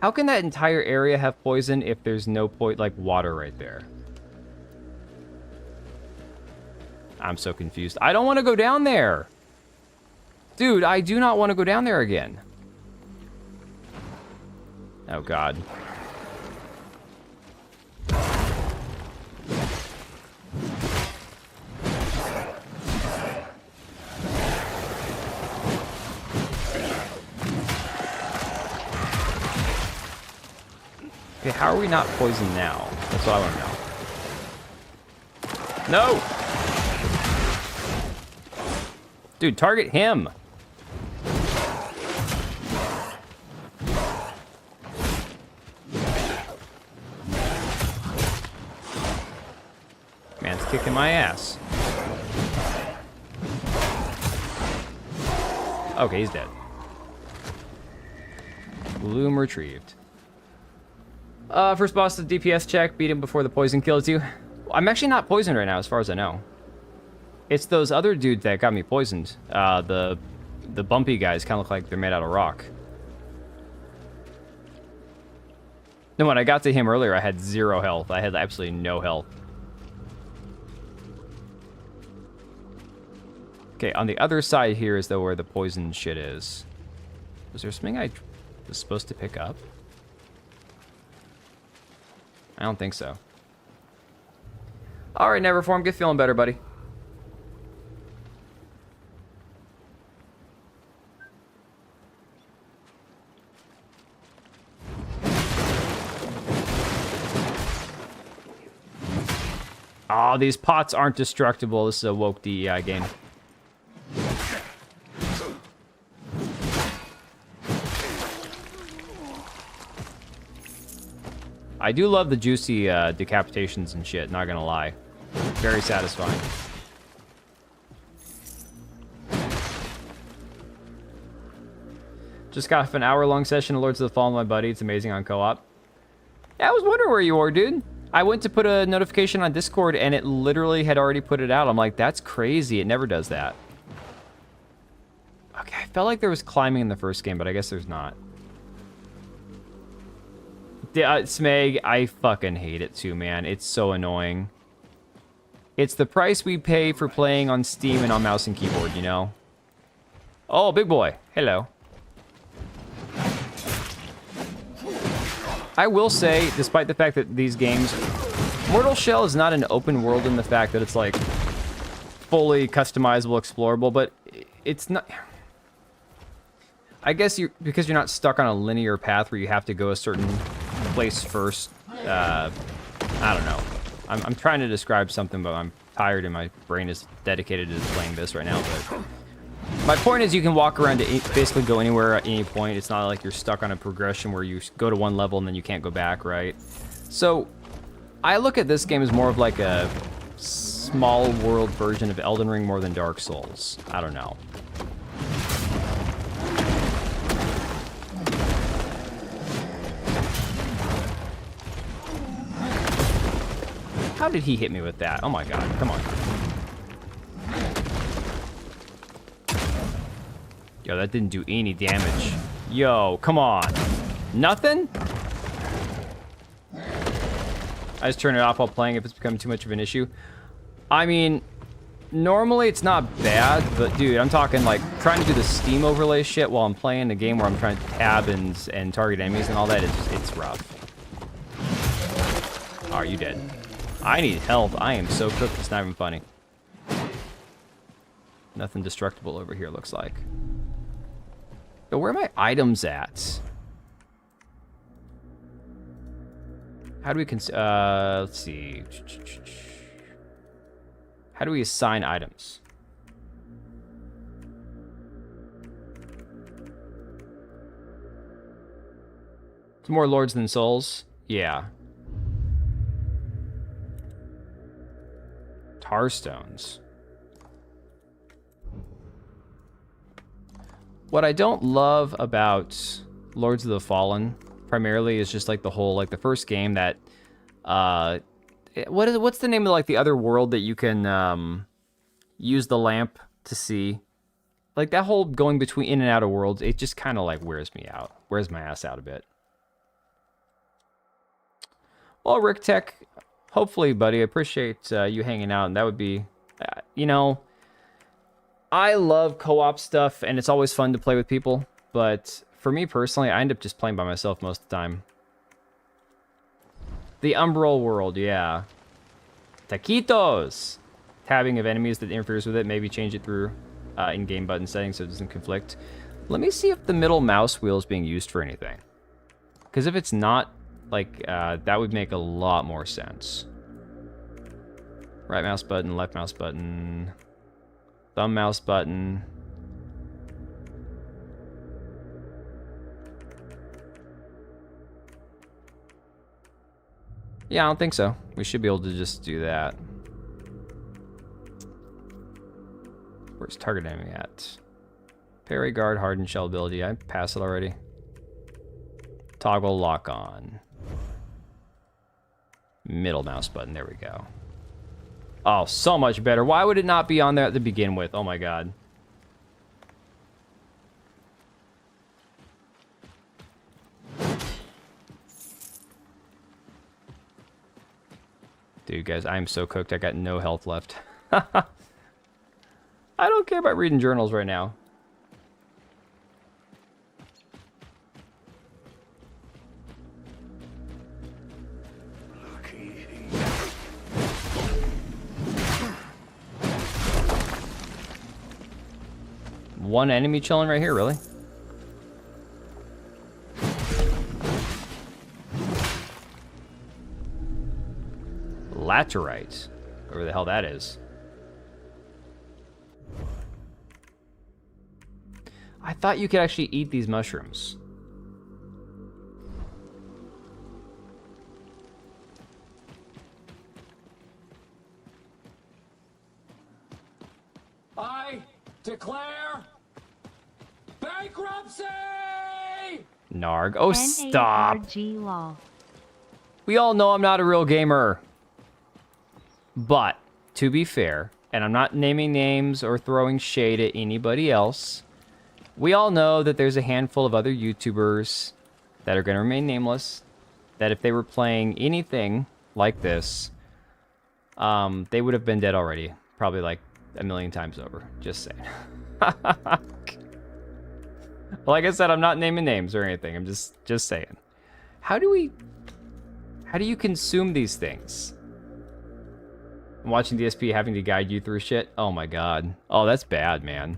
How can that entire area have poison if there's no like water right there? I'm so confused. I don't want to go down there. Dude, I do not want to go down there again. Oh, God. Okay, how are we not poisoned now? That's what I want to know. No! Dude, target him. Man's kicking my ass. Okay, he's dead. Bloom retrieved. First boss, the DPS check. Beat him before the poison kills you. I'm actually not poisoned right now, as far as I know. It's those other dudes that got me poisoned. The bumpy guys kind of look like they're made out of rock. No, when I got to him earlier, I had 0 health. I had absolutely no health. Okay, on the other side here is though where the poison shit is. Was there something I was supposed to pick up? I don't think so. Alright, Neverform, get feeling better, buddy. Oh, these pots aren't destructible. This is a woke DEI game. I do love the juicy decapitations and shit, not gonna lie. Very satisfying. Just got off an hour-long session of Lords of the Fallen with my buddy. It's amazing on co-op. Yeah, I was wondering where you were, dude. I went to put a notification on Discord, and it literally had already put it out. I'm like, that's crazy. It never does that. Okay, I felt like there was climbing in the first game, but I guess there's not. Smeg, I fucking hate it too, man. It's so annoying. It's the price we pay for playing on Steam and on mouse and keyboard, you know? Oh, big boy. Hello. I will say, despite the fact that these games... Mortal Shell is not an open world in the fact that it's, like, fully customizable, explorable, but it's not... I guess because you're not stuck on a linear path where you have to go a certain place first. I don't know. I'm trying to describe something, but I'm tired and my brain is dedicated to playing this right now. But my point is you can walk around to basically go anywhere at any point. It's not like you're stuck on a progression where you go to one level and then you can't go back, right? So I look at this game as more of like a small world version of Elden Ring more than Dark Souls. I don't know. How did he hit me with that? Oh my god, come on. Yo, that didn't do any damage. Yo, come on. Nothing? I just turn it off while playing if it's becoming too much of an issue. I mean, normally it's not bad, but dude, I'm talking like trying to do the Steam overlay shit while I'm playing a game where I'm trying to tab and target enemies and all that. It's rough. Oh, are you dead? I need health. I am so cooked, it's not even funny. Nothing destructible over here, looks like. Yo, where are my items at? How do we let's see. How do we assign items? It's more lords than souls? Yeah. Tar stones. What I don't love about Lords of the Fallen primarily is just like the whole, like the first game that what's the name of like the other world that you can use the lamp to see? Like that whole going between in and out of worlds, it just kind of like wears me out. Wears my ass out a bit. Well, Rick Tech, hopefully, buddy, I appreciate you hanging out, and that would be, you know, I love co-op stuff, and it's always fun to play with people, but for me personally, I end up just playing by myself most of the time. The Umbral world, yeah. Taquitos! Tabbing of enemies that interferes with it, maybe change it through in-game button settings so it doesn't conflict. Let me see if the middle mouse wheel is being used for anything. Because if it's not, like, that would make a lot more sense. Right mouse button, left mouse button, thumb mouse button. Yeah, I don't think so. We should be able to just do that. Where's target enemy at? Parry, guard, hardened shell ability. I passed it already. Toggle lock on. Middle mouse button. There we go. Oh, so much better. Why would it not be on there to begin with? Oh my god. Dude, guys, I am so cooked. I got no health left. I don't care about reading journals right now. One enemy chilling right here, really? Laterite. Whatever the hell that is. I thought you could actually eat these mushrooms. I declare bankruptcy! Narg. Oh, stop. NARG. We all know I'm not a real gamer. But, to be fair, and I'm not naming names or throwing shade at anybody else, we all know that there's a handful of other YouTubers that are going to remain nameless, that if they were playing anything like this, they would have been dead already. Probably like a million times over. Just saying. Like I said, I'm not naming names or anything. I'm just saying. How do you consume these things? I'm watching DSP having to guide you through shit. Oh my god. Oh, that's bad, man.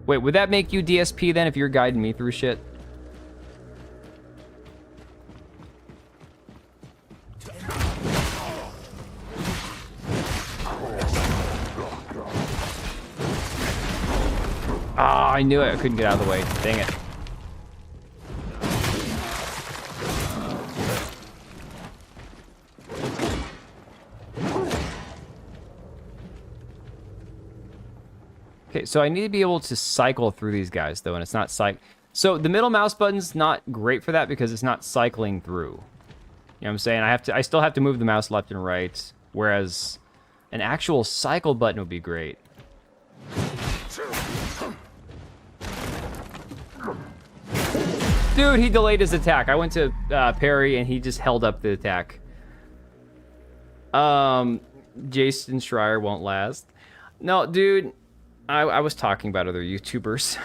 Wait, would that make you DSP then if you're guiding me through shit? Ah, I knew it. I couldn't get out of the way. Dang it. Okay, so I need to be able to cycle through these guys, though, and it's not So the middle mouse button's not great for that because it's not cycling through. You know what I'm saying? I still have to move the mouse left and right, whereas an actual cycle button would be great. Dude, he delayed his attack. I went to parry, and he just held up the attack. Jason Schreier won't last. No, dude, I was talking about other YouTubers.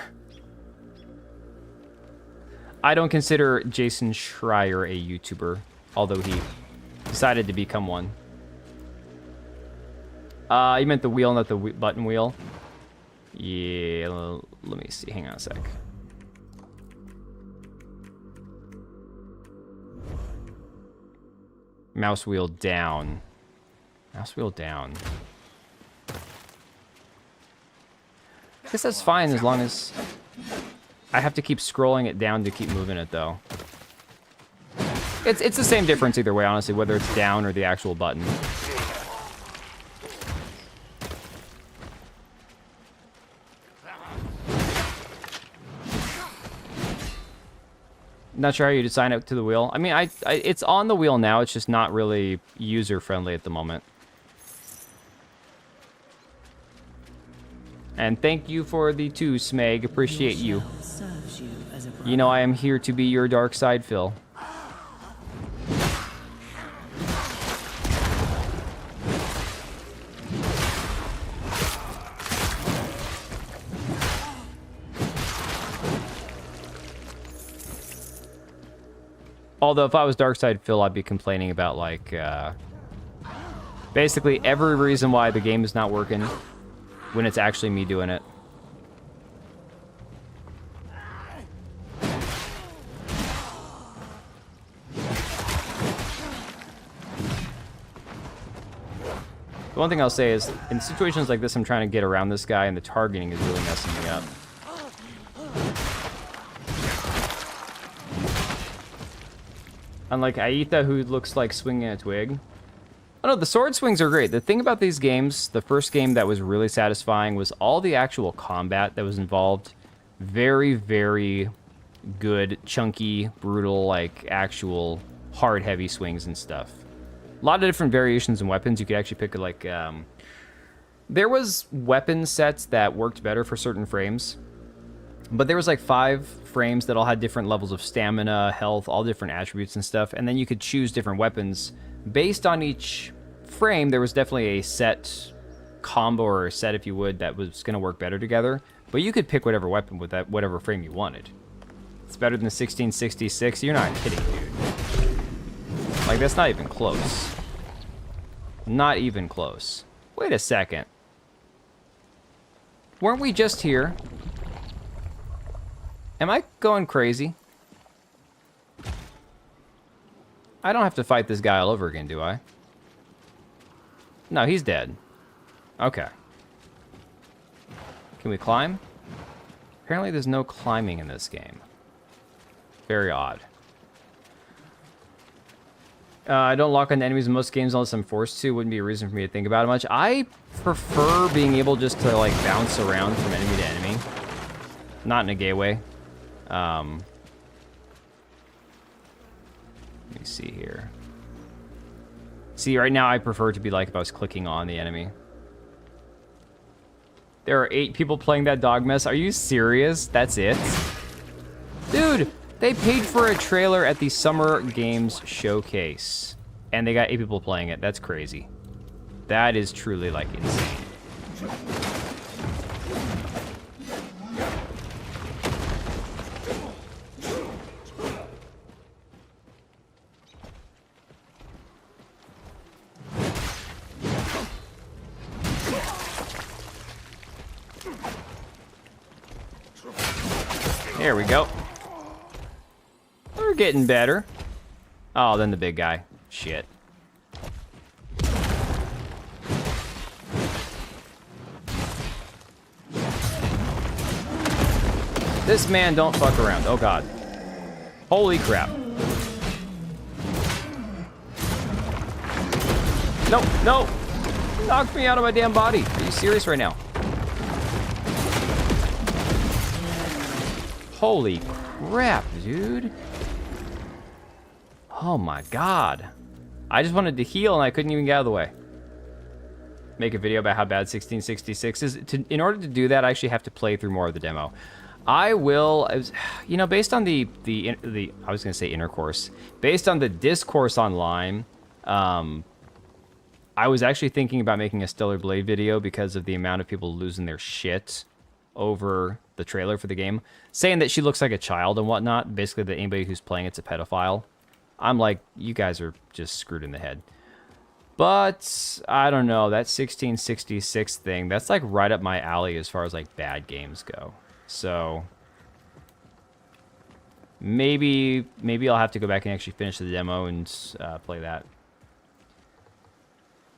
I don't consider Jason Schreier a YouTuber, although he decided to become one. You meant the wheel, not the button wheel? Yeah, let me see. Hang on a sec. Mouse wheel down. Mouse wheel down. I guess that's fine as long as I have to keep scrolling it down to keep moving it, though. It's the same difference either way, honestly, whether it's down or the actual button. Not sure how you sign up to the wheel. I mean, it's on the wheel now. It's just not really user-friendly at the moment. And thank you for the 2, Smeg. Appreciate you. You know I am here to be your dark side, Phil. Although if I was dark side Phil, I'd be complaining about like basically every reason why the game is not working when it's actually me doing it. The one thing I'll say is, in situations like this, I'm trying to get around this guy, and the targeting is really messing me up. Unlike Aita, who looks like swinging a twig. Oh no, the sword swings are great. The thing about these games, the first game that was really satisfying was all the actual combat that was involved. Very, very good, chunky, brutal, like actual hard, heavy swings and stuff. A lot of different variations in weapons. You could actually pick like, there was weapon sets that worked better for certain frames. But there was like 5 frames that all had different levels of stamina, health, all different attributes and stuff. And then you could choose different weapons. Based on each frame, there was definitely a set combo or a set, if you would, that was going to work better together. But you could pick whatever weapon with that, whatever frame you wanted. It's better than 1666. You're not kidding, dude. Like, that's not even close. Not even close. Wait a second. Weren't we just here? Am I going crazy? I don't have to fight this guy all over again, do I? No, he's dead. Okay. Can we climb? Apparently there's no climbing in this game. Very odd. I don't lock on enemies in most games unless I'm forced to. Wouldn't be a reason for me to think about it much. I prefer being able just to, like, bounce around from enemy to enemy. Not in a gay way. Let me see here. See, right now I prefer to be like if I was clicking on the enemy. There are 8 people playing that dog mess. Are you serious? That's it? Dude, they paid for a trailer at the Summer Games Showcase. And they got 8 people playing it. That's crazy. That is truly, like, insane. There we go. We're getting better. Oh, then the big guy. Shit. This man don't fuck around. Oh, God. Holy crap. No, no. Knocked me out of my damn body. Are you serious right now? Holy crap, dude. Oh my god. I just wanted to heal and I couldn't even get out of the way. Make a video about how bad 1666 is. In order to do that, I actually have to play through more of the demo. I will, you know, based on the I was gonna say intercourse, based on the discourse online, I was actually thinking about making a Stellar Blade video because of the amount of people losing their shit over the trailer for the game, saying that she looks like a child and whatnot. Basically, that anybody who's playing it's a pedophile. I'm like, you guys are just screwed in the head. But I don't know, that 1666 thing, that's like right up my alley as far as like bad games go. So maybe I'll have to go back and actually finish the demo and play that.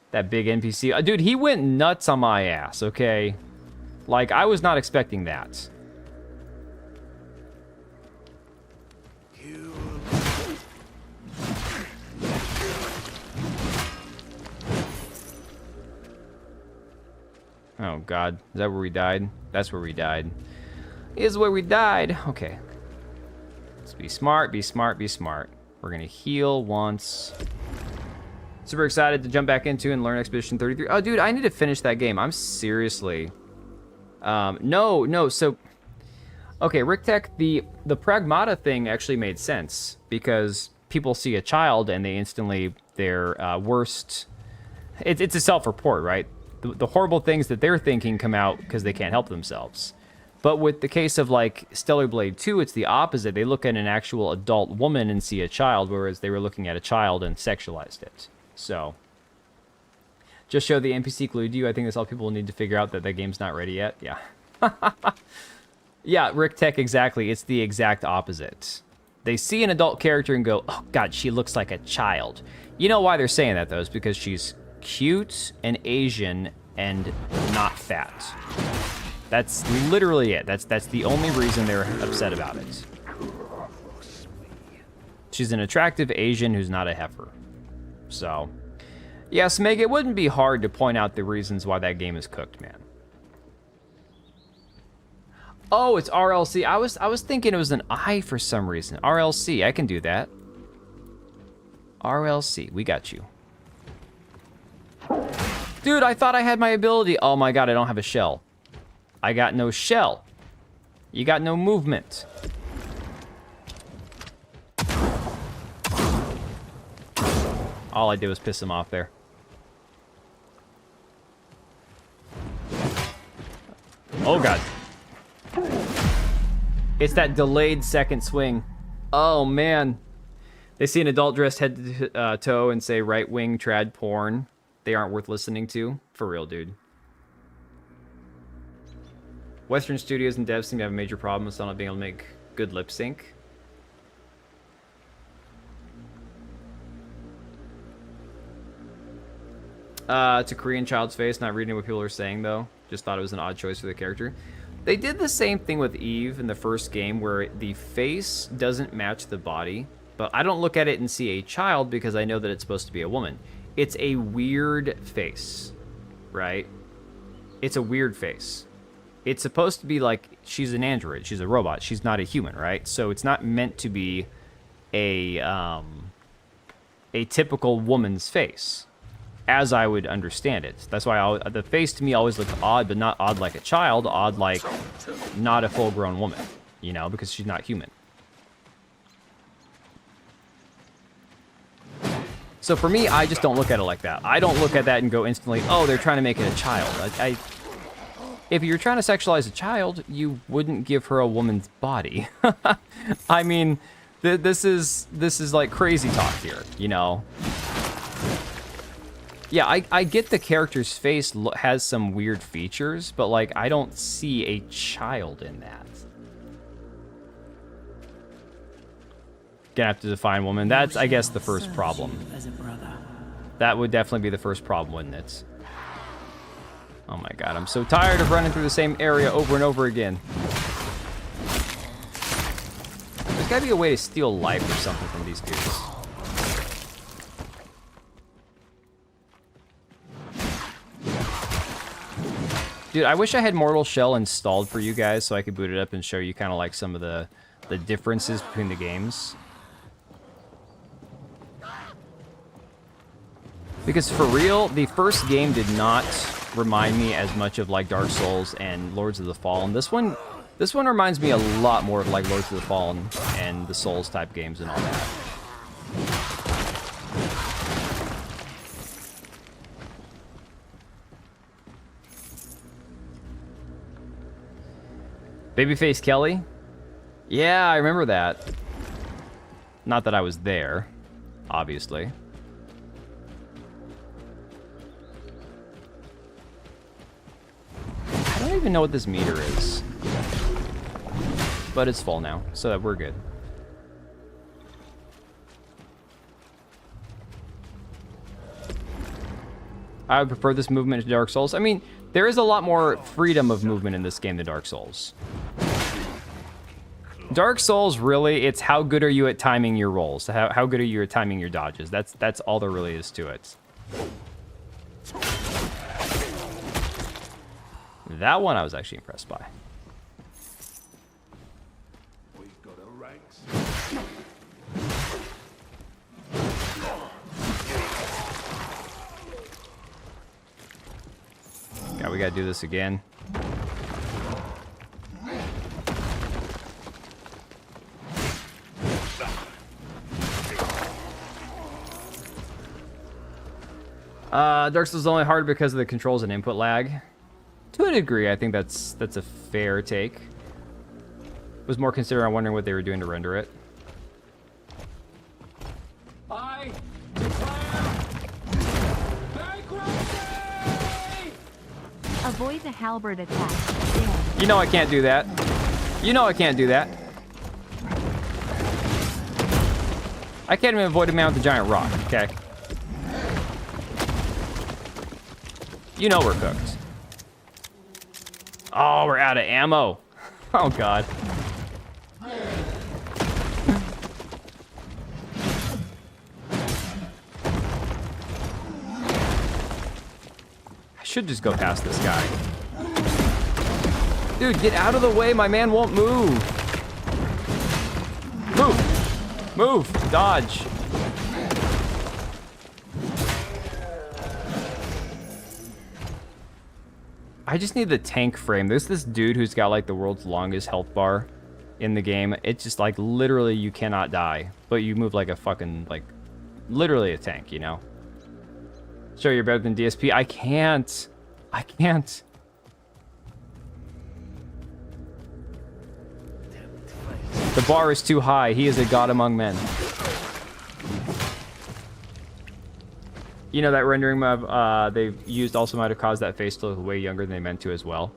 That big NPC, dude, he went nuts on my ass. Okay, like I was not expecting that. Oh god, is that where we died? That's where we died. Is where we died. Okay. Let's be smart, be smart, be smart. We're gonna heal once. Super excited to jump back into and learn Expedition 33. Oh dude, I need to finish that game. I'm seriously... No, so... Okay, RickTech, the Pragmata thing actually made sense. Because people see a child and they instantly, their worst... It's a self-report, right? The horrible things that they're thinking come out because they can't help themselves. But with the case of like Stellar Blade 2, it's the opposite. They look at an actual adult woman and see a child, whereas they were looking at a child and sexualized it. So, just show the NPC glued to you. I think that's all people need to figure out, that the game's not ready yet. Yeah. Yeah, Rick Tech, exactly. It's the exact opposite. They see an adult character and go, oh god, she looks like a child. You know why they're saying that, though, is because she's cute and Asian and not fat. That's literally it. That's the only reason they're upset about it. She's an attractive Asian who's not a heifer. So, yes, Meg, it wouldn't be hard to point out the reasons why that game is cooked, man. Oh, it's RLC. I was thinking it was an I for some reason. RLC, I can do that. RLC, we got you. Dude, I thought I had my ability. Oh my god, I don't have a shell. I got no shell. You got no movement. All I did was piss him off there. Oh god. It's that delayed second swing. Oh man. They see an adult dressed head to toe and say right wing trad porn. They aren't worth listening to. For real, dude. Western studios and devs seem to have a major problem with not being able to make good lip sync. It's a Korean child's face, not reading what people are saying, though. Just thought it was an odd choice for the character. They did the same thing with Eve in the first game, where the face doesn't match the body. But I don't look at it and see a child because I know that it's supposed to be a woman. It's a weird face, right? It's a weird face. It's supposed to be like she's an android, she's a robot, she's not a human, right? So it's not meant to be a typical woman's face, as I would understand it. That's why the face to me always looked odd, but not odd like a child, odd like not a full-grown woman, you know, because she's not human. So for me, I just don't look at it like that. I don't look at that and go instantly, oh, they're trying to make it a child. If you're trying to sexualize a child, you wouldn't give her a woman's body. I mean, this is like crazy talk here, you know? Yeah, I get the character's face has some weird features, but like, I don't see a child in that. Gonna have to define woman. That's, I guess, the first problem. That would definitely be the first problem, wouldn't it? Oh my god, I'm so tired of running through the same area over and over again. There's gotta be a way to steal life or something from these dudes. Dude, I wish I had Mortal Shell installed for you guys so I could boot it up and show you kind of like some of the differences between the games. Because for real, the first game did not remind me as much of like Dark Souls and Lords of the Fallen. This one reminds me a lot more of like Lords of the Fallen and the Souls type games and all that. Babyface Kelly? Yeah, I remember that. Not that I was there, obviously. I don't even know what this meter is. But it's full now, so that we're good. I would prefer this movement to Dark Souls. I mean, there is a lot more freedom of movement in this game than Dark Souls. Dark Souls, really, it's how good are you at timing your rolls? How good are you at timing your dodges? That's all there really is to it. That one I was actually impressed by. God, we gotta do this again. Dark Souls is only hard because of the controls and input lag. To a degree, I think that's a fair take. Was more considering wondering what they were doing to render it. I Avoid the halberd attack. You know I can't do that. You know I can't do that. I can't even avoid a man with a giant rock, okay? You know we're cooked. Oh, we're out of ammo. Oh, God. I should just go past this guy. Dude, get out of the way. My man won't move. Move. Move. Dodge. I just need the tank frame. There's this dude who's got like the world's longest health bar in the game. It's just like literally you cannot die, but you move like a fucking, like literally a tank, you know? Sure, you're better than DSP. I can't. I can't. The bar is too high. He is a god among men. You know that rendering mob they've used also might have caused that face to look way younger than they meant to as well.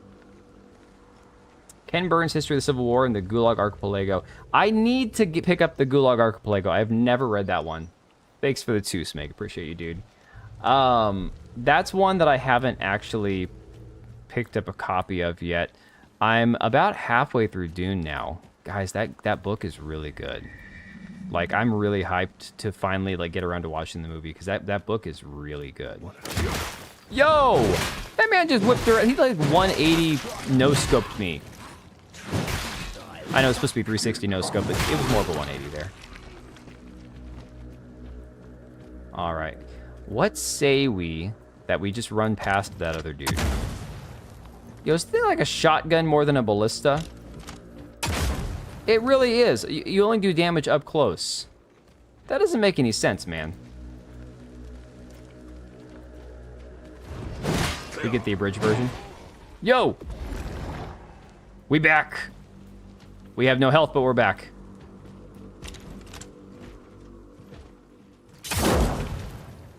Ken Burns' History of the Civil War and the Gulag Archipelago. I need to pick up the Gulag Archipelago. I've never read that one. Thanks for the 2, Smeg. Appreciate you, dude. That's one that I haven't actually picked up a copy of yet. I'm about halfway through Dune now. Guys, that book is really good. Like, I'm really hyped to finally like get around to watching the movie because that book is really good. Yo! That man just whipped around. He like 180 no-scoped me. I know it's supposed to be 360 no-scope, but it was more of a 180 there. All right. What say we that we just run past that other dude? Yo, is there like a shotgun more than a ballista? It really is. You only do damage up close. That doesn't make any sense, man. We get the abridged version. Yo! We back. We have no health, but we're back.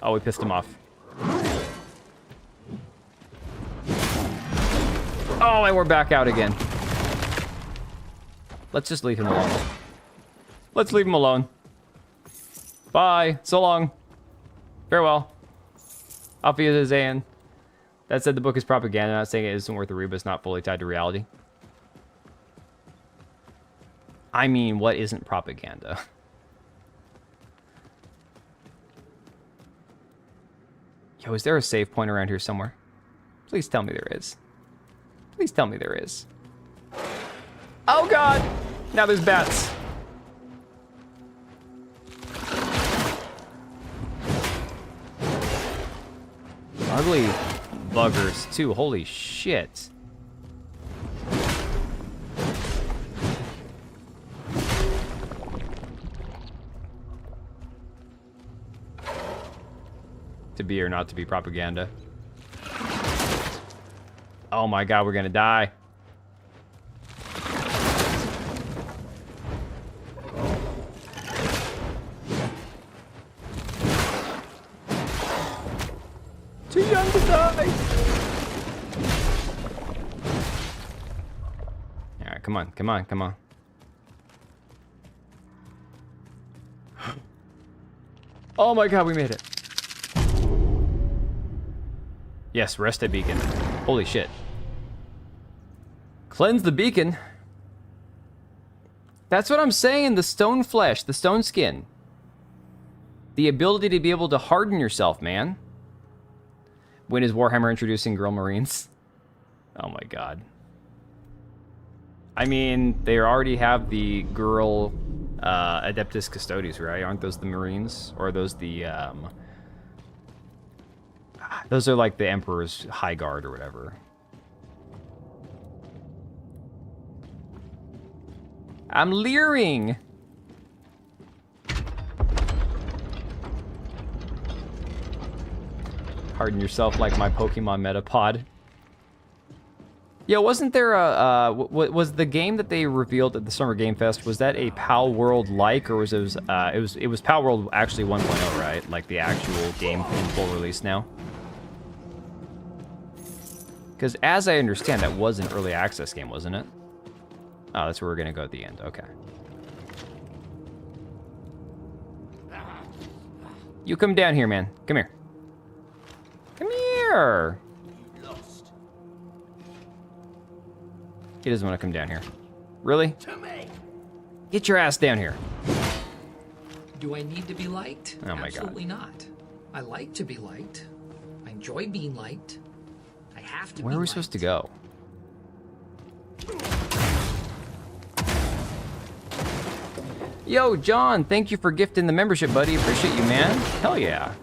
Oh, we pissed him off. Oh, and we're back out again. Let's just leave him alone. Let's leave him alone. Bye. So long. Farewell. Auf Wiedersehen. That said, the book is propaganda. I'm not saying it isn't worth a read, but it's not fully tied to reality. I mean, what isn't propaganda? Yo, is there a save point around here somewhere? Please tell me there is. Please tell me there is. Oh god! Now there's bats. Ugly buggers too. Holy shit. To be or not to be propaganda. Oh my god, we're gonna die. Too young to die. Alright, come on, come on, come on. Oh my god, we made it. Yes, rest at beacon. Holy shit. Cleanse the beacon. That's what I'm saying, the stone flesh, the stone skin. The ability to be able to harden yourself, man. When is Warhammer introducing girl marines? Oh my god. I mean, they already have the girl Adeptus Custodes, right? Aren't those the marines? Or are those the those are like the Emperor's High Guard or whatever. I'm leering. Harden yourself like my Pokemon Metapod. Yo, wasn't there a was the game that they revealed at the Summer Game Fest, was that a PAL World like, or was it was PAL World actually 1.0, right? Like the actual game in full release now? Because as I understand, that was an early access game, wasn't it? Oh, that's where we're gonna go at the end. Okay. You come down here, man. Come here. Come here. He doesn't want to come down here. Really? Get your ass down here. Do I need to be liked? Oh my god. Absolutely not. I like to be liked. I enjoy being liked. I have to Where are we supposed to go? Yo, John, thank you for gifting the membership, buddy. Appreciate you, man. Hell yeah.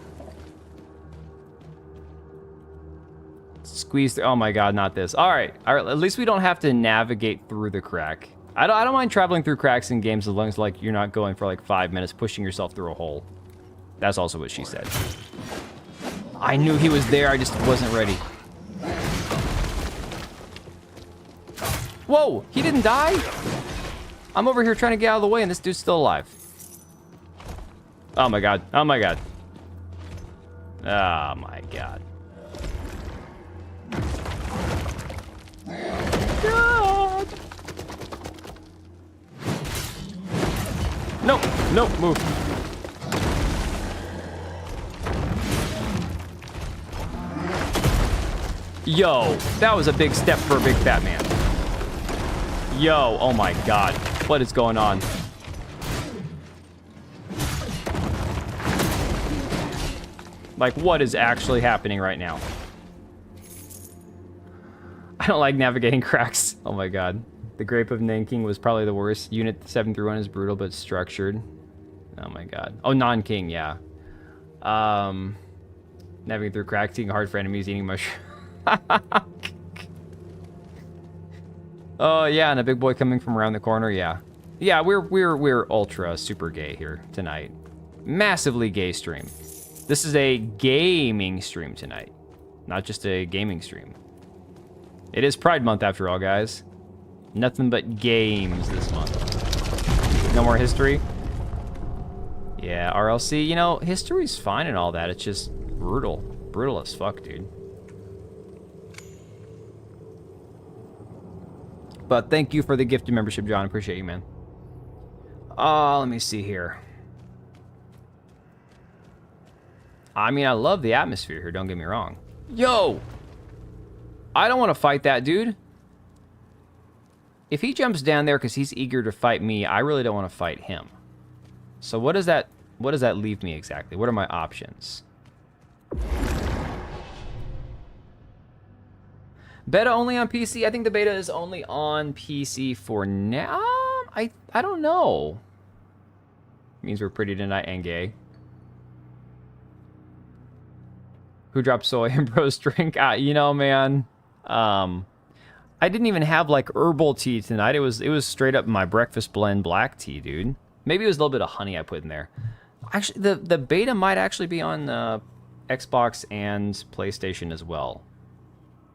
Squeeze through. Oh my god, not this. All right. At least we don't have to navigate through the crack. I don't mind traveling through cracks in games as long as like you're not going for like 5 minutes pushing yourself through a hole. That's also what she said. I knew he was there. I just wasn't ready. Whoa! He didn't die? I'm over here trying to get out of the way and this dude's still alive. Oh my god. Oh my god. Oh my god. God. No, no, move. Yo, that was a big step for a big fat man. Yo, oh my god. What is going on? Like, what is actually happening right now? I don't like navigating cracks. Oh my god. The Grape of Nanking was probably the worst. Unit 7 through 1 is brutal but structured. Oh my god. Oh, non-king, yeah. Navigating through cracks, eating hard for enemies, eating mushroom. Oh yeah, and a big boy coming from around the corner, yeah. Yeah, we're ultra super gay here tonight. Massively gay stream. This is a gaming stream tonight, not just a gaming stream. It is Pride Month after all, guys. Nothing but games this month. No more history? Yeah, RLC, you know, history's fine and all that. It's just brutal. Brutal as fuck, dude. But thank you for the gifted membership, John. Appreciate you, man. Let me see here. I mean, I love the atmosphere here, don't get me wrong. Yo! I don't want to fight that dude. If he jumps down there because he's eager to fight me, I really don't want to fight him. So what does that leave me exactly? What are my options? Beta only on PC? I think the beta is only on PC for now. I don't know. Means we're pretty tonight and gay. Who dropped soy in bro's drink? You know, man. I didn't even have like herbal tea tonight. It was straight up my breakfast blend black tea, dude. Maybe it was a little bit of honey I put in there. Actually, the beta might actually be on Xbox and PlayStation as well.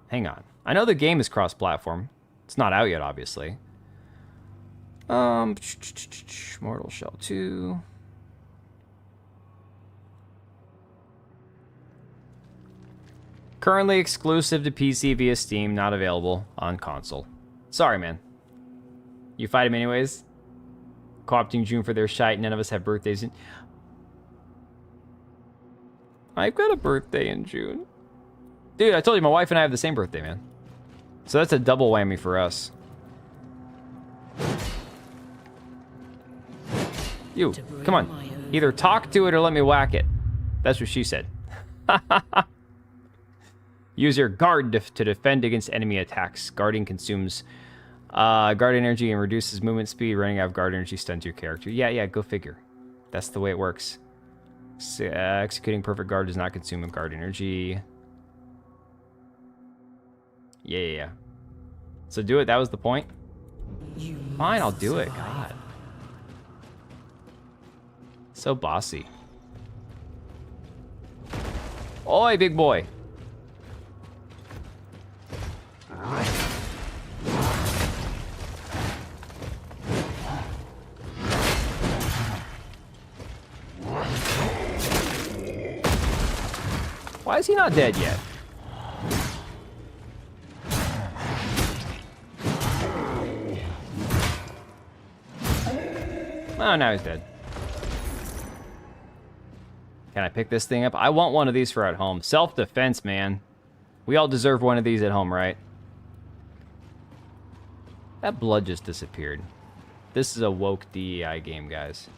Hang on. I know the game is cross-platform. It's not out yet, obviously. Mortal Shell 2. Currently exclusive to PC via Steam, not available on console. Sorry, man. You fight him anyways? Co-opting June for their shite. None of us have birthdays in... I've got a birthday in June. Dude, I told you my wife and I have the same birthday, man. So that's a double whammy for us. You, come on. Either talk to it or let me whack it. That's what she said. Use your guard to defend against enemy attacks. Guarding consumes guard energy and reduces movement speed. Running out of guard energy stuns your character. Yeah, go figure. That's the way it works. Executing perfect guard does not consume guard energy. Yeah. So do it. That was the point. Fine, I'll do it. God. So bossy. Oi, big boy. Why is he not dead yet? Oh, now he's dead. Can I pick this thing up? I want one of these for at home. Self-defense, man. We all deserve one of these at home, right? That blood just disappeared. This is a woke DEI game, guys.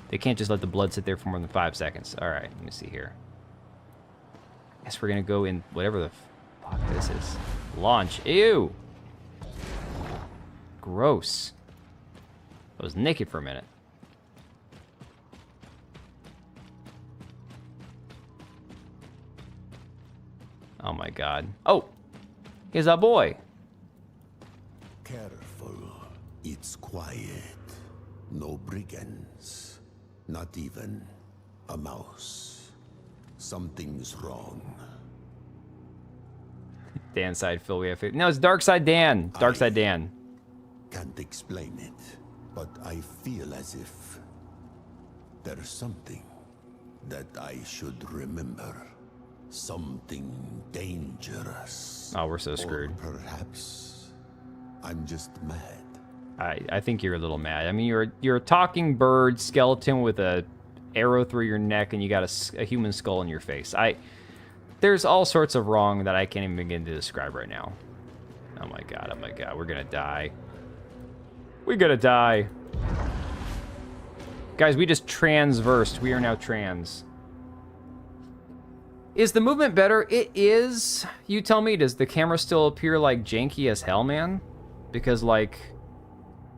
They can't just let the blood sit there for more than 5 seconds. Alright, let me see here. Guess we're gonna go in whatever the fuck this is. Launch. Ew! Gross. I was naked for a minute. Oh my god. Oh! Here's our boy. Careful. It's quiet. No brigands. Not even a mouse. Something's wrong. Dan side Phil, we have it. No, it's Dark Side Dan. Dark Side Dan. Can't explain it, but I feel as if there's something that I should remember. Something dangerous. Oh, we're so screwed. Or perhaps I'm just mad. I think you're a little mad. I mean, you're a talking bird skeleton with a arrow through your neck, and you got a human skull in your face. There's all sorts of wrong that I can't even begin to describe right now. Oh my god, we're gonna die. We're gonna die. Guys, we just transversed. We are now trans. Is the movement better? It is. You tell me, does the camera still appear like janky as hell, man? Because like,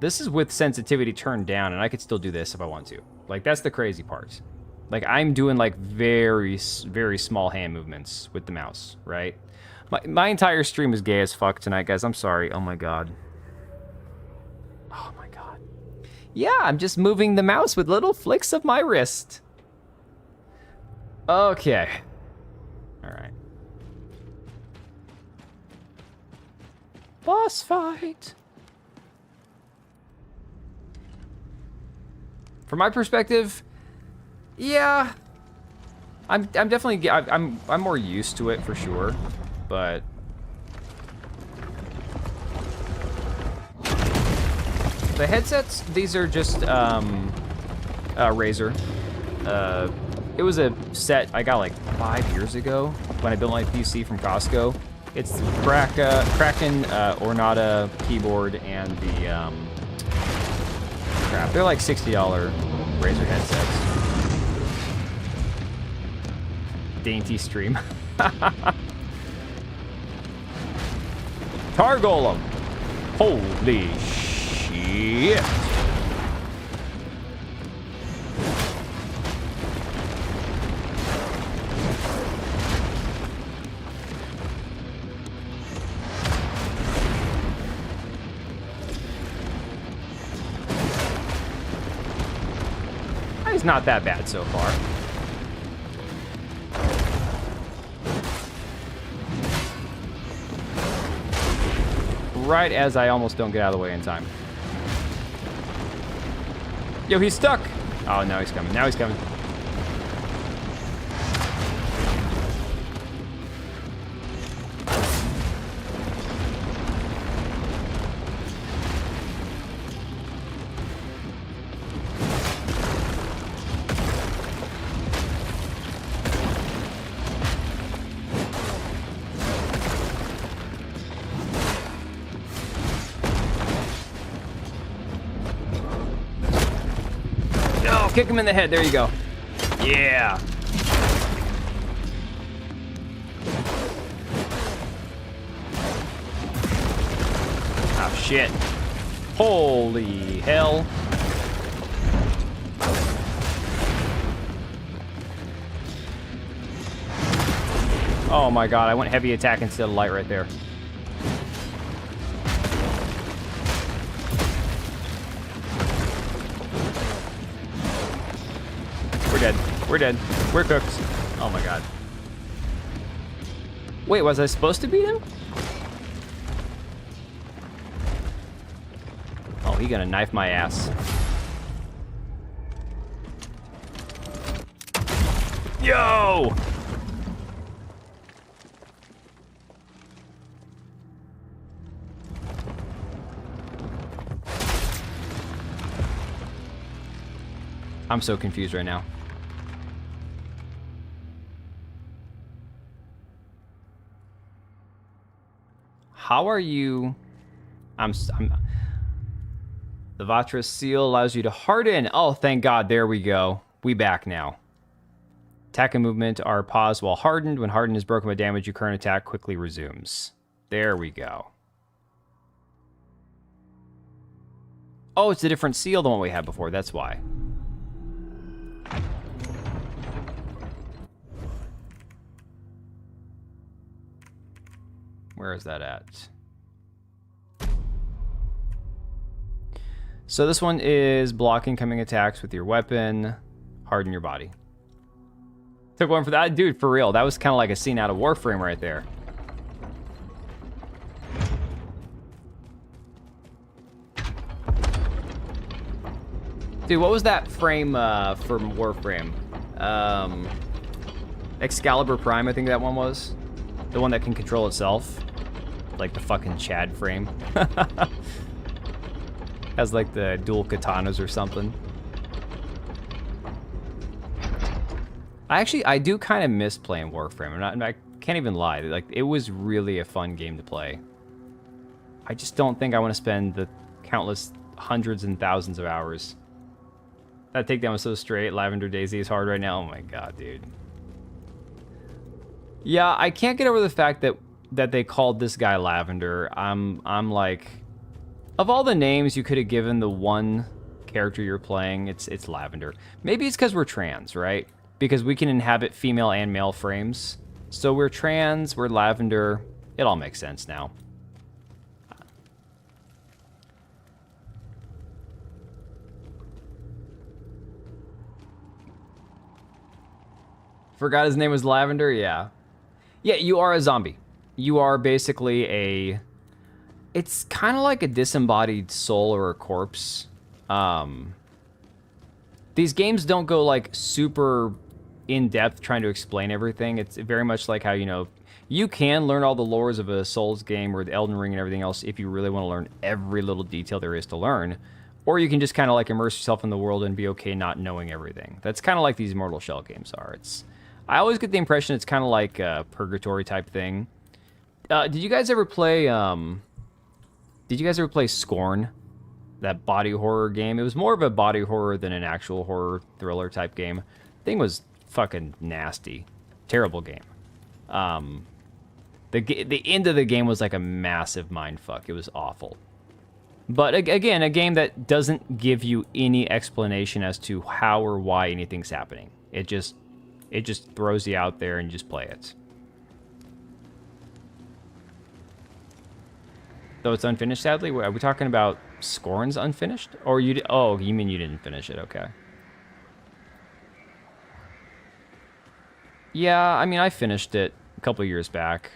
this is with sensitivity turned down, and I could still do this if I want to. Like, that's the crazy part. Like, I'm doing like very, very small hand movements with the mouse, right? My entire stream is gay as fuck tonight, guys. I'm sorry. Oh my god. Oh my god. Yeah, I'm just moving the mouse with little flicks of my wrist. Okay. Alright. Boss fight. From my perspective, yeah, I'm definitely I'm more used to it for sure, but the headsets, these are just Razer. It was a set I got like 5 years ago when I built my PC from Costco. It's the Kraken Ornata keyboard and the crap. They're like $60 Razer headsets. Dainty stream. Tar Golem. Holy shit. He's not that bad so far. Right as I almost don't get out of the way in time. Yo, he's stuck. Oh, now he's coming. Now he's coming. Kick him in the head. There you go. Yeah. Oh, shit. Holy hell. Oh my god, I went heavy attack instead of light right there. We're dead. We're cooked. Oh my god. Wait, was I supposed to beat him? Oh, he gonna knife my ass. Yo! I'm so confused right now. How are you? The Vatra seal allows you to harden. Oh, thank God. There we go. We back now. Attack and movement are paused while hardened. When hardened is broken by damage, your current attack quickly resumes. There we go. Oh, it's a different seal than what we had before. That's why. Where is that at? So this one is block incoming attacks with your weapon, harden your body. Took one for that. Dude, for real. That was kind of like a scene out of Warframe right there. Dude, what was that frame from Warframe? Excalibur Prime, I think that one was. The one that can control itself. Like the fucking Chad frame. Has like the dual katanas or something. I do kind of miss playing Warframe. I can't even lie. Like, it was really a fun game to play. I just don't think I want to spend the countless hundreds and thousands of hours. That takedown was so straight. Lavender Daisy is hard right now. Oh my god, dude. Yeah, I can't get over the fact that they called this guy Lavender. I'm like, of all the names you could have given the one character you're playing, it's Lavender. Maybe it's because we're trans, right? Because we can inhabit female and male frames. So we're trans, we're Lavender. It all makes sense now. Forgot his name was Lavender? Yeah. Yeah, you are a zombie. You are basically a... It's kind of like a disembodied soul or a corpse. These games don't go, like, super in-depth trying to explain everything. It's very much like how, you know, you can learn all the lores of a Souls game or the Elden Ring and everything else if you really want to learn every little detail there is to learn. Or you can just kind of, like, immerse yourself in the world and be okay not knowing everything. That's kind of like these Immortal Shell games are. I always get the impression it's kind of like a purgatory type thing. Did you guys ever play Scorn? That body horror game? It was more of a body horror than an actual horror thriller type game. Thing was fucking nasty. Terrible game. The end of the game was like a massive mindfuck. It was awful. But again, a game that doesn't give you any explanation as to how or why anything's happening. It just throws you out there and you just play it. Though it's unfinished, sadly. Are we talking about Scorn's unfinished? Or you? Oh, you mean you didn't finish it? Okay. Yeah, I mean I finished it a couple years back.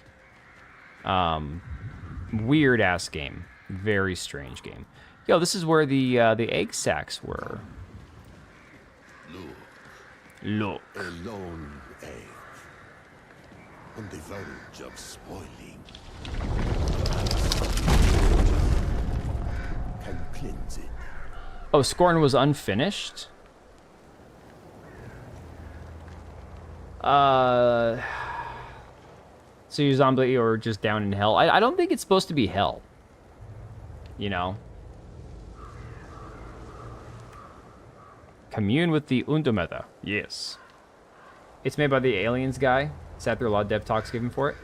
Weird ass game. Very strange game. Yo, this is where the egg sacs were. Look. A lone egg. On the verge of spoiling. Can cleanse it. Oh, Scorn was unfinished? So you're zombie or just down in hell? I don't think it's supposed to be hell. You know? Commune with the Undermeta. Yes. It's made by the Aliens guy. Sat through a lot of dev talks given for it.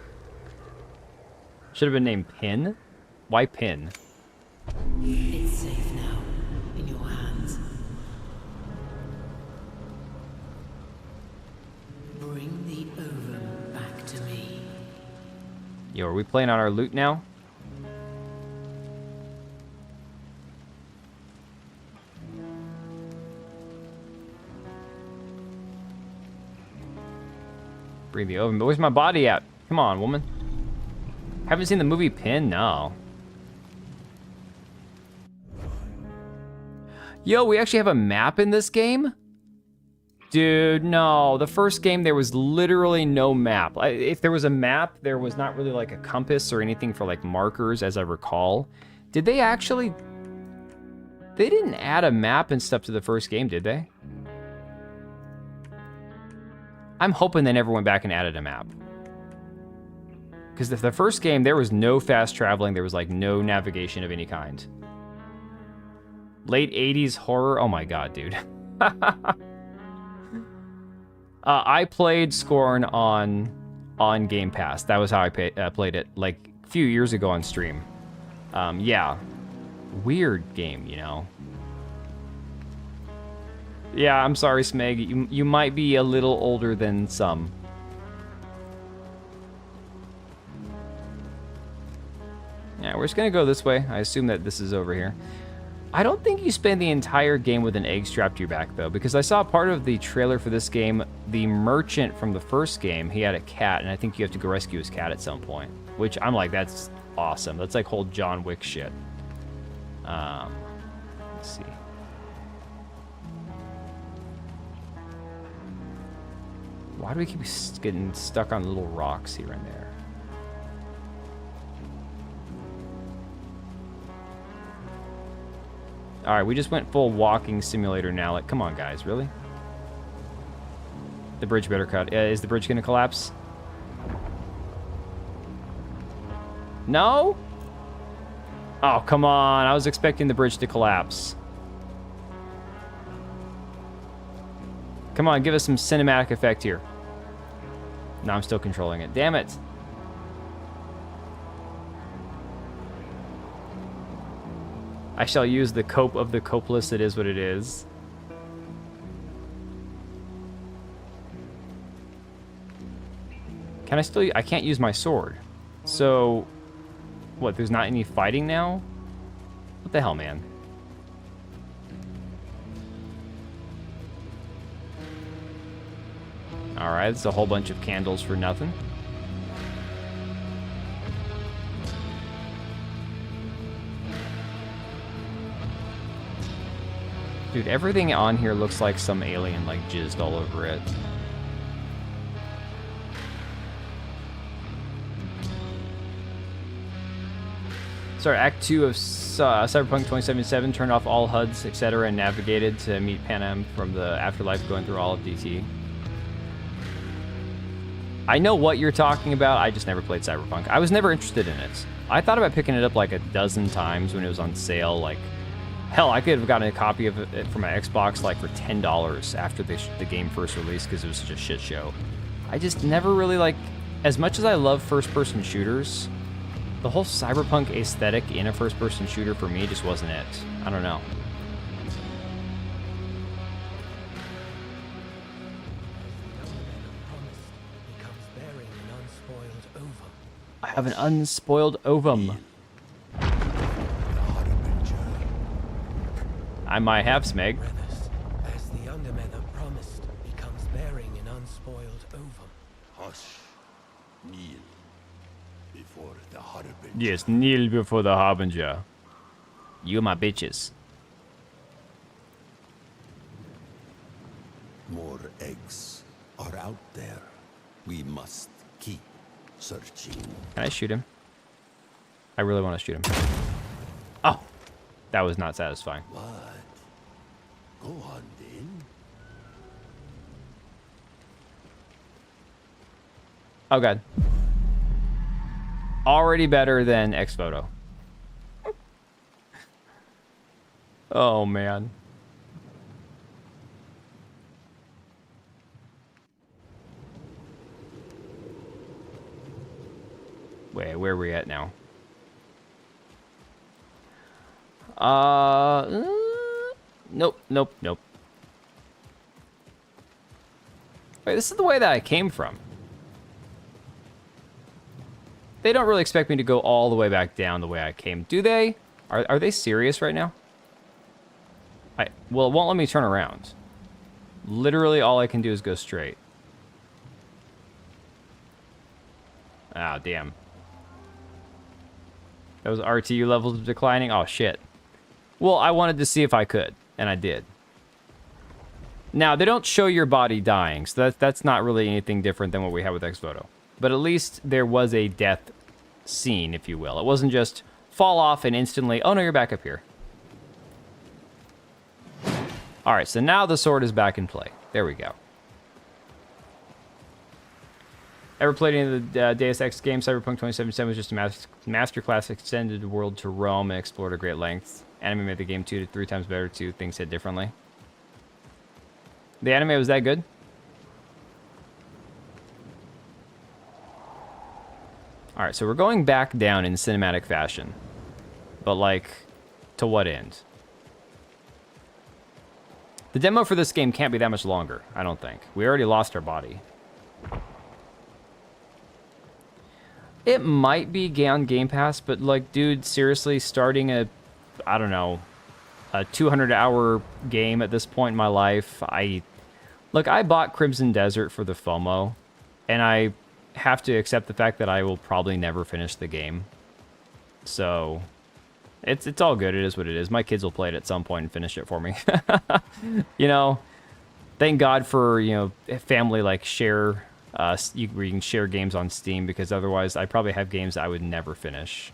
Should have been named Pin. Why Pin? It's safe now, in your hands. Bring the ovum back to me. Yo, are we playing on our loot now? Bring the oven. But where's my body at? Come on, woman. Haven't seen the movie Pin? No. Yo, we actually have a map in this game? Dude, no. The first game, there was literally no map. If there was a map, there was not really like a compass or anything for like markers, as I recall. Did they actually... They didn't add a map and stuff to the first game, did they? I'm hoping they never went back and added a map. Because the first game, there was no fast traveling. There was like no navigation of any kind. Late 80s horror. Oh my god, dude. I played Scorn on Game Pass. That was how I played it like a few years ago on stream. Yeah. Weird game, you know. Yeah, I'm sorry, Smeg. You might be a little older than some. Yeah, we're just gonna go this way. I assume that this is over here. I don't think you spend the entire game with an egg strapped to your back, though, because I saw part of the trailer for this game. The merchant from the first game, he had a cat, and I think you have to go rescue his cat at some point. Which, I'm like, that's awesome. That's like whole John Wick shit. Let's see. Why do we keep getting stuck on little rocks here and there? Alright, we just went full walking simulator now. Like, come on, guys, really? The bridge better cut. Is the bridge gonna collapse? No? Oh, come on. I was expecting the bridge to collapse. Come on, give us some cinematic effect here. No, I'm still controlling it. Damn it. I shall use the cope of the copeless. It is what it is. Can I still... I can't use my sword. So... What, there's not any fighting now? What the hell, man? Alright, it's a whole bunch of candles for nothing. Dude, everything on here looks like some alien, like, jizzed all over it. Sorry, Act 2 of Cyberpunk 2077 turned off all HUDs, etc., and navigated to meet Panam from the afterlife, going through all of DT. I know what you're talking about, I just never played Cyberpunk. I was never interested in it. I thought about picking it up like a dozen times when it was on sale, like... Hell, I could have gotten a copy of it for my Xbox like for $10 after the game first released because it was such a shit show. I just never really like as much as I love first-person shooters, the whole cyberpunk aesthetic in a first-person shooter for me just wasn't it. I don't know. I have an unspoiled ovum. I might have, Smeg. As the younger men have promised, he comes bearing an unspoiled ovum. Hush. Kneel before the Harbinger. Yes, kneel before the Harbinger. You my bitches. More eggs are out there. We must keep searching. Can I shoot him? I really want to shoot him. Oh, that was not satisfying. What? Go on, then. Oh god. Already better than X Photo. Oh man. Wait, where are we at now? Nope. Wait, this is the way that I came from. They don't really expect me to go all the way back down the way I came, do they? Are they serious right now? Well, it won't let me turn around. Literally all I can do is go straight. Ah, damn. Those RTU levels declining? Oh, shit. Well, I wanted to see if I could, and I did. Now, they don't show your body dying, so that's not really anything different than what we had with X-Photo. But at least there was a death scene, if you will. It wasn't just fall off and instantly, oh no, you're back up here. Alright, so now the sword is back in play. There we go. Ever played any of the Deus Ex game? Cyberpunk 2077 was just a masterclass extended world to roam and explore to great lengths. Anime made the game 2 to 3 times better too. Things hit differently. The anime was that good? Alright, so we're going back down in cinematic fashion. But like, to what end? The demo for this game can't be that much longer, I don't think. We already lost our body. It might be on Game Pass, but like, dude, seriously, starting a 200-hour game at this point in my life, I bought Crimson Desert for the FOMO, and I have to accept the fact that I will probably never finish the game. So, it's all good. It is what it is. My kids will play it at some point and finish it for me. You know, thank God for, you know, family like share. Where you can share games on Steam, because otherwise I probably have games I would never finish.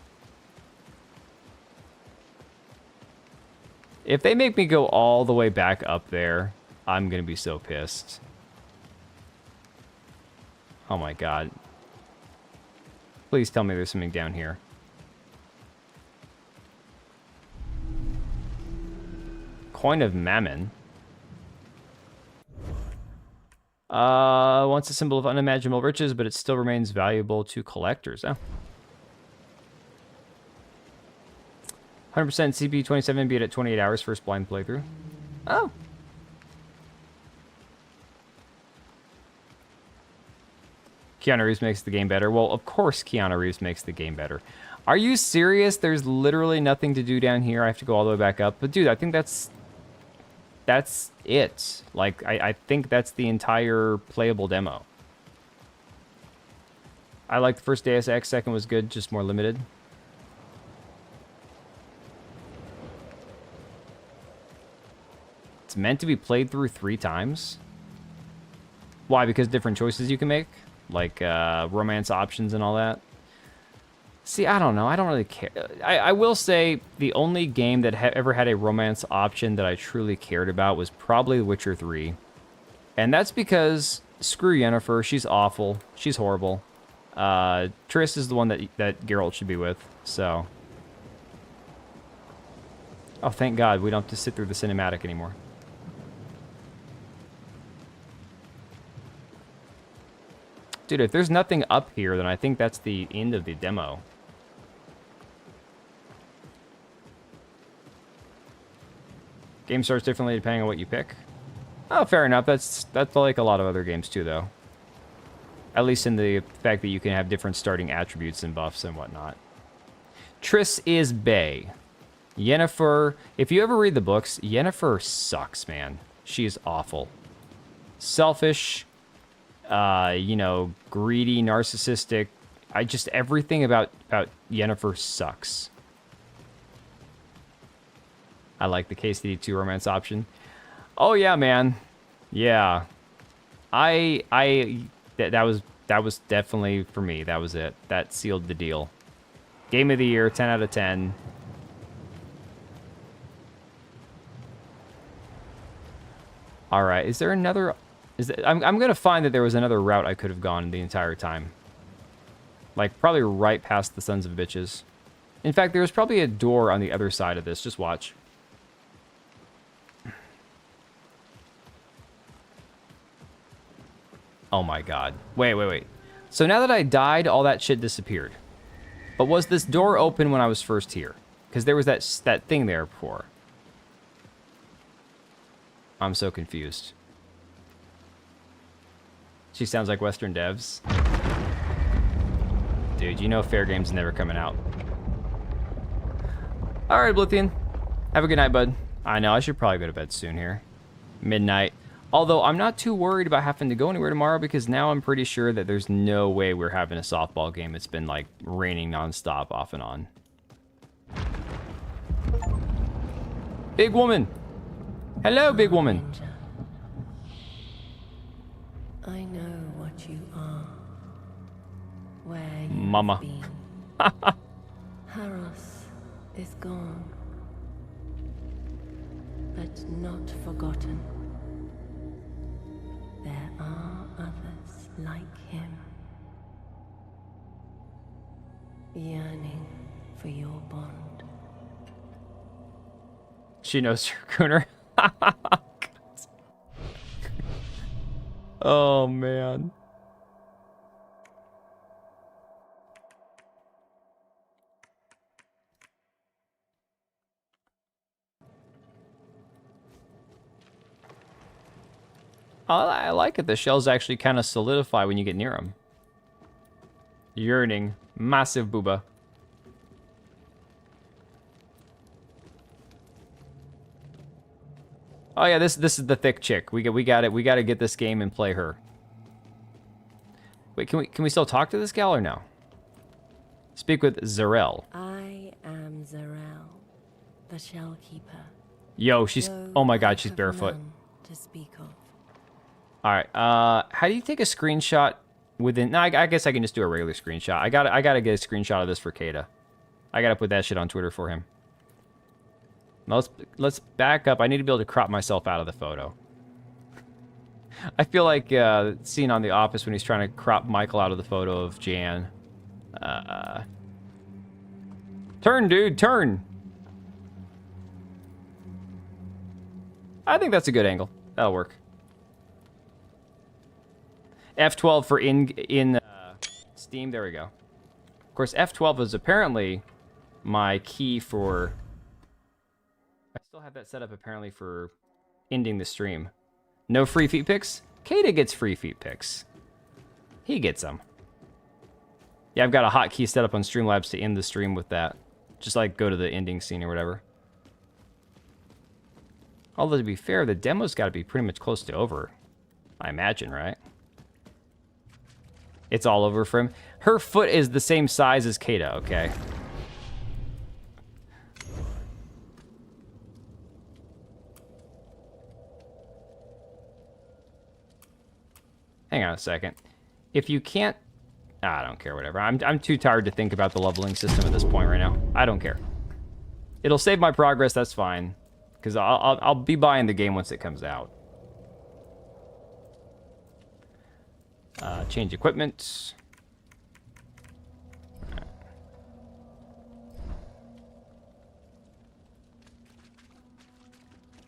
If they make me go all the way back up there, I'm gonna be so pissed. Oh my god. Please tell me there's something down here. Coin of Mammon. Once a symbol of unimaginable riches, but it still remains valuable to collectors. Oh. 100% CP27 beat at 28 hours first blind playthrough. Oh. Keanu Reeves makes the game better. Well, of course Keanu Reeves makes the game better. Are you serious? There's literally nothing to do down here. I have to go all the way back up. But dude, I think that's it. Like, I think that's the entire playable demo. I liked the first Deus Ex, second was good, just more limited. It's meant to be played through 3 times. Why? Because different choices you can make? Like, romance options and all that? See, I don't know. I don't really care. I will say the only game that ever had a romance option that I truly cared about was probably The Witcher 3. And that's because, screw Yennefer, she's awful. She's horrible. Triss is the one that Geralt should be with, so. Oh, thank God, we don't have to sit through the cinematic anymore. Dude, if there's nothing up here, then I think that's the end of the demo. Game starts differently depending on what you pick. Oh, fair enough. That's like a lot of other games too, though. At least in the fact that you can have different starting attributes and buffs and whatnot. Triss is bae. Yennefer, if you ever read the books, Yennefer sucks, man. She is awful. Selfish, you know, greedy, narcissistic. Everything about Yennefer sucks. I like the KCD2 romance option. Oh yeah, man. Yeah. That was definitely for me. That was it. That sealed the deal. Game of the year, 10 out of 10. All right, is there another? I'm gonna find that there was another route I could have gone the entire time. Like probably right past the sons of bitches. In fact, there's probably a door on the other side of this. Just watch. Oh my god. Wait. So now that I died, all that shit disappeared. But was this door open when I was first here? Because there was that thing there before. I'm so confused. She sounds like Western devs. Dude, you know fair game's never coming out. Alright, Blithian. Have a good night, bud. I know, I should probably go to bed soon here. Midnight. Although, I'm not too worried about having to go anywhere tomorrow because now I'm pretty sure that there's no way we're having a softball game. It's been, like, raining nonstop off and on. Big woman! Hello, big woman! I know what you are. Where you Mama. Harros is gone. But not forgotten. There are others like him. Yearning for your bond. She knows your crooner. Oh, man. I like it. The shells actually kind of solidify when you get near them. Yearning. Massive booba. Oh yeah, this is the thick chick. We got it. We got to get this game and play her. Wait, can we still talk to this gal or no? Speak with Zarel. I am Zarel, the Shellkeeper. Yo, she's oh my god, she's barefoot. To speak of. All right. How do you take a screenshot within? No, I guess I can just do a regular screenshot. I gotta get a screenshot of this for Kata. I gotta put that shit on Twitter for him. Let's back up. I need to be able to crop myself out of the photo. I feel like scene on The Office when he's trying to crop Michael out of the photo of Jan. Turn, dude, turn. I think that's a good angle. That'll work. F12 for in Steam. There we go. Of course, F12 is apparently my key for... I still have that set up apparently for ending the stream. No free feet picks? Kata gets free feet picks. He gets them. Yeah, I've got a hotkey set up on Streamlabs to end the stream with that. Just like go to the ending scene or whatever. Although to be fair, the demo's got to be pretty much close to over. I imagine, right? It's all over for him. Her foot is the same size as Kata, okay? Hang on a second. If you can't... I don't care, whatever. I'm too tired to think about the leveling system at this point right now. I don't care. It'll save my progress, that's fine. Because I'll be buying the game once it comes out. Change equipment.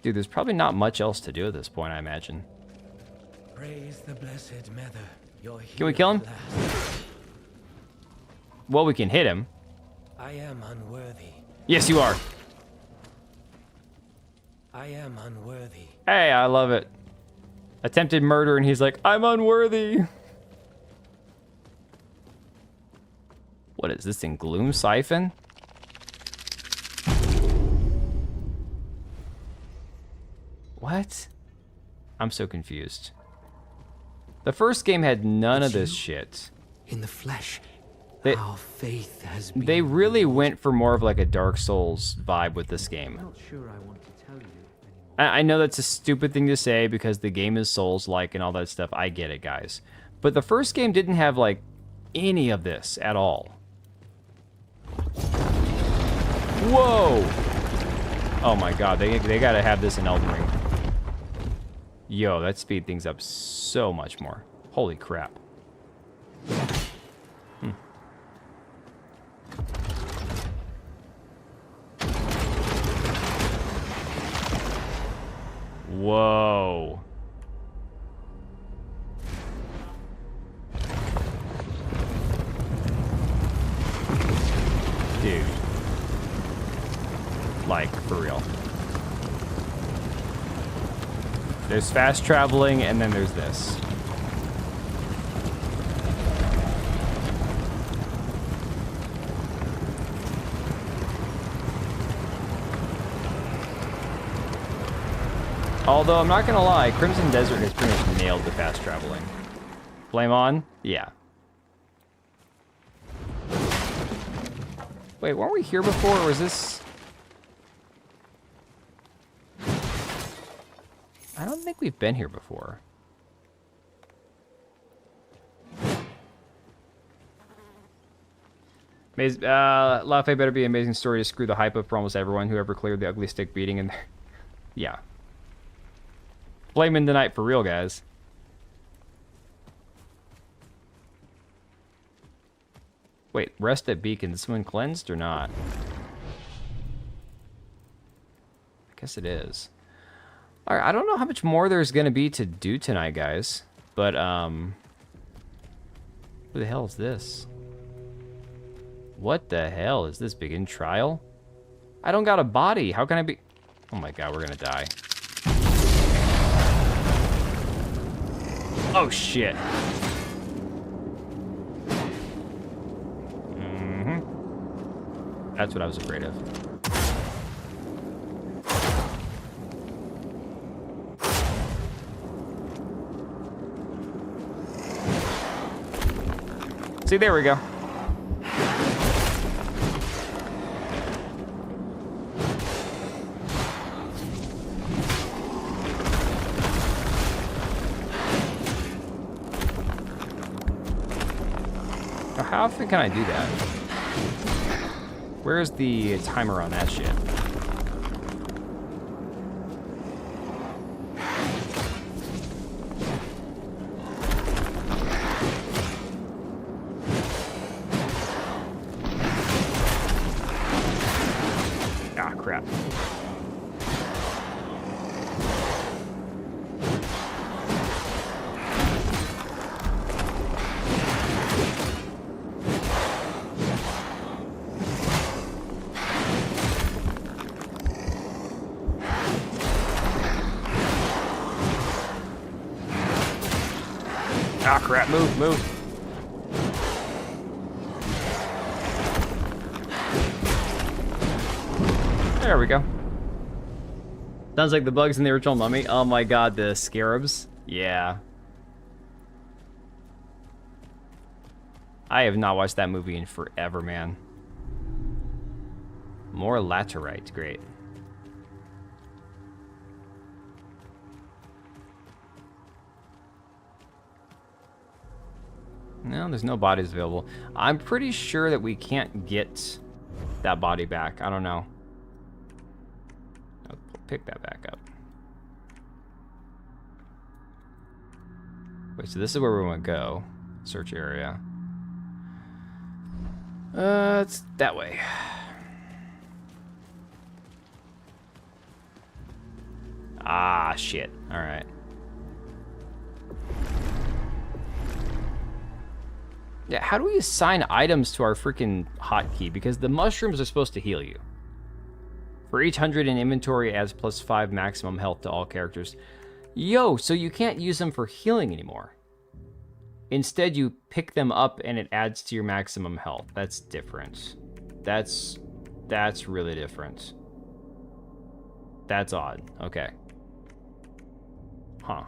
Dude, there's probably not much else to do at this point, I imagine. Praise the Blessed Mother. Can we kill him? Well, we can hit him. I am unworthy. Yes, you are. I am unworthy. Hey, I love it. Attempted murder, and he's like, I'm unworthy. What is this thing? Gloom Siphon? What? I'm so confused. The first game had none of this shit. In the flesh, our faith has been. They really went for more of like a Dark Souls vibe with this game. I'm not sure I want to tell you. I know that's a stupid thing to say because the game is Souls-like and all that stuff. I get it, guys. But the first game didn't have like any of this at all. Whoa! Oh my god, they gotta have this in Elden Ring. Yo, that speed things up so much more. Holy crap. Whoa. Dude. Like, for real. There's fast traveling, and then there's this. Although, I'm not gonna lie, Crimson Desert has pretty much nailed the fast traveling. Flame on? Yeah. Wait, weren't we here before, or was this... I don't think we've been here before. Lafay better be an amazing story to screw the hype up for almost everyone who ever cleared the ugly stick beating in there. Yeah. Flaming the night for real, guys. Wait, rest at beacon. Is this one cleansed or not? I guess it is. Alright, I don't know how much more there's gonna be to do tonight, guys. But, who the hell is this? What the hell is this? Begin trial? I don't got a body. How can I be... Oh my god, we're gonna die. Oh shit. That's what I was afraid of. See, there we go. Now, how often can I do that? Where's the timer on that shit? Ah, crap. Ah, crap. Move, move. There we go. Sounds like the bugs in the original Mummy. Oh my god, the scarabs. Yeah. I have not watched that movie in forever, man. More laterite. Great. No, there's no bodies available. I'm pretty sure that we can't get that body back. I don't know. I'll pick that back up. Wait, so this is where we want to go. Search area. It's that way. Ah, shit. All right. Yeah, how do we assign items to our freaking hotkey? Because the mushrooms are supposed to heal you. For each 100 in inventory, adds +5 maximum health to all characters. Yo, so you can't use them for healing anymore. Instead, you pick them up and it adds to your maximum health. That's different. That's really different. That's odd. Okay. Huh.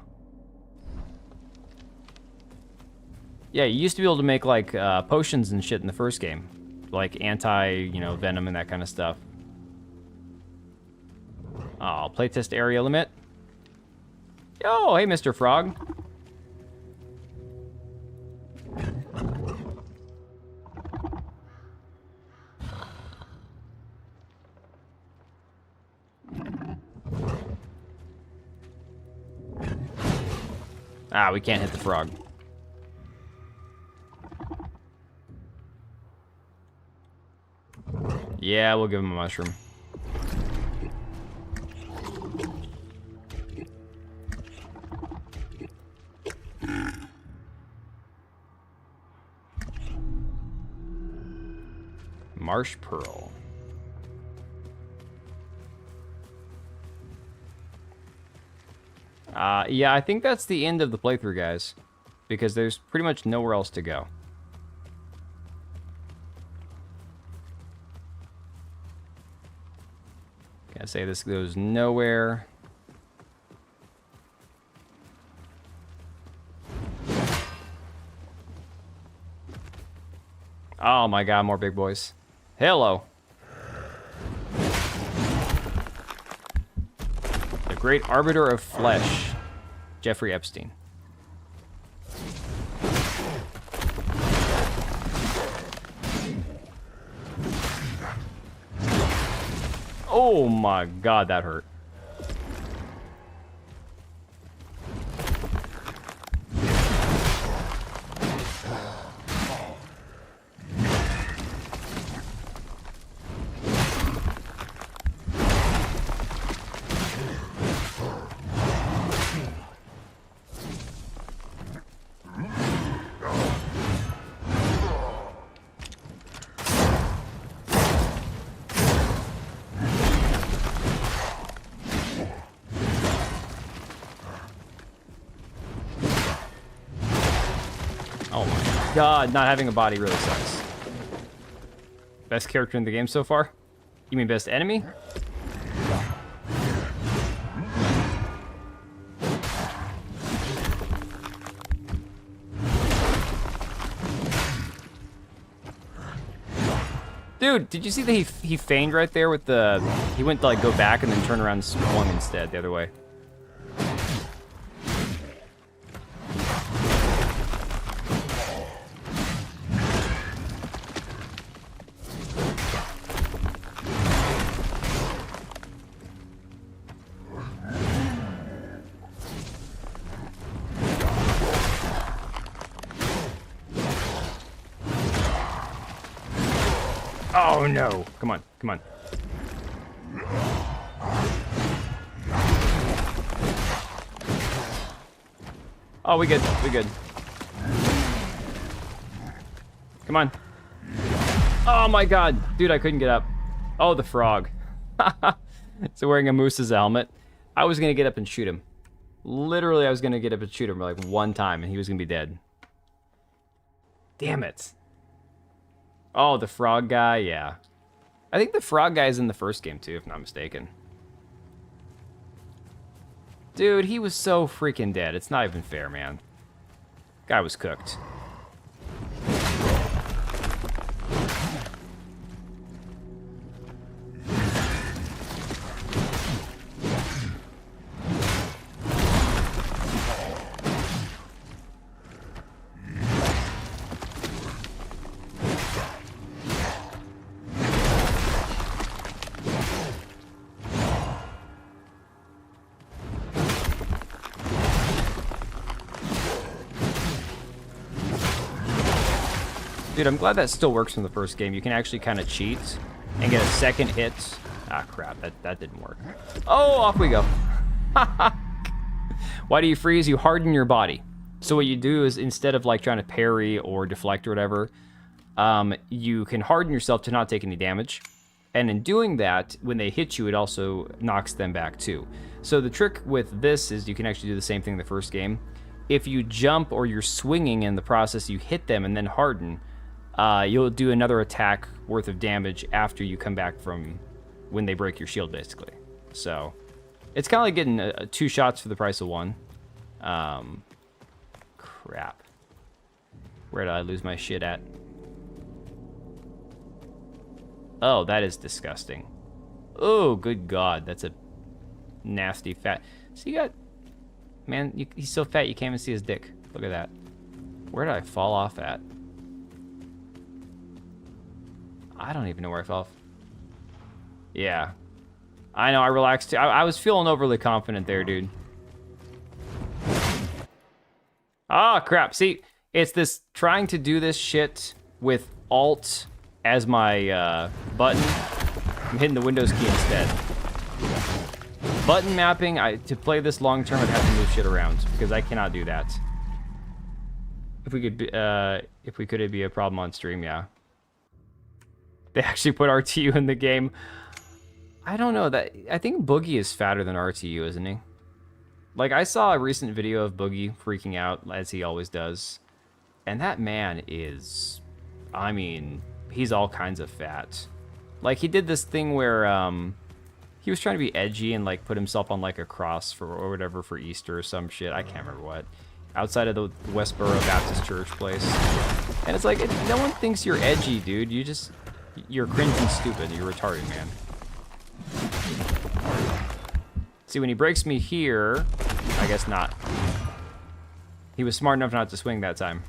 Yeah, you used to be able to make, like, potions and shit in the first game. Like venom and that kind of stuff. Oh, playtest area limit. Yo, hey, Mr. Frog. Ah, we can't hit the frog. Yeah, we'll give him a mushroom. Marsh Pearl. Yeah, I think that's the end of the playthrough, guys. Because there's pretty much nowhere else to go. Gotta say, this goes nowhere. Oh my god, more big boys. Hello. The Great Arbiter of Flesh, Jeffrey Epstein. Oh my god, that hurt. God, not having a body really sucks. Best character in the game so far? You mean best enemy? Dude, did you see that he feigned right there with the... He went to like go back and then turn around and swung instead the other way. Oh no! Come on, come on. Oh, we good, we good. Come on. Oh my god, dude, I couldn't get up. Oh, the frog. So wearing a moose's helmet. I was gonna get up and shoot him. Literally, I was gonna get up and shoot him like one time and he was gonna be dead. Damn it. Oh, the frog guy, yeah. I think the frog guy is in the first game too, if not mistaken. Dude, he was so freaking dead. It's not even fair, man. Guy was cooked. Dude, I'm glad that still works from the first game. You can actually kind of cheat and get a second hit. Ah, crap. That didn't work. Oh, off we go. Why do you freeze? You harden your body. So what you do is instead of like trying to parry or deflect or whatever, you can harden yourself to not take any damage. And in doing that, when they hit you, it also knocks them back too. So the trick with this is you can actually do the same thing in the first game. If you jump or you're swinging in the process, you hit them and then harden, you'll do another attack worth of damage after you come back from when they break your shield, basically. So it's kind of like getting 2 shots for the price of 1. Crap. Where did I lose my shit at? Oh, that is disgusting. Oh, good God. That's a nasty fat. So you got... Man, he's so fat you can't even see his dick. Look at that. Where did I fall off at? I don't even know where I fell off. Yeah. I know, I relaxed too. I was feeling overly confident there, dude. Ah, crap. See, it's this trying to do this shit with Alt as my button. I'm hitting the Windows key instead. Button mapping, to play this long term, I'd have to move shit around because I cannot do that. If we could, it'd be a problem on stream, yeah. They actually put RTU in the game. I don't know that. I think Boogie is fatter than RTU, isn't he? Like, I saw a recent video of Boogie freaking out, as he always does. And that man is... I mean, he's all kinds of fat. Like, he did this thing where, he was trying to be edgy and, like, put himself on, like, a cross or whatever for Easter or some shit. I can't remember what. Outside of the Westboro Baptist Church place. And it's like, no one thinks you're edgy, dude. You're cringe and stupid. You're retarded, man. See, when he breaks me here, I guess not. He was smart enough not to swing that time.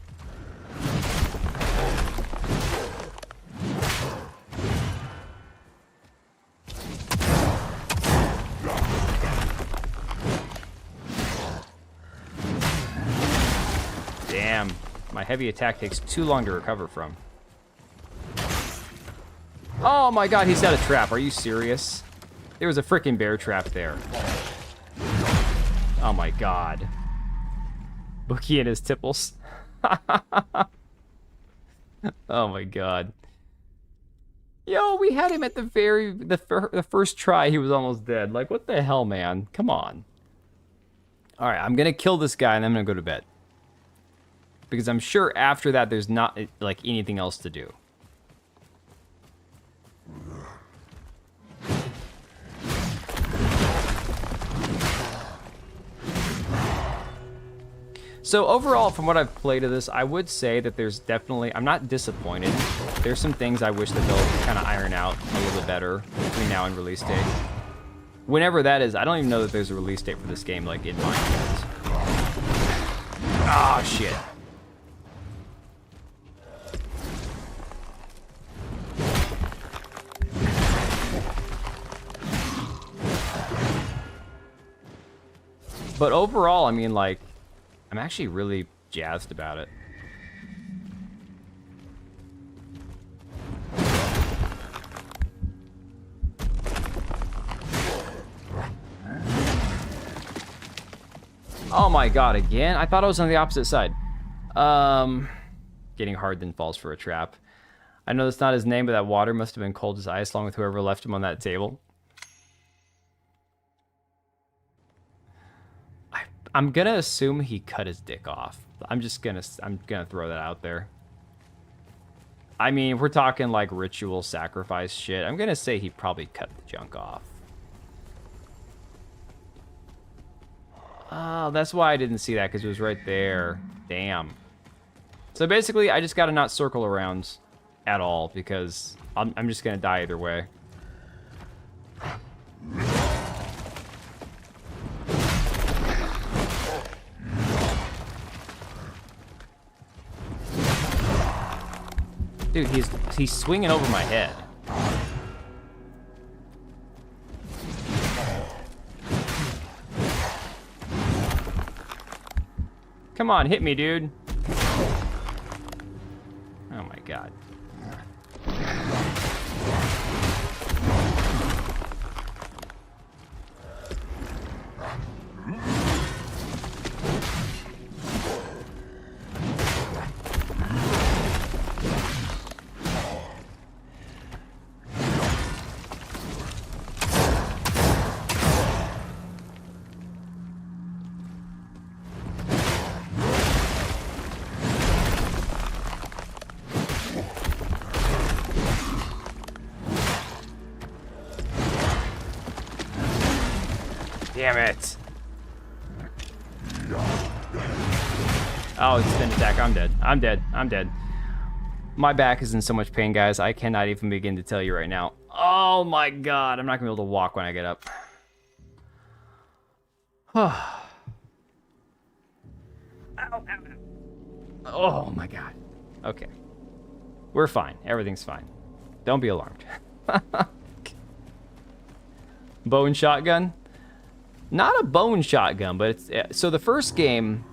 Damn, my heavy attack takes too long to recover from. Oh my God, he set a trap. Are you serious? There was a freaking bear trap there. Oh my God. Bookie and his tipples. Oh my God. Yo, we had him at the first try. He was almost dead. Like, what the hell, man? Come on. All right, I'm gonna kill this guy and then I'm gonna go to bed. Because I'm sure after that there's not like anything else to do. So overall, from what I've played of this, I would say that there's definitely... I'm not disappointed. There's some things I wish that they'll kind of iron out a little bit better between now and release date. Whenever that is, I don't even know that there's a release date for this game, like, in mind yet. Ah, shit. But overall, I mean, like... I'm actually really jazzed about it. Oh my God, again? I thought I was on the opposite side. Getting hard then falls for a trap. I know that's not his name, but that water must have been cold as ice along with whoever left him on that table. I'm gonna assume he cut his dick off. I'm gonna throw that out there. I mean, if we're talking like ritual sacrifice shit, I'm gonna say he probably cut the junk off. Oh, that's why I didn't see that, because it was right there. Damn. So basically, I just gotta not circle around at all, because I'm just gonna die either way. Dude, he's swinging over my head. Come on, hit me, dude. Oh my God. Damn it. Oh, it's an attack. I'm dead. I'm dead. I'm dead. My back is in so much pain, guys. I cannot even begin to tell you right now. Oh my god. I'm not going to be able to walk when I get up. Oh my god. Okay. We're fine. Everything's fine. Don't be alarmed. Bone shotgun? Not a bone shotgun, but it's... So the first game,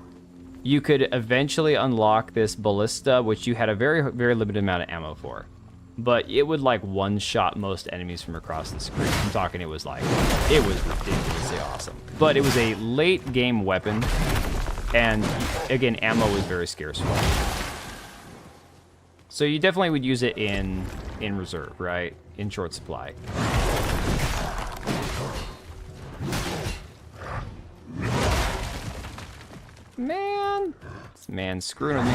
you could eventually unlock this ballista, which you had a very, very limited amount of ammo for. But it would, like, one-shot most enemies from across the screen. I'm talking it was, like... It was ridiculously awesome. But it was a late-game weapon. And, again, ammo was very scarce for it. So you definitely would use it in reserve, right? In short supply. Man! This man's screwing with me.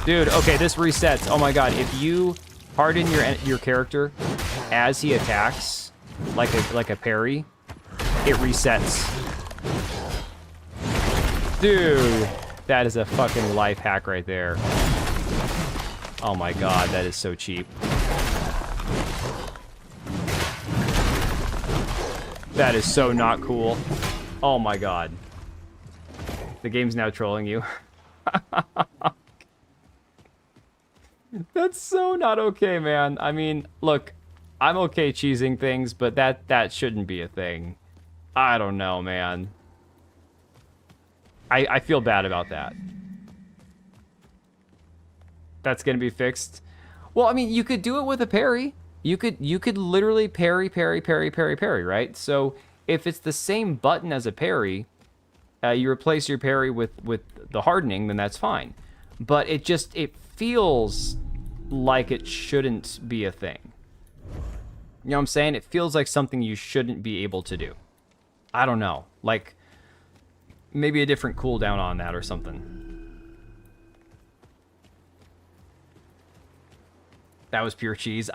Dude, okay, this resets. Oh my god, if you harden your character as he attacks, like a parry, it resets. Dude, that is a fucking life hack right there. Oh my god, that is so cheap. That is so not cool. Oh my god. The game's now trolling you. That's so not okay, man. I mean, look, I'm okay cheesing things, but that shouldn't be a thing. I don't know, man. I feel bad about that. That's gonna be fixed. Well, I mean, you could do it with a parry. You could literally parry, right? So if it's the same button as a parry, you replace your parry with the hardening, then that's fine. But it feels like it shouldn't be a thing. You know what I'm saying? It feels like something you shouldn't be able to do. I don't know. Like, maybe a different cooldown on that or something. That was pure cheese.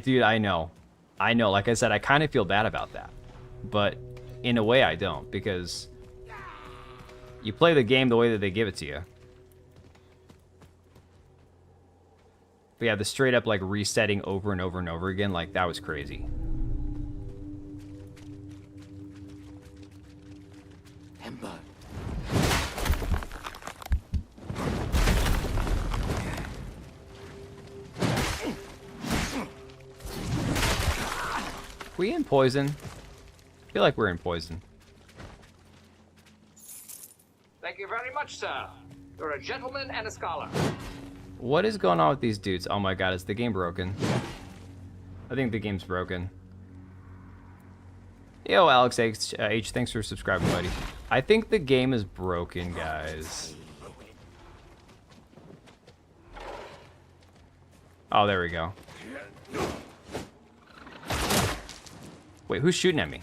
Dude, I know. I know. Like I said, I kind of feel bad about that. But in a way, I don't. Because you play the game the way that they give it to you. But yeah, the straight up like resetting over and over and over again, like that was crazy. Ember. We in poison? I feel like we're in poison. Thank you very much, sir. You're a gentleman and a scholar. What is going on with these dudes? Oh my god, is the game broken? I think the game's broken. Yo, Alex H, thanks for subscribing, buddy. I think the game is broken, guys. Oh, there we go. Wait, who's shooting at me?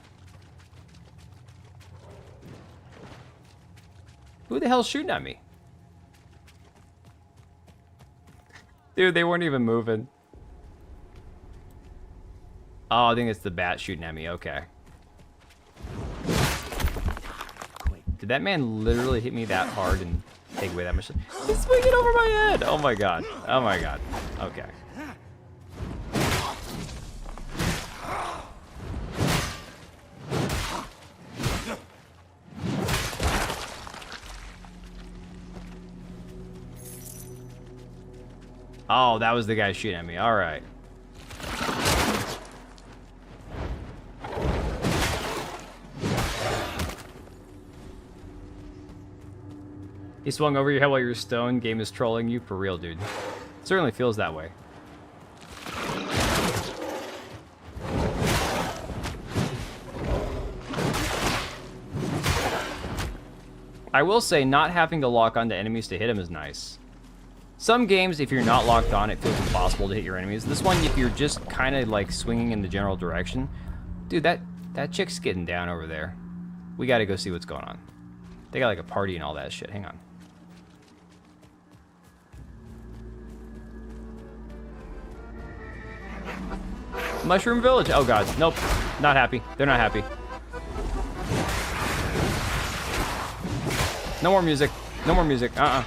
Who the hell's shooting at me? Dude, they weren't even moving. Oh, I think it's the bat shooting at me. Okay. Did that man literally hit me that hard and take away that much? He's swinging over my head. Oh my god. Oh my god. Okay. Oh, that was the guy shooting at me. All right. He swung over your head while you're stoned. Game is trolling you. For real, dude. Certainly feels that way. I will say, not having to lock onto enemies to hit them is nice. Some games, if you're not locked on, it feels impossible to hit your enemies. This one, if you're just kind of like swinging in the general direction, dude, that chick's getting down over there. We gotta go see what's going on. They got like a party and all that shit. Hang on. Mushroom Village. Oh god. Nope. Not happy. They're not happy. No more music. No more music. Oh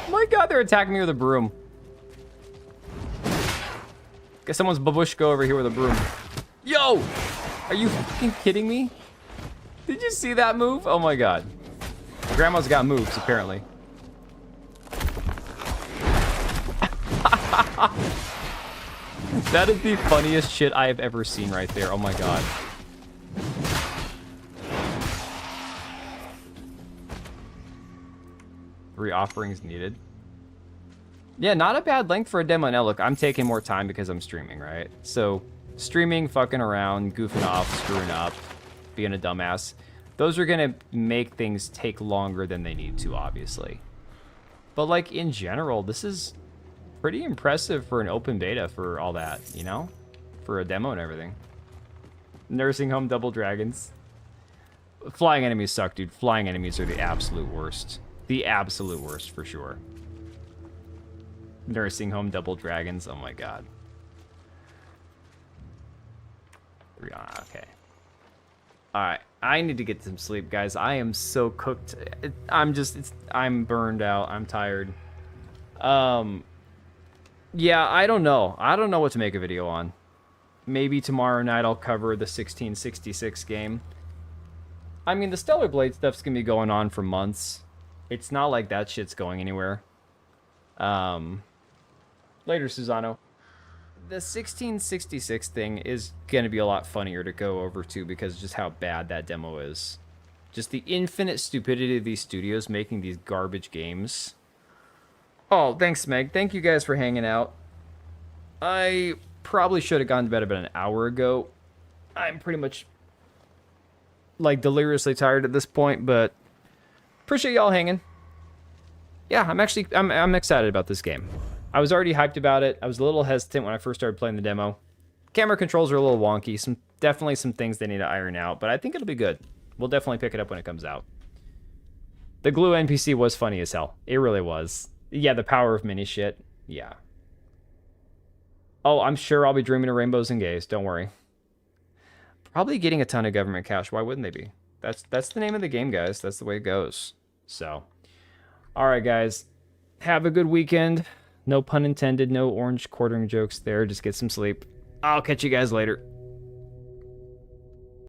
my god, they're attacking me with a broom. Guess someone's babushka over here with a broom. Yo! Are you fucking kidding me? Did you see that move? Oh my god. Grandma's got moves, apparently. That is the funniest shit I have ever seen right there. Oh my god. Three offerings needed. Yeah, not a bad length for a demo. Now look, I'm taking more time because I'm streaming, right? So streaming, fucking around, goofing off, screwing up, being a dumbass. Those are gonna make things take longer than they need to, obviously. But like in general, this is pretty impressive for an open beta for all that, you know? For a demo and everything. Nursing home double dragons. Flying enemies suck, dude. Flying enemies are the absolute worst. The absolute worst, for sure. Nursing home double dragons. Oh my god. Okay. Alright. I need to get some sleep, guys. I am so cooked. I'm burned out. I'm tired. Yeah, I don't know. I don't know what to make a video on. Maybe tomorrow night I'll cover the 1666 game. I mean, the Stellar Blade stuff's gonna be going on for months. It's not like that shit's going anywhere. Later, Susano. The 1666 thing is going to be a lot funnier to go over to because just how bad that demo is. Just the infinite stupidity of these studios making these garbage games. Oh, thanks, Meg. Thank you guys for hanging out. I probably should have gone to bed about an hour ago. I'm pretty much like deliriously tired at this point, but appreciate y'all hanging. Yeah, I'm excited about this game. I was already hyped about it. I was a little hesitant when I first started playing the demo. Camera controls are a little wonky. Definitely some things they need to iron out, but I think it'll be good. We'll definitely pick it up when it comes out. The glue NPC was funny as hell. It really was. Yeah, the power of mini shit. Yeah. Oh, I'm sure I'll be dreaming of rainbows and gays. Don't worry. Probably getting a ton of government cash. Why wouldn't they be? That's the name of the game, guys. That's the way it goes. So, all right, guys. Have a good weekend. No pun intended. No orange quartering jokes there. Just get some sleep. I'll catch you guys later.